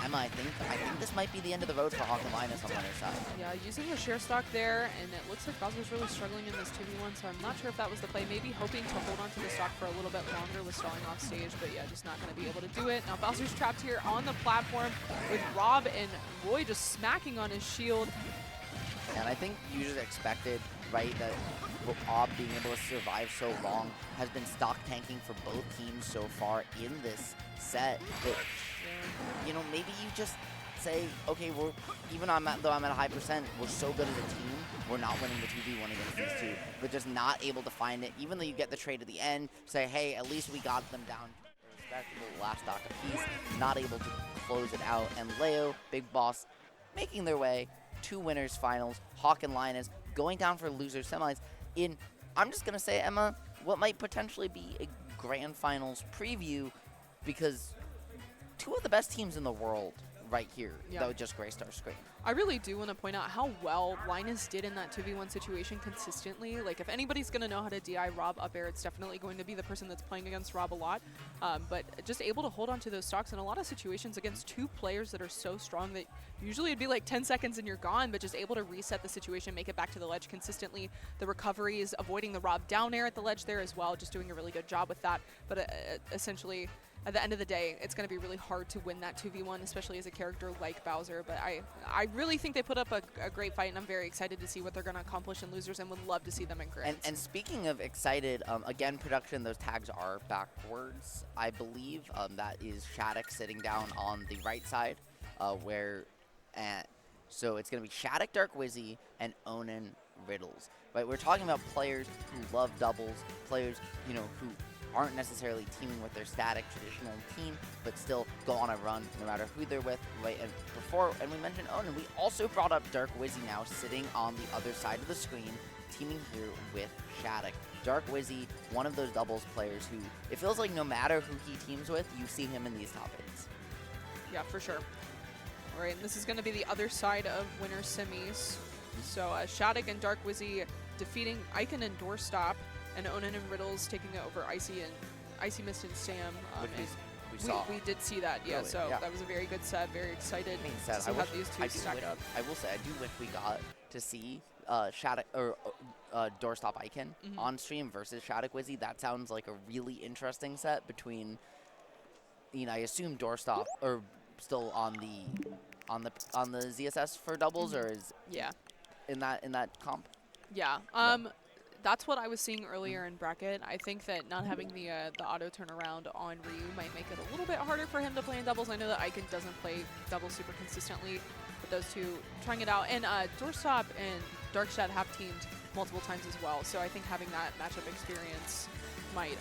Emma, I think this might be the end of the road for Hawk and Linus on winner's side. Yeah, using the share stock there, and it looks like Bowser's really struggling in this 2v1, so I'm not sure if that was the play. Maybe hoping to hold on to the stock for a little bit longer with stalling off stage, but yeah, just not going to be able to do it. Now Bowser's trapped here on the platform with Rob and Roy just smacking on his shield. And I think you just expected, right, that Rob being able to survive so long has been stock tanking for both teams so far in this set. That, you know, maybe you just say, okay, though I'm at a high percent, we're so good as a team, we're not winning the 2v1 against these two, but just not able to find it. Even though you get the trade at the end, say, hey, at least we got them down to a respectable last stock apiece, not able to close it out. And Leo, Big Boss, making their way to winners finals. Hawk and Linus going down for losers semis in, I'm just going to say, Emma, what might potentially be a grand finals preview, because two of the best teams in the world right here that would just graced our screen. I really do want to point out how well Linus did in that 2v1 situation consistently. Like, if anybody's going to know how to DI Rob up air, it's definitely going to be the person that's playing against Rob a lot. But just able to hold on to those stocks in a lot of situations against two players that are so strong that usually it'd be like 10 seconds and you're gone, but just able to reset the situation, make it back to the ledge consistently. The recoveries, avoiding the Rob down air at the ledge there as well, just doing a really good job with that. But essentially, at the end of the day, it's going to be really hard to win that 2v1, especially as a character like Bowser. But I really think they put up a great fight, and I'm very excited to see what they're going to accomplish in losers and would love to see them in grands. And speaking of excited, again, production, those tags are backwards, I believe. That is SHADIC sitting down on the right side, so it's going to be SHADIC, Dark Wizzy, and Onin, Riddles. Right, we're talking about players who love doubles, players, you know, who aren't necessarily teaming with their static traditional team, but still go on a run no matter who they're with, right? And we mentioned Onin, we also brought up Dark Wizzy now sitting on the other side of the screen, teaming here with SHADIC. Dark Wizzy, one of those doubles players who, it feels like no matter who he teams with, you see him in these top 8s. Yeah, for sure. All right, and this is going to be the other side of winner semis. So SHADIC and Dark Wizzy defeating Icon and Doorstop, and Onin and Riddles taking it over Icy Mist and Sam. We saw. We did see that, yeah. Really, So yeah. that was a very good set. Very excited to see how these two stack up. I will say, I do wish we got to see SHADIC or Doorstop Icon on stream versus SHADIC Wizzy. That sounds like a really interesting set between I assume doorstop or still on the ZSS for doubles, or is Yeah. in that comp? Yeah. That's what I was seeing earlier in bracket. I think that not having the auto turnaround on Ryu might make it a little bit harder for him to play in doubles. I know that Icon doesn't play doubles super consistently, but those two trying it out. And Doorstop and Darkshad have teamed multiple times as well, so I think having that matchup experience might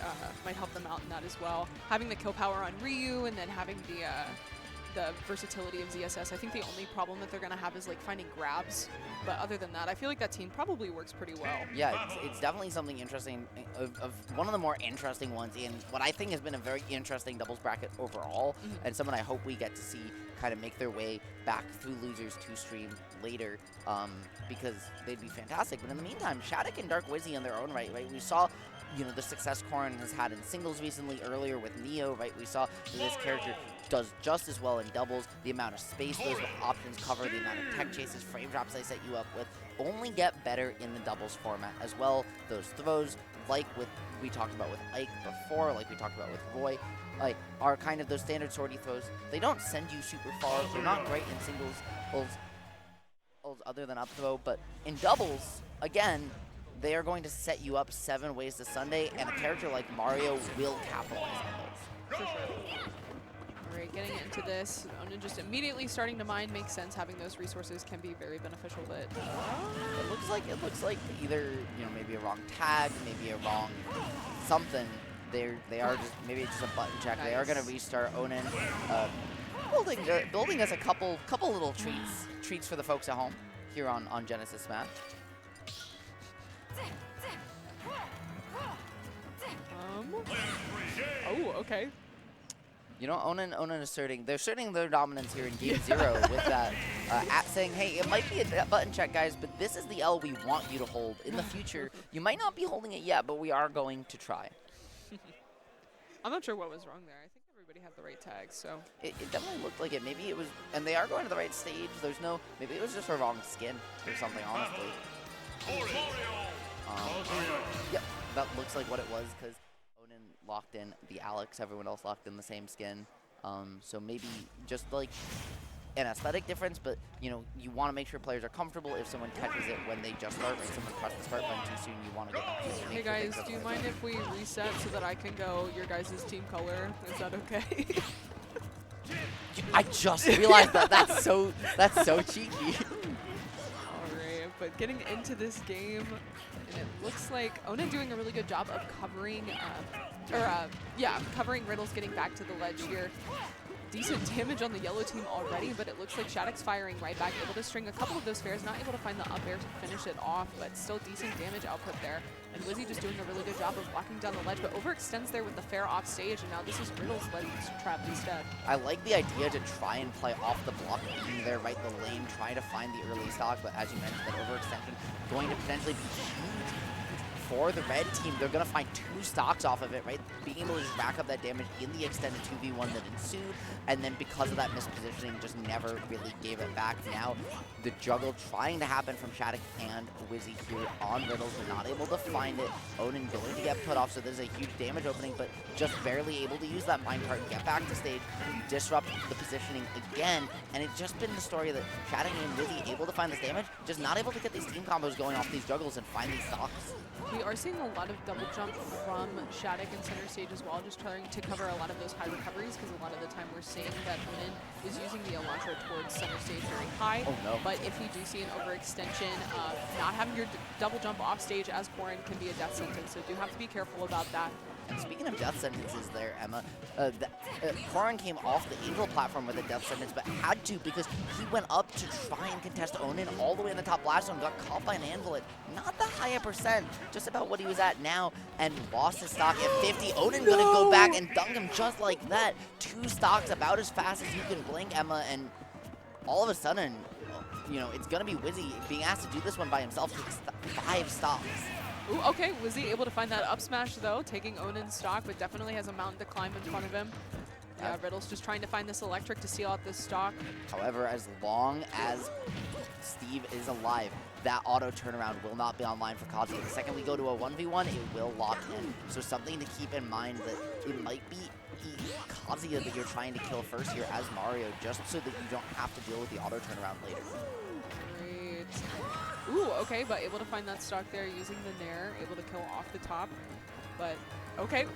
help them out in that as well. Having the kill power on Ryu and then having the versatility of ZSS. I think the only problem that they're going to have is like finding grabs. But other than that, I feel like that team probably works pretty well. Yeah, it's definitely something interesting, of one of the more interesting ones in what I think has been a very interesting doubles bracket overall, and someone I hope we get to see kind of make their way back through Losers 2 stream later, because they'd be fantastic. But in the meantime, SHADIC and Dark Wizzy in their own right? We saw, the success Corrin has had in singles recently, earlier with Neo, right? We saw that this character does just as well in doubles. The amount of space those options cover, the amount of tech chases, frame drops they set you up with, only get better in the doubles format as well. Those throws, like we talked about with Ike before, like we talked about with Roy, are kind of those standard sortie throws. They don't send you super far. They're not great in singles, other than up throw, but in doubles, again, they are going to set you up 7 ways to Sunday, and a character like Mario will capitalize on those. For sure. All right, getting into this, Onin just immediately starting to mine makes sense. Having those resources can be very beneficial, but it looks like either maybe a wrong tag, maybe a wrong something. They are just maybe it's just a button check. Nice. They are going to restart Onin, building us a couple little treats for the folks at home here on Genesis Smash. Oh, okay. Onin asserting their dominance here in Game 0 with that saying, hey, it might be a button check, guys, but this is the L we want you to hold in the future. You might not be holding it yet, but we are going to try. I'm not sure what was wrong there. I think everybody had the right tags, so. It definitely looked like it. Maybe it was, and they are going to the right stage. Maybe it was just a wrong skin or something, honestly. Yep, that looks like what it was, because Onin locked in the Alex, everyone else locked in the same skin. So maybe just like an aesthetic difference, but you want to make sure players are comfortable. If someone catches it when they just start, if someone presses the start button too soon, you want to get back to it. Hey guys, do you mind if we reset so that I can go your guys' team color? Is that okay? I just realized that. That's so cheeky. Alright, but getting into this game, and it looks like Onin doing a really good job of covering, covering Riddles, getting back to the ledge here. Decent damage on the yellow team already, but it looks like SHADIC's firing right back, able to string a couple of those fares, not able to find the up air to finish it off, but still decent damage output there. And Wizzy just doing a really good job of blocking down the ledge, but overextends there with the fair off stage, and now this is Riddles' ledge trap instead. I like the idea to try and play off the block, being there right the lane, trying to find the early stock, but as you mentioned, that overextension going to potentially be huge for the red team. They're going to find 2 stocks off of it, right? Being able to just rack up that damage in the extended 2v1 that ensued, and then because of that mispositioning, just never really gave it back. Now, the juggle trying to happen from SHADIC and Wizzy here on Riddles, but not able to find it. Onin going to get put off, so there's a huge damage opening, but just barely able to use that minecart and get back to stage, disrupt the positioning again, and it's just been the story that SHADIC and Wizzy able to find this damage, just not able to get these team combos going off these juggles and find these stocks. We are seeing a lot of double jump from SHADIC in center stage as well, just trying to cover a lot of those high recoveries, because a lot of the time we're seeing that Onin is using the Elantra towards center stage very high. Oh no. But if you do see an overextension, not having your double jump off stage as Corrin can be a death sentence, so do have to be careful about that. And speaking of death sentences there, Emma, Corrin came off the Angel platform with a death sentence, but had to because he went up to try and contest Onin all the way in the top blast zone, got caught by an anvil at not the higher percent, just about what he was at now, and lost his stock at 50. Onin gonna go back and dunk him just like that. 2 stocks about as fast as you can blink, Emma, and all of a sudden, it's gonna be Wizzy being asked to do this one by himself, takes 5 stocks. Ooh, okay, Wizzy able to find that up smash though, taking Onin's stock, but definitely has a mountain to climb in front of him. Yeah, Riddles just trying to find this electric to seal out this stock. However, as long as Steve is alive, that auto turnaround will not be online for Kazuya. The second we go to a 1v1, it will lock in. So something to keep in mind that it might be Kazuya that you're trying to kill first here as Mario, just so that you don't have to deal with the auto turnaround later. Great. Ooh, okay, but able to find that stock there using the Nair, able to kill off the top. But, okay,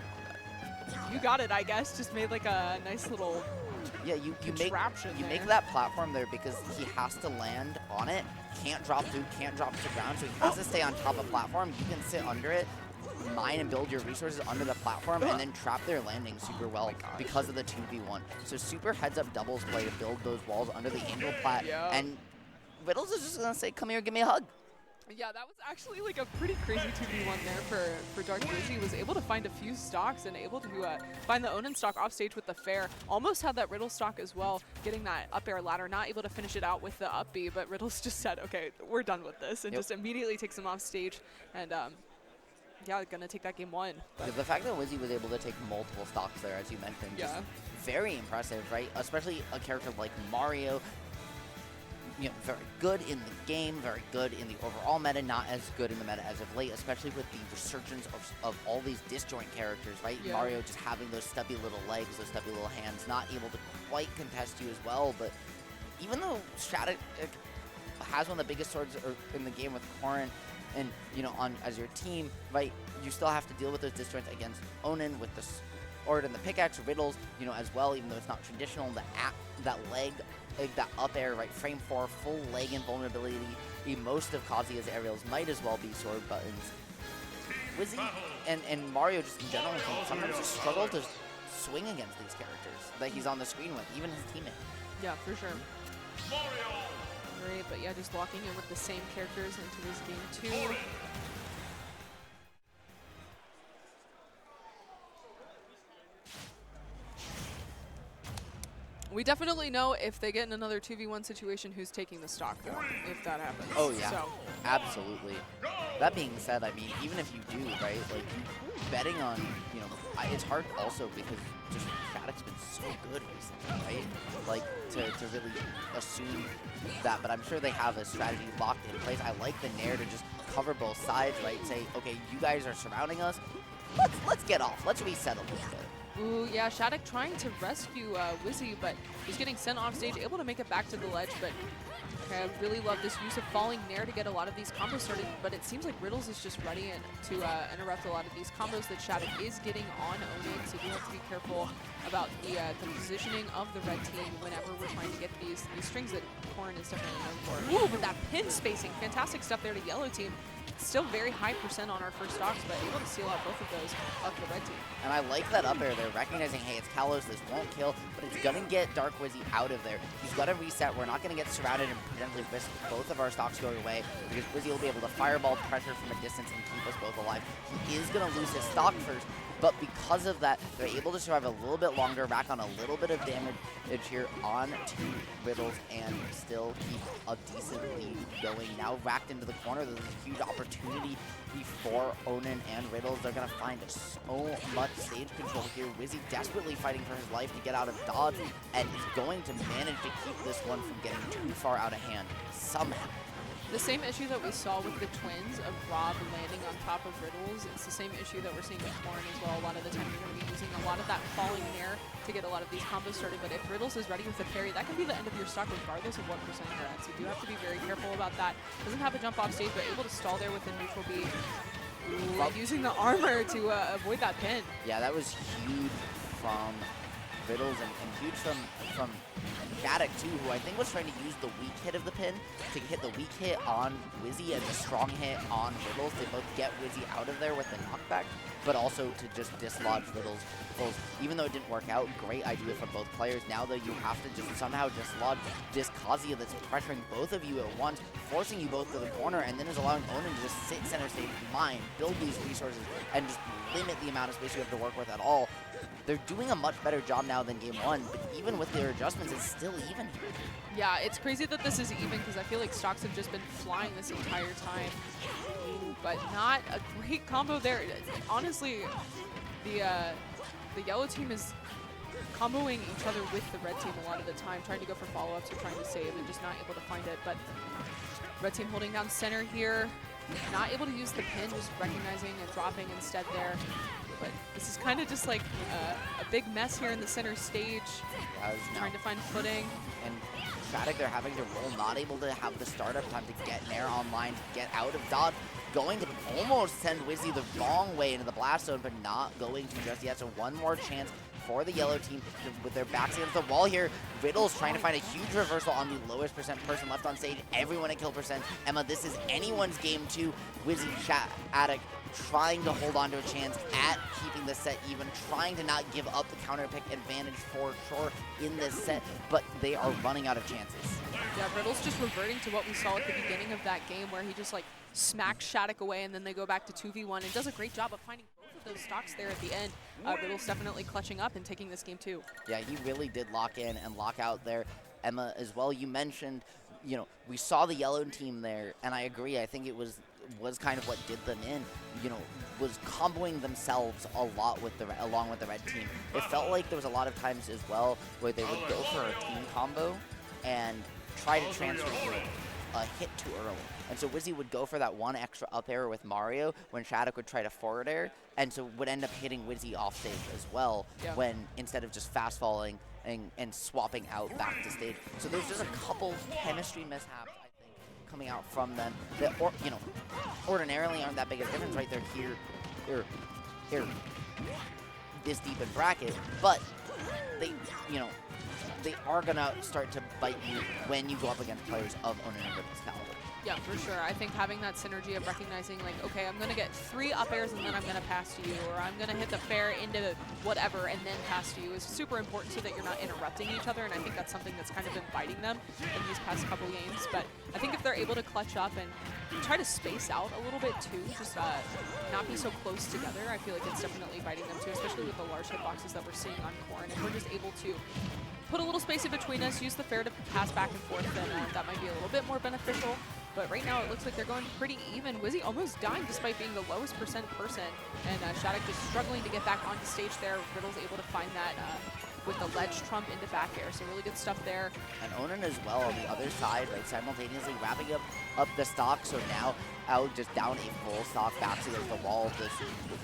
you got it, I guess. Just made like a nice little you contraption make there. that platform there because he has to land on it, can't drop through, can't drop to the ground, so he has to stay on top of the platform. You can sit under it, mine and build your resources under the platform, and then trap their landing super well because of the 2v1. So super heads up doubles play to build those walls under the angel plat, and Riddles is just gonna say, come here, give me a hug. Yeah, that was actually like a pretty crazy 2v1 there for Dark Wizzy. Was able to find a few stocks and able to find the Onin stock off stage with the fair. Almost had that Riddle stock as well, getting that up air ladder. Not able to finish it out with the up B, but Riddles just said, okay, we're done with this, and just immediately takes him off stage. And yeah, gonna take that game 1. Yeah, the fact that Wizzy was able to take multiple stocks there, as you mentioned, just very impressive, right? Especially a character like Mario, you know, very good in the game, very good in the overall meta, not as good in the meta as of late, especially with the resurgence of all these disjoint characters, right? Yeah. Mario just having those stubby little legs, those stubby little hands, not able to quite contest you as well, but even though SHADIC has one of the biggest swords in the game with Corrin, and, you know, as your team, right, you still have to deal with those disjoints against Onin with the sword and the pickaxe, Riddles, you know, as well, even though it's not traditional, that leg, like that up air, right, frame 4, full leg invulnerability. Most of Kazuya's aerials might as well be sword buttons. Wizzy and Mario just in general can sometimes just struggle to swing against these characters that he's on the screen with, even his teammate. Yeah, for sure. Great, but yeah, just locking in with the same characters into this game 2. We definitely know if they get in another 2v1 situation who's taking the stock, though, if that happens. Oh, yeah. So. Absolutely. That being said, I mean, even if you do, right, like, betting on, you know, it's hard also because just SHADIC's been so good recently, right? Like, to really assume that, but I'm sure they have a strategy locked in place. I like the Nair to just cover both sides, right? Say, okay, you guys are surrounding us. Let's get off. Let's reset a little bit. Ooh, yeah, SHADIC trying to rescue Wizzy, but he's getting sent off stage, able to make it back to the ledge, but I really love this use of falling Nair to get a lot of these combos started, but it seems like Riddles is just ready to interrupt a lot of these combos that SHADIC is getting on Onin, so we have to be careful about the positioning of the red team whenever we're trying to get these strings that Corrin is definitely known for. Ooh, but that pin spacing, fantastic stuff there to yellow team. Still very high % on our first stocks, but able to seal out both of those of the red team. And I like that up air there, recognizing, hey, it's Kalos, this won't kill, but it's going to get Dark Wizzy out of there. He's got to reset. We're not going to get surrounded and potentially risk both of our stocks going away, because Wizzy will be able to fireball pressure from a distance and keep us both alive. He is going to lose his stock first, but because of that, they're able to survive a little bit longer, rack on a little bit of damage here on to Riddles, and still keep a decent lead going. Now racked into the corner, there's a huge opportunity for Onin and Riddles. They're going to find so much stage control here. Wizzy desperately fighting for his life to get out of dodge, and is going to manage to keep this one from getting too far out of hand somehow. The same issue that we saw with the twins of Rob landing on top of Riddles, it's the same issue that we're seeing with Corrin as well. A lot of the time you're going to be using a lot of that falling Nair to get a lot of these combos started, but if Riddles is ready with the parry, that can be the end of your stock regardless of what % you're at. So you do have to be very careful about that. Doesn't have a jump off stage, but able to stall there with the neutral B. Ooh, using the armor to avoid that pin. Yeah, that was huge from Riddles and huge from SHADIC too, who I think was trying to use the weak hit of the pin to hit the weak hit on Wizzy and the strong hit on Riddles to both get Wizzy out of there with the knockback, but also to just dislodge Riddles. Even though it didn't work out, great idea from both players. Now though, you have to just somehow dislodge this Kazuya that's pressuring both of you at once, forcing you both to the corner, and then is allowing Onin to just sit center stage, mine, build these resources, and just limit the amount of space you have to work with at all. They're doing a much better job now than game 1, but even with their adjustments, it's still even here. Yeah, it's crazy that this is even because I feel like stocks have just been flying this entire time. But not a great combo there. Honestly, the yellow team is comboing each other with the red team a lot of the time, trying to go for follow-ups or trying to save and just not able to find it. But red team holding down center here, not able to use the pin, just recognizing and dropping instead there. but this is kind of just like a big mess here in the center stage, trying to find footing. And SHADIC, they're having to roll, not able to have the startup time to get Nair online, to get out of dodge. Going to almost send Wizzy the wrong way into the blast zone, but not going to just yet. So one more chance for the yellow team with their backs against the wall here. Riddles trying to find a huge reversal on the lowest percent person left on stage. Everyone at kill percent. Emma, this is anyone's game too. Wizzy, SHADIC trying to hold on to a chance at keeping the set even, trying to not give up the counter pick advantage for sure in this set, but they are running out of chances. Yeah, Riddles just reverting to what we saw at the beginning of that game where he just like smacks SHADIC away and then they go back to 2v1 and does a great job of finding both of those stocks there at the end. Riddles definitely clutching up and taking this game too. Yeah, he really did lock in and lock out there. Emma, as well, you mentioned, you know, we saw the yellow team there, and I agree, I think it was kind of what did them in, you know, was comboing themselves a lot with along with the red team. It felt like there was a lot of times as well where they would go for a team combo and try to transfer a hit too early. And so Wizzy would go for that one extra up air with Mario when SHADIC would try to forward air, and so would end up hitting Wizzy off stage as well, when instead of just fast falling and swapping out back to stage. So there's just a couple chemistry mishaps, I think, coming out from them that, you know, ordinarily aren't that big of a difference, right? They're here, this deep in bracket, but they, you know, they are gonna start to bite you when you go up against players of Onin and Riddles caliber. Yeah, for sure. I think having that synergy of recognizing, like, okay, I'm going to get 3 up airs and then I'm going to pass to you, or I'm going to hit the fair into whatever and then pass to you is super important so that you're not interrupting each other, and I think that's something that's kind of been biting them in these past couple games. But I think if they're able to clutch up and try to space out a little bit too, just not be so close together, I feel like it's definitely biting them too, especially with the large hitboxes that we're seeing on Corrin. If we're just able to put a little space in between us, use the fair to pass back and forth, then that might be a little bit more beneficial. But right now it looks like they're going pretty even. Wizzy almost dying despite being the lowest percent person, and SHADIC just struggling to get back onto stage there. Riddles able to find that with the ledge trump into back air, so really good stuff there. And Onin as well on the other side, right, simultaneously wrapping up the stock, so now out just down a full stock, backs against the wall. This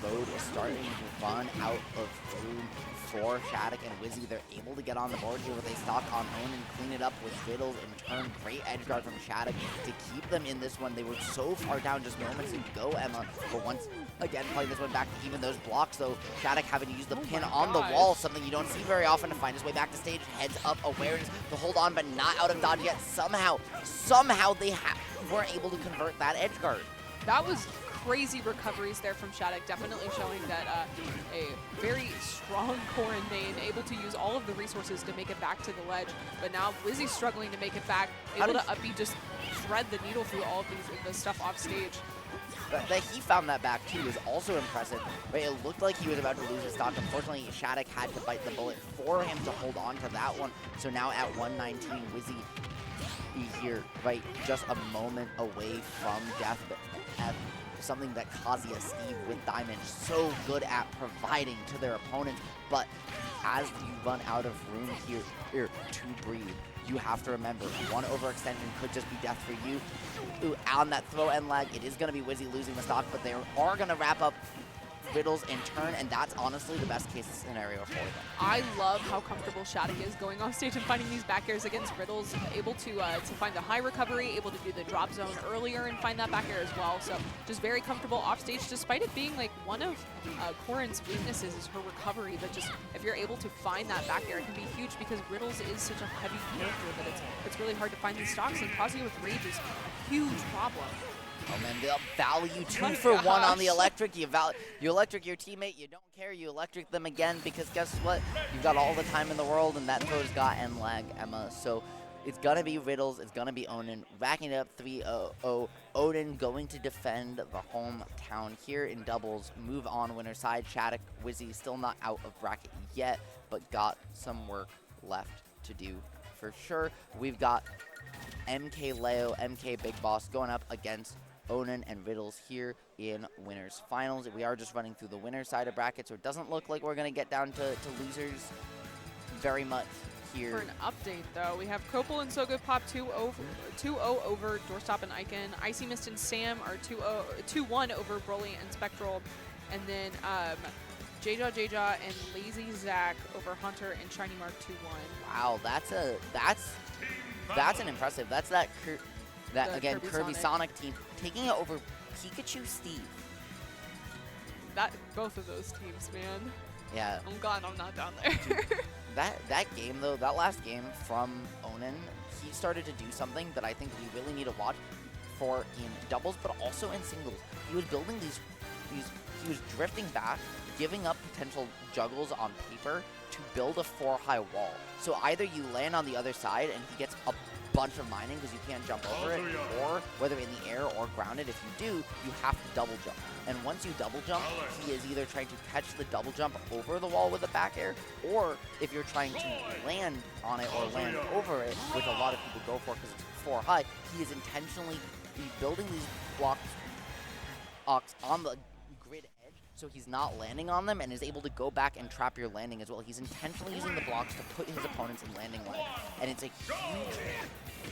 road is starting to run out of room for SHADIC and Wizzy. They're able to get on the board here with a stock on Onin, clean it up with Riddles in return. Great edge guard from SHADIC to keep them in this one. They were so far down just moments ago, Emma, but once again playing this one back to even those blocks, though SHADIC having to use the pin on the wall, something you don't see very often, to find his way back to stage. Heads up awareness to hold on, but not out of dodge yet. Somehow they weren't able to convert that edge guard. That was crazy recoveries there from SHADIC, definitely showing that a very strong Corrin main, able to use all of the resources to make it back to the ledge. But now Wizzy's struggling to make it back, able to just thread the needle through all of the stuff off stage. But that he found that back too is also impressive. Right? It looked like he was about to lose his stock. Unfortunately, SHADIC had to bite the bullet for him to hold on to that one. So now at 119, Wizzy here, right, just a moment away from death, but at something that Kazuya Steve with Diamond so good at providing to their opponents. But as you run out of room here to breathe, you have to remember, one overextension could just be death for you. Ooh, on that throw end lag, it is going to be Wizzy losing the stock, but they are going to wrap up Riddles in turn, and that's honestly the best case scenario for them. I love how comfortable SHADIC is going off stage and finding these back airs against Riddles, able to find the high recovery, able to do the drop zone earlier and find that back air as well. So just very comfortable off stage, despite it being like one of Corrin's weaknesses is her recovery, but just if you're able to find that back air, it can be huge because Riddles is such a heavy character that it's really hard to find these stocks, and Kazuya with Rage is a huge problem. Oh man, the value 2 for 1 on the electric. You electric your teammate, you don't care, you electric them again, because guess what? You've got all the time in the world, and that throw's got end lag, Emma. So it's gonna be Riddles, it's gonna be Onin, racking it up 3-0. Onin going to defend the hometown here in doubles. Move on winner side. SHADIC, Wizzy still not out of bracket yet, but got some work left to do for sure. We've got MkLeo, MK Big Boss going up against Onin and Riddles here in winners finals. We are just running through the winner side of bracket, so it doesn't look like we're going to get down to losers very much here. For an update, though, we have Copel and So Good Pop 2-0 over Doorstop and Icon. Icy Mist and Sam are 2-1 over Broly and Spectral. And then J-Jaw, and Lazy Zach over Hunter and Shiny Mark 2-1. Wow, that's an impressive. That's that again Kirby Sonic team taking it over Pikachu Steve. Both of those teams, man. Yeah. I'm glad I'm not down there. That game though, that last game from Onin, he started to do something that I think we really need to watch for in doubles, but also in singles. He was building he was drifting back, giving up potential juggles on paper to build a 4-high wall. So either you land on the other side and he gets a bunch of mining because you can't jump over it, or whether in the air or grounded, if you do, you have to double jump. And once you double jump, he is either trying to catch the double jump over the wall with a back air, or if you're trying to land on it or land over it, which a lot of people go for because it's 4 high, he is intentionally building these blocks on the grid edge so he's not landing on them and is able to go back and trap your landing as well. He's intentionally using the blocks to put his opponents in landing line, and it's a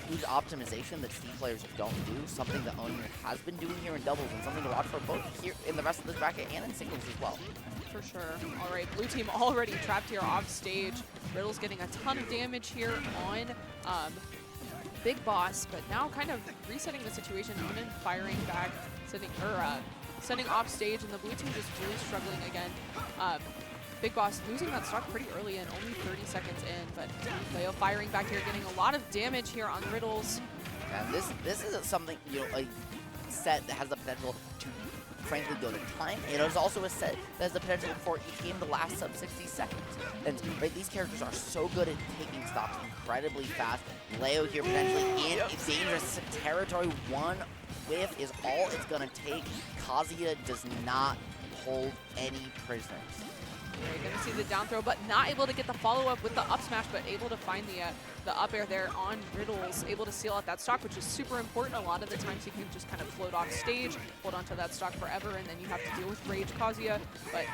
huge optimization that Steve players don't do, something that Onin has been doing here in doubles and something to watch for both here in the rest of this bracket and in singles as well. For sure. All right, blue team already trapped here off stage. Riddles getting a ton of damage here on Big Boss, but now kind of resetting the situation. Onin firing back, sending off stage, and the blue team just really struggling again. Big Boss losing that stock pretty early in, only 30 seconds in, but MkLeo firing back here, getting a lot of damage here on Riddles. And this is something, a set that has the potential to frankly go to time. It is also a set that has the potential for each game to last sub 60 seconds. And these characters are so good at taking stocks incredibly fast. Leo here potentially in dangerous territory. One whiff is all it's going to take. Kazuya does not hold any prisoners. You're going to see the down throw, but not able to get the follow-up with the up smash, but able to find the up air there on Riddles, able to seal out that stock, which is super important. A lot of the times he can just kind of float off stage, hold onto that stock forever, and then you have to deal with Rage Kazuya. But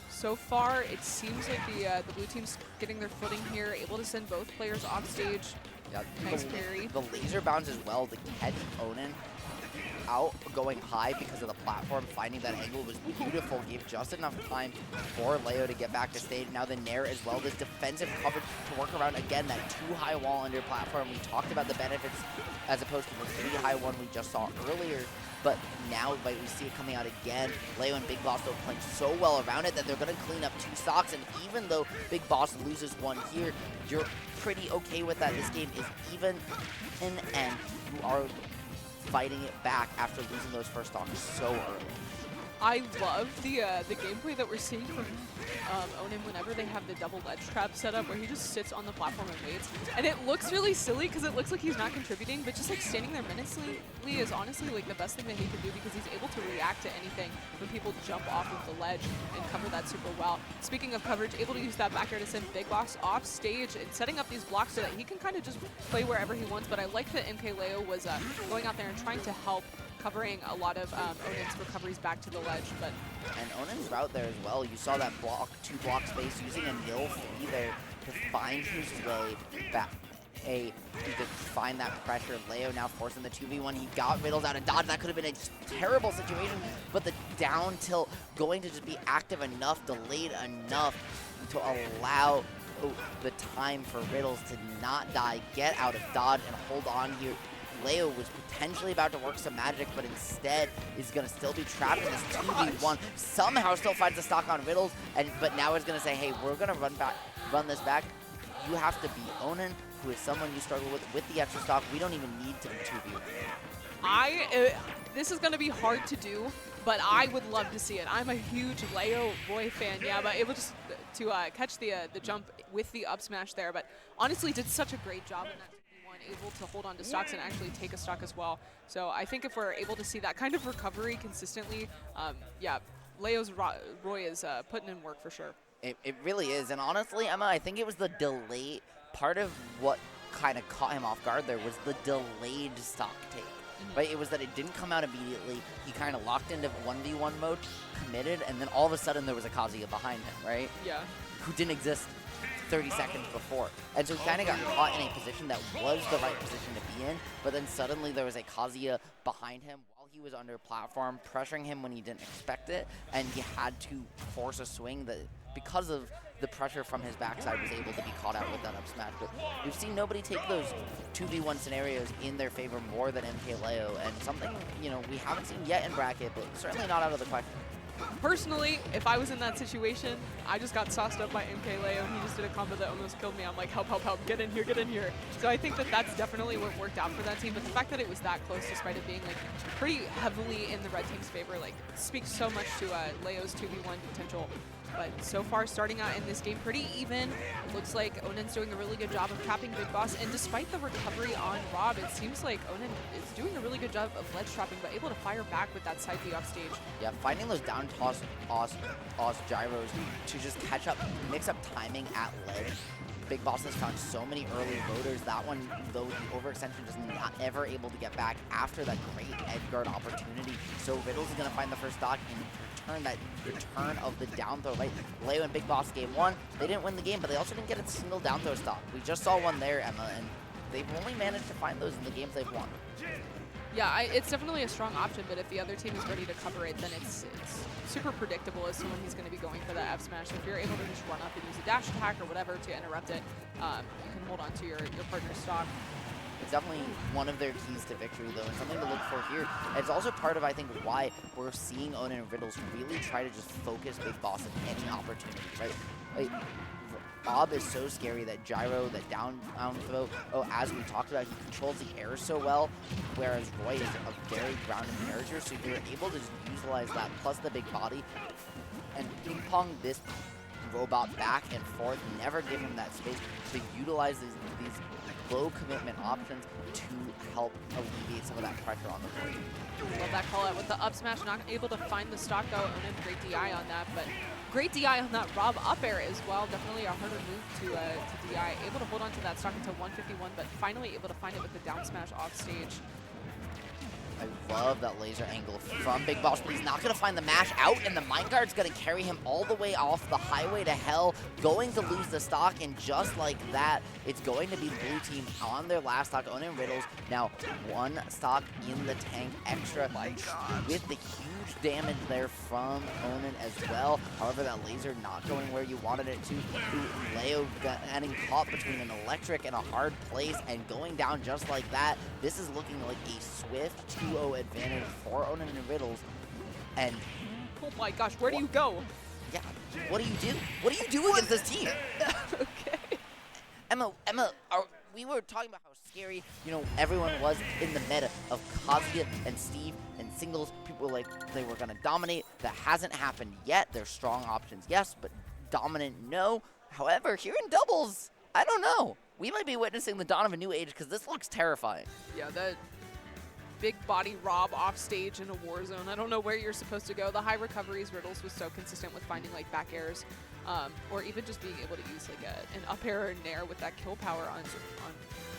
so far, it seems like the blue team's getting their footing here, able to send both players off stage. Yeah, nice parry. The laser bounce as well to catch Onin out going high because of the platform. Finding that angle was beautiful, gave just enough time for Leo to get back to stage. Now the Nair as well, this defensive coverage to work around again that 2-high wall under platform. We talked about the benefits as opposed to the 3-high one we just saw earlier, but now we see it coming out again. Leo and Big Boss though playing so well around it that they're going to clean up 2 stocks, and even though Big Boss loses one here, you're pretty okay with that. This game is even, and you are fighting it back after losing those first stocks so early. I love the gameplay that we're seeing from Onin whenever they have the double ledge trap set up where he just sits on the platform and waits. And it looks really silly because it looks like he's not contributing, but just like standing there menacingly is honestly like the best thing that he can do because he's able to react to anything when people jump off of the ledge and cover that super well. Speaking of coverage, able to use that back air to send Big Boss off stage and setting up these blocks so that he can kind of just play wherever he wants. But I like that MkLeo was going out there and trying to help covering a lot of Onin's recoveries back to the ledge. And Onin's route there as well, you saw that 2-block space using a nil 3 there to find his way back. To find that pressure. Leo now forcing the 2v1. He got Riddles out of dodge. That could have been a terrible situation, but the down tilt going to just be active enough, delayed enough to allow the time for Riddles to not die, get out of dodge, and hold on here. Leo was potentially about to work some magic, but instead is going to still be trapped in this 2v1. Somehow still finds the stock on Riddles, but now is going to say, hey, we're going to run this back. You have to be Onin, who is someone you struggle with the extra stock. We don't even need to be 2v1. This is going to be hard to do, but I would love to see it. I'm a huge Leo Roy fan, yeah, but able just to catch the jump with the up smash there. But honestly, did such a great job in that. Able to hold on to stocks and actually take a stock as well. So I think if we're able to see that kind of recovery consistently, yeah, Leo's Roy is putting in work for sure. It really is. And honestly, Emma, I think it was the delay. Part of what kind of caught him off guard there was the delayed stock take. Right? It was that it didn't come out immediately. He kind of locked into 1v1 mode, committed, and then all of a sudden there was a Kazuya behind him, right? Yeah. Who didn't exist 30 seconds before. And so he kind of got caught in a position that was the right position to be in, but then suddenly there was a Kazuya behind him while he was under platform, pressuring him when he didn't expect it, and he had to force a swing that, because of the pressure from his backside, was able to be caught out with that up smash. But we've seen nobody take those 2v1 scenarios in their favor more than MkLeo, and something, you know, we haven't seen yet in bracket, but certainly not out of the question. Personally, if I was in that situation, I just got sauced up by MkLeo and he just did a combo that almost killed me. I'm like, help, help, help, get in here, get in here. So I think that that's definitely what worked out for that team. But the fact that it was that close, despite it being like pretty heavily in the red team's favor, like speaks so much to Leo's 2v1 potential. But so far, starting out in this game pretty even. It looks like Onin's doing a really good job of trapping Big Boss. And despite the recovery on Rob, it seems like Onin is doing a really good job of ledge trapping, but able to fire back with that side B off stage. Yeah, finding those down toss gyros to just catch up, mix up timing at ledge. Big Boss has found so many early loaders. That one, though, the overextension just not ever able to get back after that great edge guard opportunity. So Riddles is going to find the first stock and return that return of the down throw. Right? Leo and Big Boss game one, they didn't win the game, but they also didn't get a single down throw stock. We just saw one there, Emma, and they've only managed to find those in the games they've won. Yeah, it's definitely a strong option, but if the other team is ready to cover it, then it's super predictable as to when he's going to be going for that F smash. So if you're able to just run up and use a dash attack or whatever to interrupt it, you can hold on to your partner's stock. It's definitely one of their keys to victory, though, and something to look for here. It's also part of, I think, why we're seeing Onin and Riddles really try to just focus Big Boss at any opportunity, right? Like, Bob is so scary, that gyro, that down throw. Oh, as we talked about, he controls the air so well, whereas Roy is a very grounded character, so they're able to just utilize that, plus the big body, and ping pong this robot back and forth, never give him that space to utilize these low commitment options to help alleviate some of that pressure on the board. Love that call out with the up smash, not able to find the stock though. Onin, great DI on that, but great DI on that Rob up air as well. Definitely a harder move to DI. Able to hold on to that stock until 151, but finally able to find it with the down smash off stage. I love that laser angle from Big Boss, but he's not going to find the mash out, and the minecart's going to carry him all the way off the highway to hell, going to lose the stock, and just like that, it's going to be blue team on their last stock. Onin and Riddles now one stock in the tank extra with the huge damage there from Onin as well. However, that laser not going where you wanted it to. Leo getting caught between an electric and a hard place and going down just like that. This is looking like a swift 2-0 advantage for Onin and Riddles. And oh my gosh, where do you go? yeah, what do you do? What do you do against this team? Okay. Emma, we were talking about how scary, you know, everyone was in the meta of Kazuya and Steve and singles. People were like, they were going to dominate. That hasn't happened yet. There's strong options, yes, but dominant, no. However, here in doubles, I don't know. We might be witnessing the dawn of a new age because this looks terrifying. Yeah, that big body Rob off stage in a war zone. I don't know where you're supposed to go. The high recoveries, Riddles was so consistent with finding like back airs, or even just being able to use like an up air or nair with that kill power on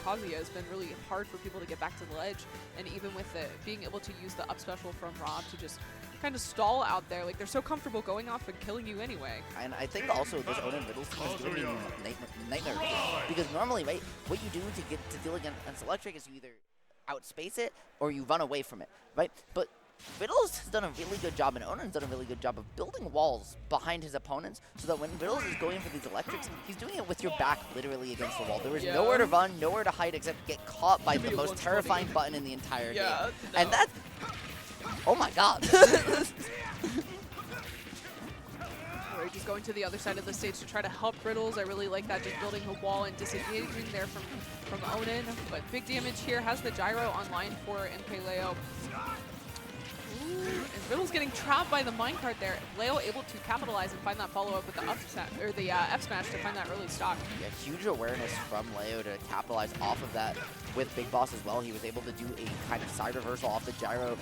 Kazuya has been really hard for people to get back to the ledge. And even with being able to use the up special from Rob to just kind of stall out there, like they're so comfortable going off and killing you anyway. And I think also this Onin Riddles team is giving me nightmare because normally, right, what you do to deal against electric is you either outspace it or you run away from it, right? But Riddles has done a really good job, and Onin's done a really good job of building walls behind his opponents so that when Riddles is going for these electrics, he's doing it with your back literally against the wall. There is nowhere to run, nowhere to hide except get caught by the most terrifying button in the entire game. No. And that's... Oh my god. We're just going to the other side of the stage to try to help Riddles. I really like that, just building a wall and disengaging there from Onin. But big damage here, has the gyro online for MkLeo. And Riddles getting trapped by the minecart there. Leo able to capitalize and find that follow-up with the F smash to find that early stock. Yeah, huge awareness from Leo to capitalize off of that with Big Boss as well. He was able to do a kind of side reversal off the gyro,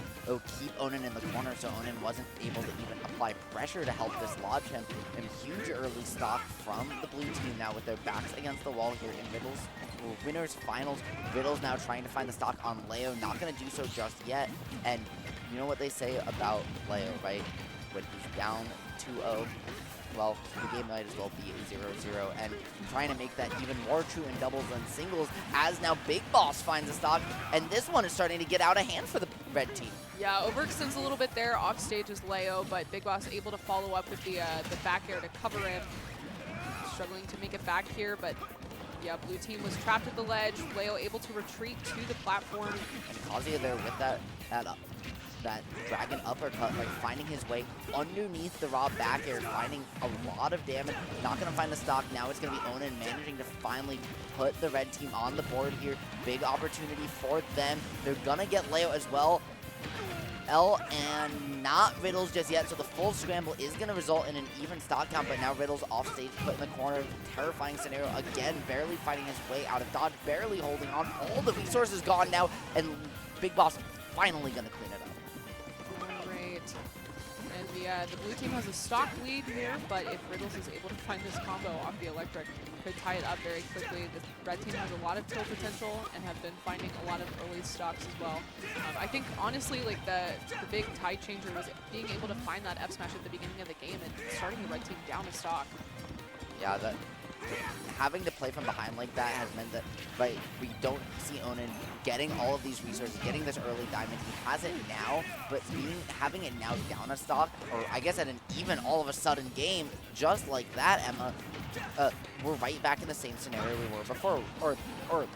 keep Onin in the corner so Onin wasn't able to even apply pressure to help dislodge him. And huge early stock from the blue team now with their backs against the wall here in Riddles. Winners finals. Riddles now trying to find the stock on Leo, not going to do so just yet. And you know what they say about Leo, right? When he's down 2-0. Well, the game might as well be a 0-0, and trying to make that even more true in doubles than singles, as now Big Boss finds a stock, and this one is starting to get out of hand for the red team. Yeah, overextends a little bit there. Off stage is Leo, but Big Boss able to follow up with the back air to cover him. Struggling to make it back here, but yeah, blue team was trapped at the ledge. Leo able to retreat to the platform. And Kazuya there with that dragon uppercut, like finding his way underneath the raw back air, finding a lot of damage. Not going to find the stock. Now it's going to be Onin managing to finally put the red team on the board here. Big opportunity for them. They're going to get Leo as well. And not Riddles just yet, so the full scramble is going to result in an even stock count, but now Riddles off stage, put in the corner. Terrifying scenario again, barely fighting his way out of dodge, barely holding on. All the resources gone now, and Big Boss finally going to clean it up. Great. And the blue team has a stock lead here, but if Riddles is able to find this combo off the electric, could tie it up very quickly. The red team has a lot of kill potential and have been finding a lot of early stocks as well. I think honestly, like the big tide changer was being able to find that F smash at the beginning of the game and starting the red team down a stock. Yeah, having to play from behind like that has meant that we don't see Onin getting all of these resources, getting this early diamond. He has it now, but having it now down a stock, or I guess at an even all of a sudden game, just like that, Emma, we're right back in the same scenario we were before, or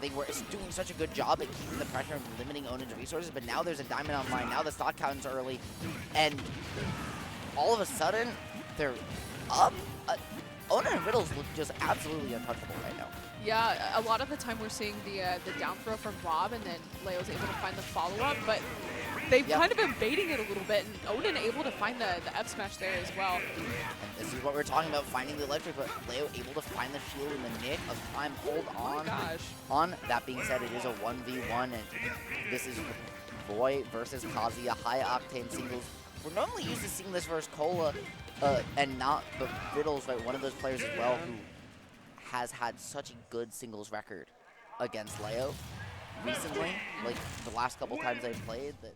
they were doing such a good job at keeping the pressure and limiting Onin's resources, but now there's a diamond online, now the stock counts early, and all of a sudden, they're up. Onin and Riddles look just absolutely untouchable right now. Yeah, a lot of the time we're seeing the down throw from Rob, and then Leo's able to find the follow-up, but they've kind of been baiting it a little bit, and Onin able to find the F smash there as well. And this is what we're talking about, finding the electric, but Leo able to find the shield in the nick of time. Hold on. Gosh. That being said, it is a 1v1, and this is Boy versus Kazuya, high octane singles. We're normally used to seeing this versus Cola, and not, but Riddles, right, one of those players as well who has had such a good singles record against Leo recently. Like the last couple times they've played, that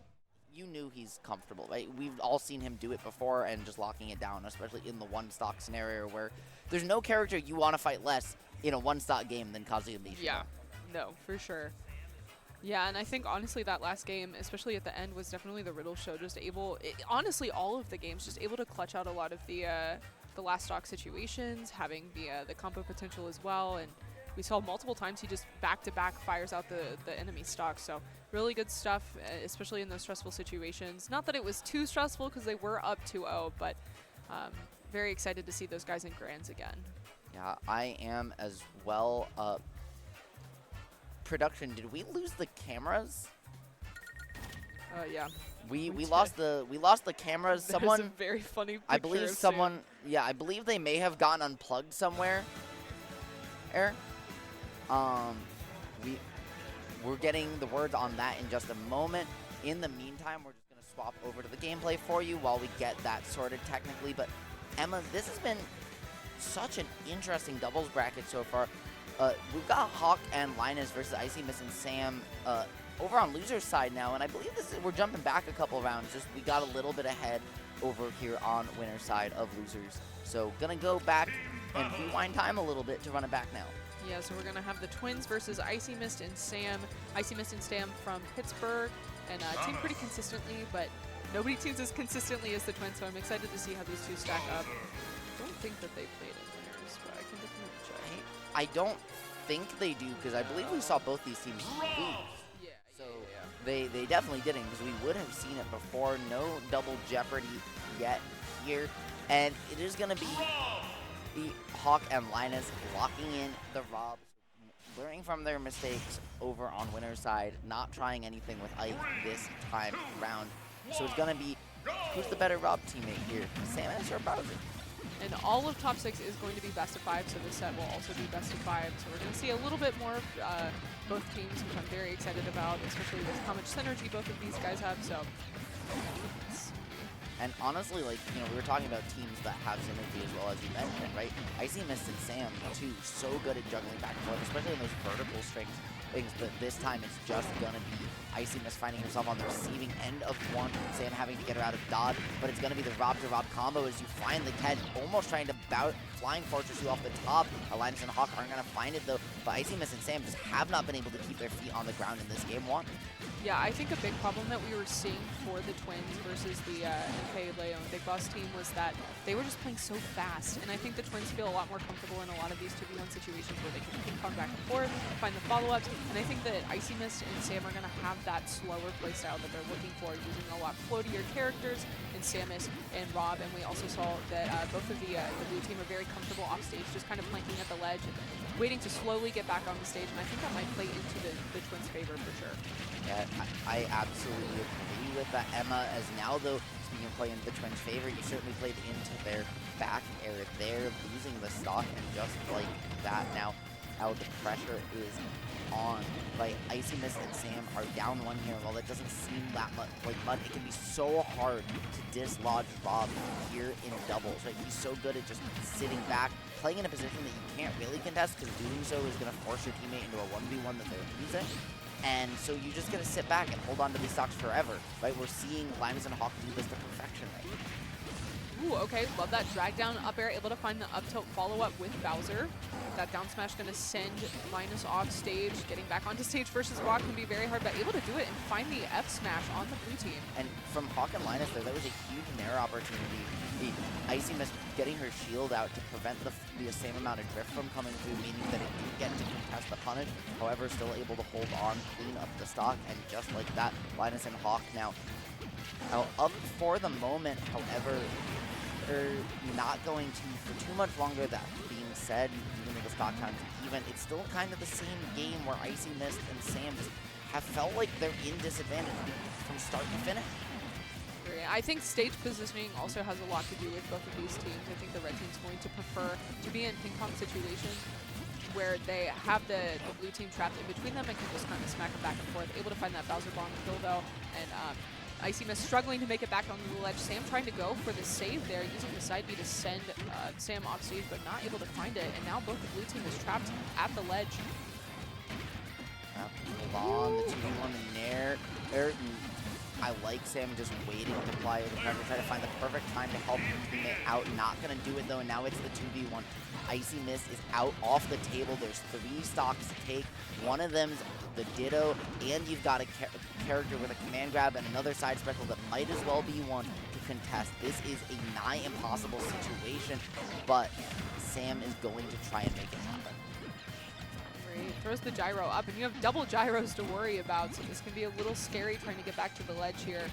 you knew he's comfortable, right? We've all seen him do it before and just locking it down, especially in the one stock scenario where there's no character you want to fight less in a one stock game than Kazuya Mishima. Yeah, no, for sure. Yeah, and I think honestly that last game, especially at the end, was definitely the Riddle show. Just honestly, all of the games, just able to clutch out a lot of the last stock situations, having the combo potential as well. And we saw multiple times he just back-to-back fires out the enemy stock. So really good stuff, especially in those stressful situations. Not that it was too stressful because they were up 2-0, but very excited to see those guys in grands again. Yeah, I am as well. Production, did we lose the cameras? Yeah. We lost the cameras. Someone, a very funny picture I believe of someone, Sam. yeah, I believe they may have gotten unplugged somewhere. We're getting the words on that in just a moment. In the meantime, we're just gonna swap over to the gameplay for you while we get that sorted technically. But Emma, this has been such an interesting doubles bracket so far. We've got Hawk and Linus versus Icy Miss and Sam over on loser's side now, and I believe we're jumping back a couple rounds. Just we got a little bit ahead over here on winner's side of losers. So gonna go back and rewind time a little bit to run it back now. Yeah, so we're gonna have the Twins versus Icy Mist and Sam. Icy Mist and Sam from Pittsburgh, and team pretty consistently, but nobody teams as consistently as the Twins, so I'm excited to see how these two stack up. I don't think that they played in winners, but I can definitely check. I don't think they do, because I believe we saw both these teams lose. Yeah, So they definitely didn't, because we would have seen it before. No double jeopardy yet here. And it is going to be the Hawk and Linus locking in the Robs, learning from their mistakes over on winner's side, not trying anything with Ike this time round. So it's going to be, who's the better Rob teammate here, Samus or Bowser? And all of top 6 is going to be best of 5, so this set will also be best of 5. So we're going to see a little bit more of both teams, which I'm very excited about, especially with how much synergy both of these guys have. So, and honestly, like, you know, we were talking about teams that have synergy as well, as you mentioned, right? Icy Mist and Sam, too, so good at juggling back and forth, especially in those vertical strings. things, but this time it's just gonna be Icy Mist finding herself on the receiving end of one, Sam having to get her out of dodge, but it's gonna be the Rob to Rob combo as you find the catch, almost trying to Flying Fortress you off the top. Linus and Hawk aren't gonna find it though, but Icy Mist and Sam just have not been able to keep their feet on the ground in this game one. Yeah, I think a big problem that we were seeing for the Twins versus the MkLeo and Big Boss team was that they were just playing so fast, and I think the Twins feel a lot more comfortable in a lot of these 2v1 situations where they can ping-pong back and forth, find the follow-ups, and I think that Icy Mist and Sam are going to have that slower playstyle that they're looking for, using a lot floatier characters in Samus and Rob, and we also saw that both of the blue team are very comfortable off stage, just kind of planking at the ledge, waiting to slowly get back on the stage, and I think that might play into the Twins' favor for sure. Yeah, I absolutely agree with that, Emma, as now, though, speaking of playing the Twins' favor, you certainly played into their back air there, losing the stock, and just like that, now the pressure is on. Like, Icy Mist and Sam are down one here. While that doesn't seem that much like mud, it can be so hard to dislodge Rob here in doubles, right? He's so good at just sitting back, playing in a position that you can't really contest, because doing so is going to force your teammate into a 1v1 that they're losing. And so you're just going to sit back and hold on to these stocks forever, right? We're seeing Linus and Hawk do this to perfection right now. Ooh, okay, love that drag down up air, able to find the up tilt follow-up with Bowser. That down smash going to send Linus off stage. Getting back onto stage versus Rock can be very hard, but able to do it and find the F smash on the blue team. And from Hawk and Linus there, that was a huge Nair opportunity. Icy Mist getting her shield out to prevent the same amount of drift from coming through, meaning that it didn't get to contest the punish. However, still able to hold on, clean up the stock, and just like that, Linus and Hawk now up for the moment. However, they're not going to for too much longer. That being said, even though the stock times even, it's still kind of the same game where Icy Mist and Sam just have felt like they're in disadvantage from start to finish. I think stage positioning also has a lot to do with both of these teams. I think the red team's going to prefer to be in ping-pong situations where they have the blue team trapped in between them and can just kind of smack them back and forth. Able to find that Bowser bomb kill though, and Icy Mist struggling to make it back onto the ledge. Sam trying to go for the save there, using the side B to send Sam off stage, but not able to find it. And now both the blue team is trapped at the ledge. Hold on, the 2v1 in there. I like Sam just waiting to apply the pressure, try to find the perfect time to help her teammate out. Not going to do it though, and now it's the 2v1. Icy Mist is out off the table. There's 3 stocks to take. One of them's the Ditto, and you've got a character with a command grab and another side special that might as well be one to contest. This is a nigh impossible situation, but Sam is going to try and make it happen. Throws the gyro up, and you have double gyros to worry about, so this can be a little scary trying to get back to the ledge here.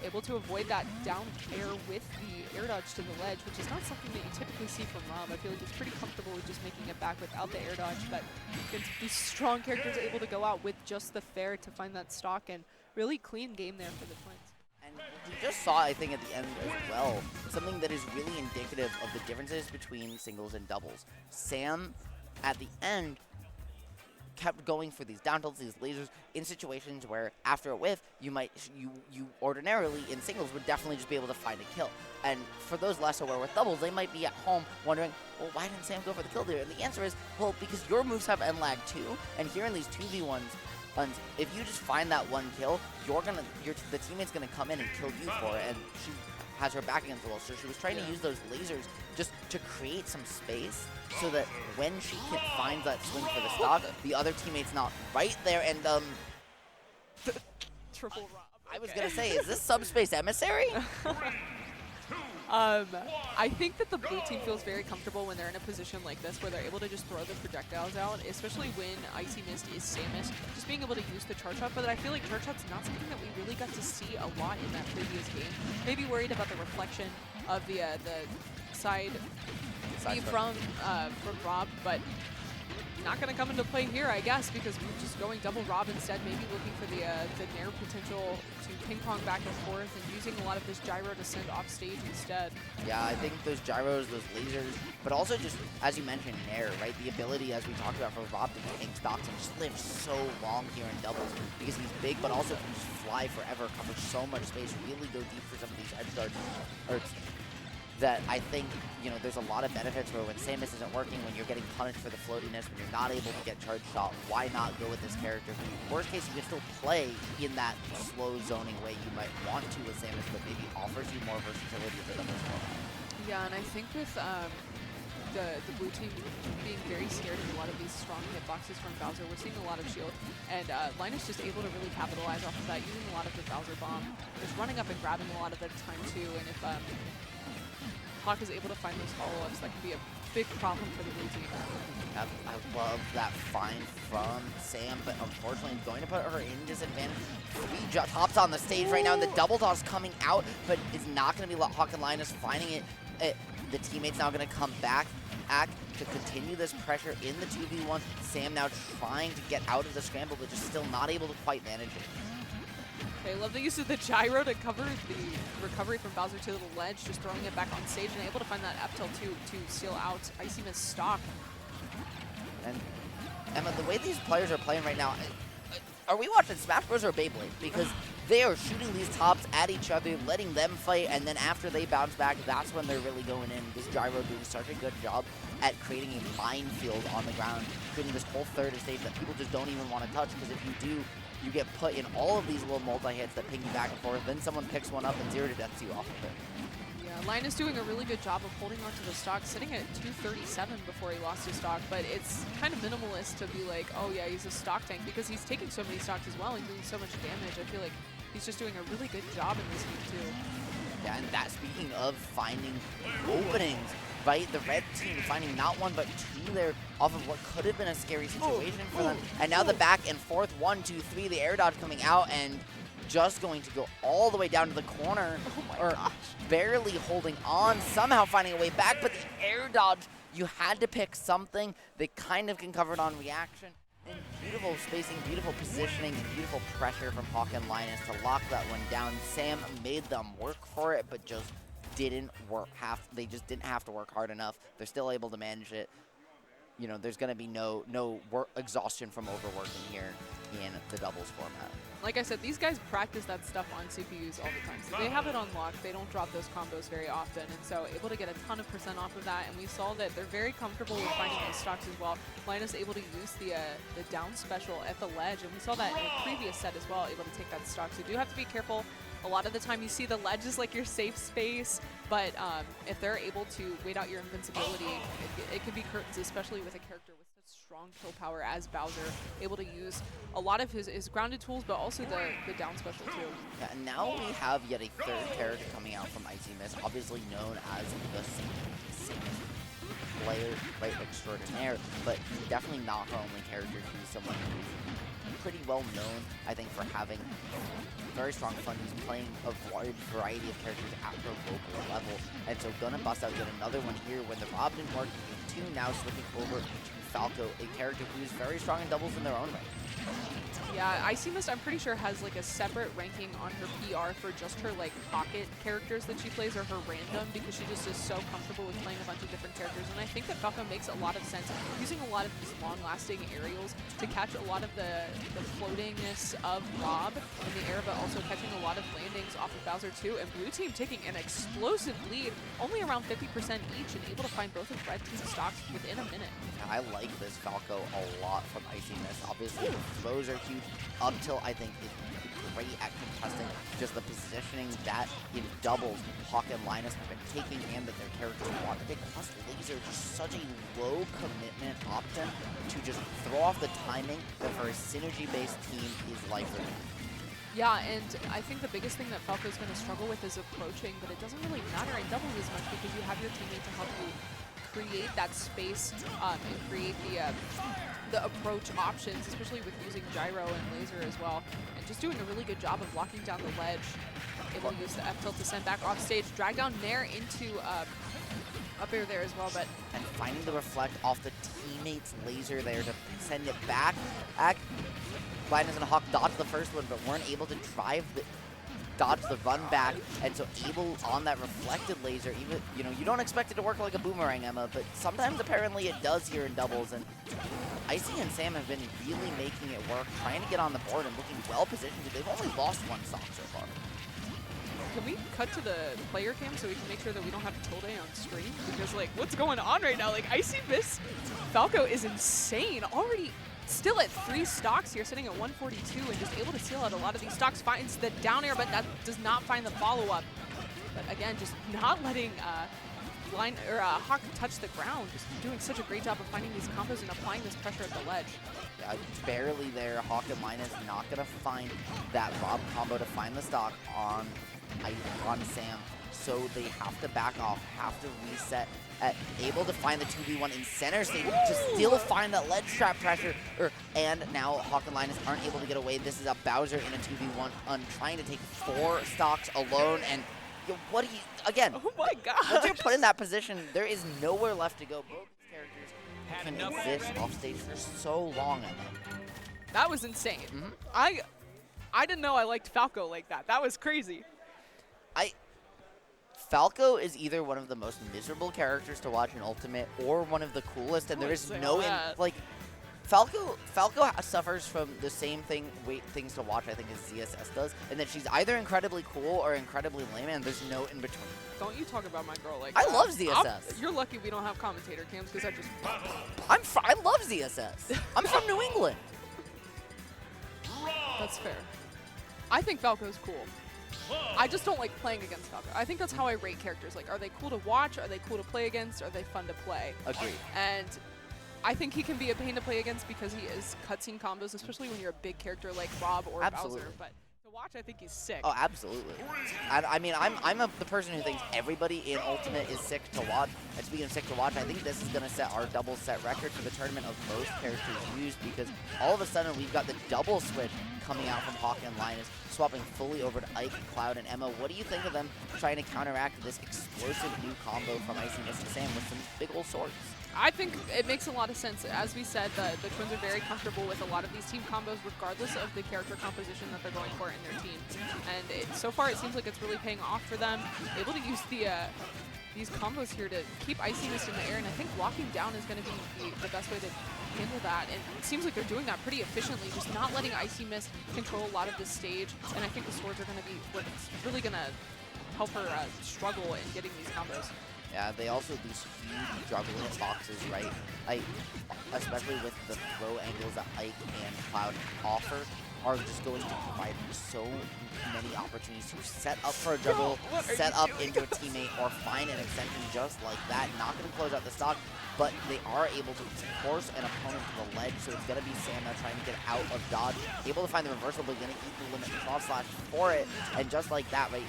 Able to avoid that down air with the air dodge to the ledge, which is not something that you typically see from Rob. I feel like he's pretty comfortable with just making it back without the air dodge, but these strong characters are able to go out with just the fair to find that stock, and really clean game there for the Twins. And we just saw, I think, at the end as well, something that is really indicative of the differences between singles and doubles. Sam, at the end, kept going for these down tilts, these lasers, in situations where after a whiff, you ordinarily in singles would definitely just be able to find a kill. And for those less aware with doubles, they might be at home wondering, well, why didn't Sam go for the kill there? And the answer is, well, because your moves have end lag too, and here in these 2v1s, if you just find that one kill, the teammate's gonna come in and kill you for it, and she has her back against the wall. So she was trying to use those lasers just to create some space so that when she finds that swing for the stock, the other teammate's not right there. And Triple Rob. I was gonna say, is this subspace emissary? I think that the blue team feels very comfortable when they're in a position like this where they're able to just throw the projectiles out, especially when Icy Mist is Samus, just being able to use the charge shot. But I feel like charge shot's not something that we really got to see a lot in that previous game. Maybe worried about the reflection of the side from Rob, but not going to come into play here, I guess, because we're just going double Rob instead, maybe looking for the Nair potential to ping-pong back and forth and using a lot of this gyro to send off stage instead. Yeah, I think those gyros, those lasers, but also just, as you mentioned, Nair, right? The ability, as we talked about, for Rob to tank stocks and just live so long here in doubles because he's big, but also can just fly forever, cover so much space, really go deep for some of these edge guards. that I think, you know, there's a lot of benefits where when Samus isn't working, when you're getting punished for the floatiness, when you're not able to get charge shot, why not go with this character who, worst case, you can still play in that slow zoning way you might want to with Samus, but maybe offers you more versatility for the most part. Yeah, and I think with the blue team being very scared of a lot of these strong hitboxes from Bowser, we're seeing a lot of shield, and Linus just able to really capitalize off of that, using a lot of the Bowser bomb, just running up and grabbing a lot of the time too, and if Hawk is able to find those follow-ups, that can be a big problem for the blue team. I love that find from Sam, but unfortunately going to put her in disadvantage. Three just hops on the stage right now, and the double toss coming out, but it's not going to be Hawk and Linus finding it. The teammate's now going to come back to continue this pressure in the 2v1. Sam now trying to get out of the scramble, but just still not able to quite manage it. Okay, love the use of the gyro to cover the recovery from Bowser to the ledge, just throwing it back on stage and able to find that up tilt to steal out Icy Mist stock. And Emma, the way these players are playing right now, are we watching Smash Bros. Or Beyblade? Because they are shooting these tops at each other, letting them fight, and then after they bounce back, that's when they're really going in. This gyro doing such a good job at creating a minefield on the ground, creating this whole third stage that people just don't even want to touch, because if you do, you get put in all of these little multi-hits that ping you back and forth, then someone picks one up and 0 to deaths you off of it. Yeah, Linus doing a really good job of holding onto the stock, sitting at 237 before he lost his stock, but it's kind of minimalist to be like, oh yeah, he's a stock tank, because he's taking so many stocks as well and doing so much damage. I feel like he's just doing a really good job in this game too. Yeah, and that, speaking of finding openings, right? The red team finding not one but two there off of what could have been a scary situation for them. And now the back and forth, 1, 2, 3, the air dodge coming out and just going to go all the way down to the corner, or barely holding on, somehow finding a way back, but the air dodge, you had to pick something. They kind of can cover it on reaction. And beautiful spacing, beautiful positioning, beautiful pressure from Hawk and Linus to lock that one down. Sam made them work for it, but just didn't work. They just didn't have to work hard enough. They're still able to manage it. You know, there's going to be no exhaustion from overworking here in the doubles format. Like I said, these guys practice that stuff on CPUs all the time. So they have it unlocked. They don't drop those combos very often. And so able to get a ton of % off of that. And we saw that they're very comfortable with finding those stocks as well. Linus able to use the down special at the ledge. And we saw that in the previous set as well, able to take that stock. So you do have to be careful. A lot of the time you see the ledge is like your safe space, but if they're able to wait out your invincibility, it can be curtains, especially with a character with such strong kill power as Bowser, able to use a lot of his grounded tools, but also the down special too. Yeah, and now we have yet a third character coming out from Icy Mist, obviously known as the Samus player, right, extraordinaire, but he's definitely not her only character. He's someone who's pretty well known, I think, for having very strong fun. He's playing a wide variety of characters at her local level, and so gonna bust out yet another one here when the Rob didn't work. Two now switching over to Falco, a character who's very strong in doubles in their own right. Yeah, Icy Mist, I'm pretty sure, has like a separate ranking on her PR for just her like pocket characters that she plays, or her random, because she just is so comfortable with playing a bunch of different characters. And I think that Falco makes a lot of sense, using a lot of these long-lasting aerials to catch a lot of the floatingness of Rob in the air, but also catching a lot of landings off of Bowser too. And Blue Team taking an explosive lead, only around 50% each, and able to find both of Red Team's stocks within a minute. I like this Falco a lot from Icy Mist. Obviously, the throws are huge. Up till, I think, is great at contesting just the positioning that in doubles Hawk and Linus have been taking, and that their characters want to pick. Plus, Laser, just such a low commitment option to just throw off the timing that for a synergy-based team is life-or-death. Yeah, and I think the biggest thing that Falco's going to struggle with is approaching, but it doesn't really matter in doubles as much because you have your teammate to help you create that space and create the approach options, especially with using gyro and laser as well, and just doing a really good job of locking down the ledge. Able to use the F tilt to send back off stage, drag down Nair into up air there as well, but and finding the reflect off the teammate's laser there to send it back. Linus and Hawk dodged the first one, but weren't able to dodge the run back, and so able on that reflected laser, even, you know, you don't expect it to work like a boomerang, Emma, but sometimes apparently it does here in doubles, and Icy and Sam have been really making it work, trying to get on the board and looking well positioned. They've only lost one stock so far. can we cut to the player cam so we can make sure that we don't have tilde on screen? Because, like, what's going on right now? Like, Icy Miss Falco is insane. Already still at 3 stocks here, sitting at 142 and just able to seal out a lot of these stocks. Finds the down air, but that does not find the follow-up. But again, just not letting Hawk touch the ground. Just doing such a great job of finding these combos and applying this pressure at the ledge. Yeah, barely there. Hawk and Line is not going to find that Rob combo to find the stock on Sam. So they have to back off, have to reset. Able to find the 2v1 in center stage to still find that ledge trap pressure. And now Hawk and Linus aren't able to get away. This is a Bowser in a 2v1 trying to take 4 stocks alone. And what do you, again, oh my gosh. Once you're put in that position, there is nowhere left to go. Both characters can exist off stage for so long. That was insane. I didn't know I liked Falco like that. That was crazy. Falco is either one of the most miserable characters to watch in Ultimate or one of the coolest, and there is no like Falco suffers from the same things to watch I think as ZSS does, and that she's either incredibly cool or incredibly lame, and there's no in between. Don't you talk about my girl like I that. love ZSS. You're lucky we don't have commentator cams because I just I love ZSS. I'm from New England. That's fair. I think Falco's cool. I just don't like playing against Falco. I think that's how I rate characters. Like, are they cool to watch? Are they cool to play against? Are they fun to play? Agreed. And I think he can be a pain to play against because he is cutscene combos, especially when you're a big character like Rob or Absolutely. Bowser. But to watch, I think he's sick. Oh, absolutely. I mean, I'm the person who thinks everybody in Ultimate is sick to watch. And speaking of sick to watch, I think this is going to set our double set record for the tournament of most characters used, because all of a sudden we've got the double switch coming out from Hawk and Linus, swapping fully over to Ike, Cloud, and Emma. What do you think of them trying to counteract this explosive new combo from Icy Miss and Sam with some big old swords? I think it makes a lot of sense. As we said, the Twins are very comfortable with a lot of these team combos, regardless of the character composition that they're going for in their team. And so far, it seems like it's really paying off for them. Able to use these combos here to keep Icy Mist in the air, and I think locking down is going to be the best way to handle that. And it seems like they're doing that pretty efficiently, just not letting Icy Mist control a lot of this stage. And I think the swords are going to be what's really going to help her struggle in getting these combos. Yeah, they also these huge juggling boxes, right? Especially with the throw angles that Ike and Cloud offer, are just going to provide so many opportunities to set up for a juggle, set up into a teammate, or find an extension just like that. Not going to close out the stock, but they are able to force an opponent to the ledge, so it's going to be Sam now trying to get out of dodge. Able to find the reversal, but going to eat the limit cross slash for it, and just like that, right?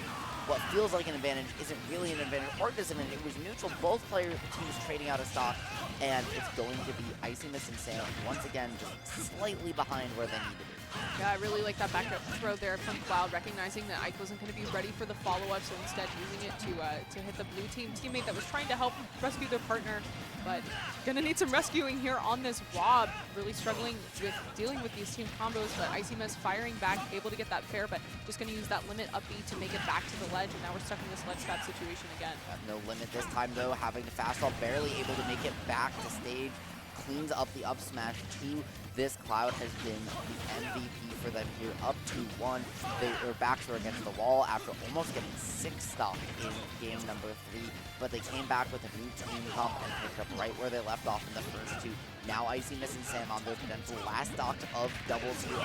What feels like an advantage isn't really an advantage or disadvantage. It was neutral. Both teams trading out of stock, and it's going to be Icy Miss and Sam once again just slightly behind where they need to be. Yeah, I really like that backup throw there from Cloud, recognizing that Ike wasn't going to be ready for the follow-up, so instead using it to hit the blue team teammate that was trying to help rescue their partner. But gonna need some rescuing here on this Rob, really struggling with dealing with these team combos, but Icy Miss firing back, able to get that fair, but just gonna use that limit up B to make it back to the ledge, and now we're stuck in this ledge trap situation again. No limit this time though, having to fast fall, barely able to make it back to stage, cleans up the up smash to this. Cloud has been the MVP for them here, up 2-1. Their backs were against the wall after almost getting 6 stock in game number 3, but they came back with a new team comp and picked up right where they left off in the first 2. Now Icy Miss and Sam on their potential last stock of doubles here.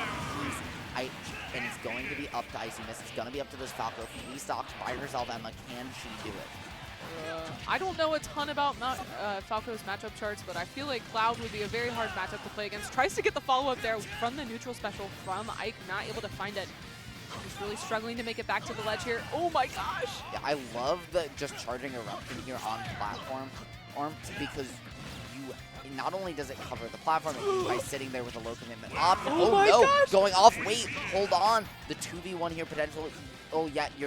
And it's going to be up to Icy Miss. It's going to be up to this Falco. 3 stocks by herself. Emma, can she do it? I don't know a ton about Falco's matchup charts, but I feel like Cloud would be a very hard matchup to play against. Tries to get the follow-up there from the neutral special from Ike, not able to find it. Just really struggling to make it back to the ledge here. Oh my gosh! Yeah, I love the just charging eruption here on platform, because not only does it cover the platform by sitting there with a low commitment option. Oh my no, gosh. Going off. Wait, hold on. The 2v1 here potentially. Oh yeah, you're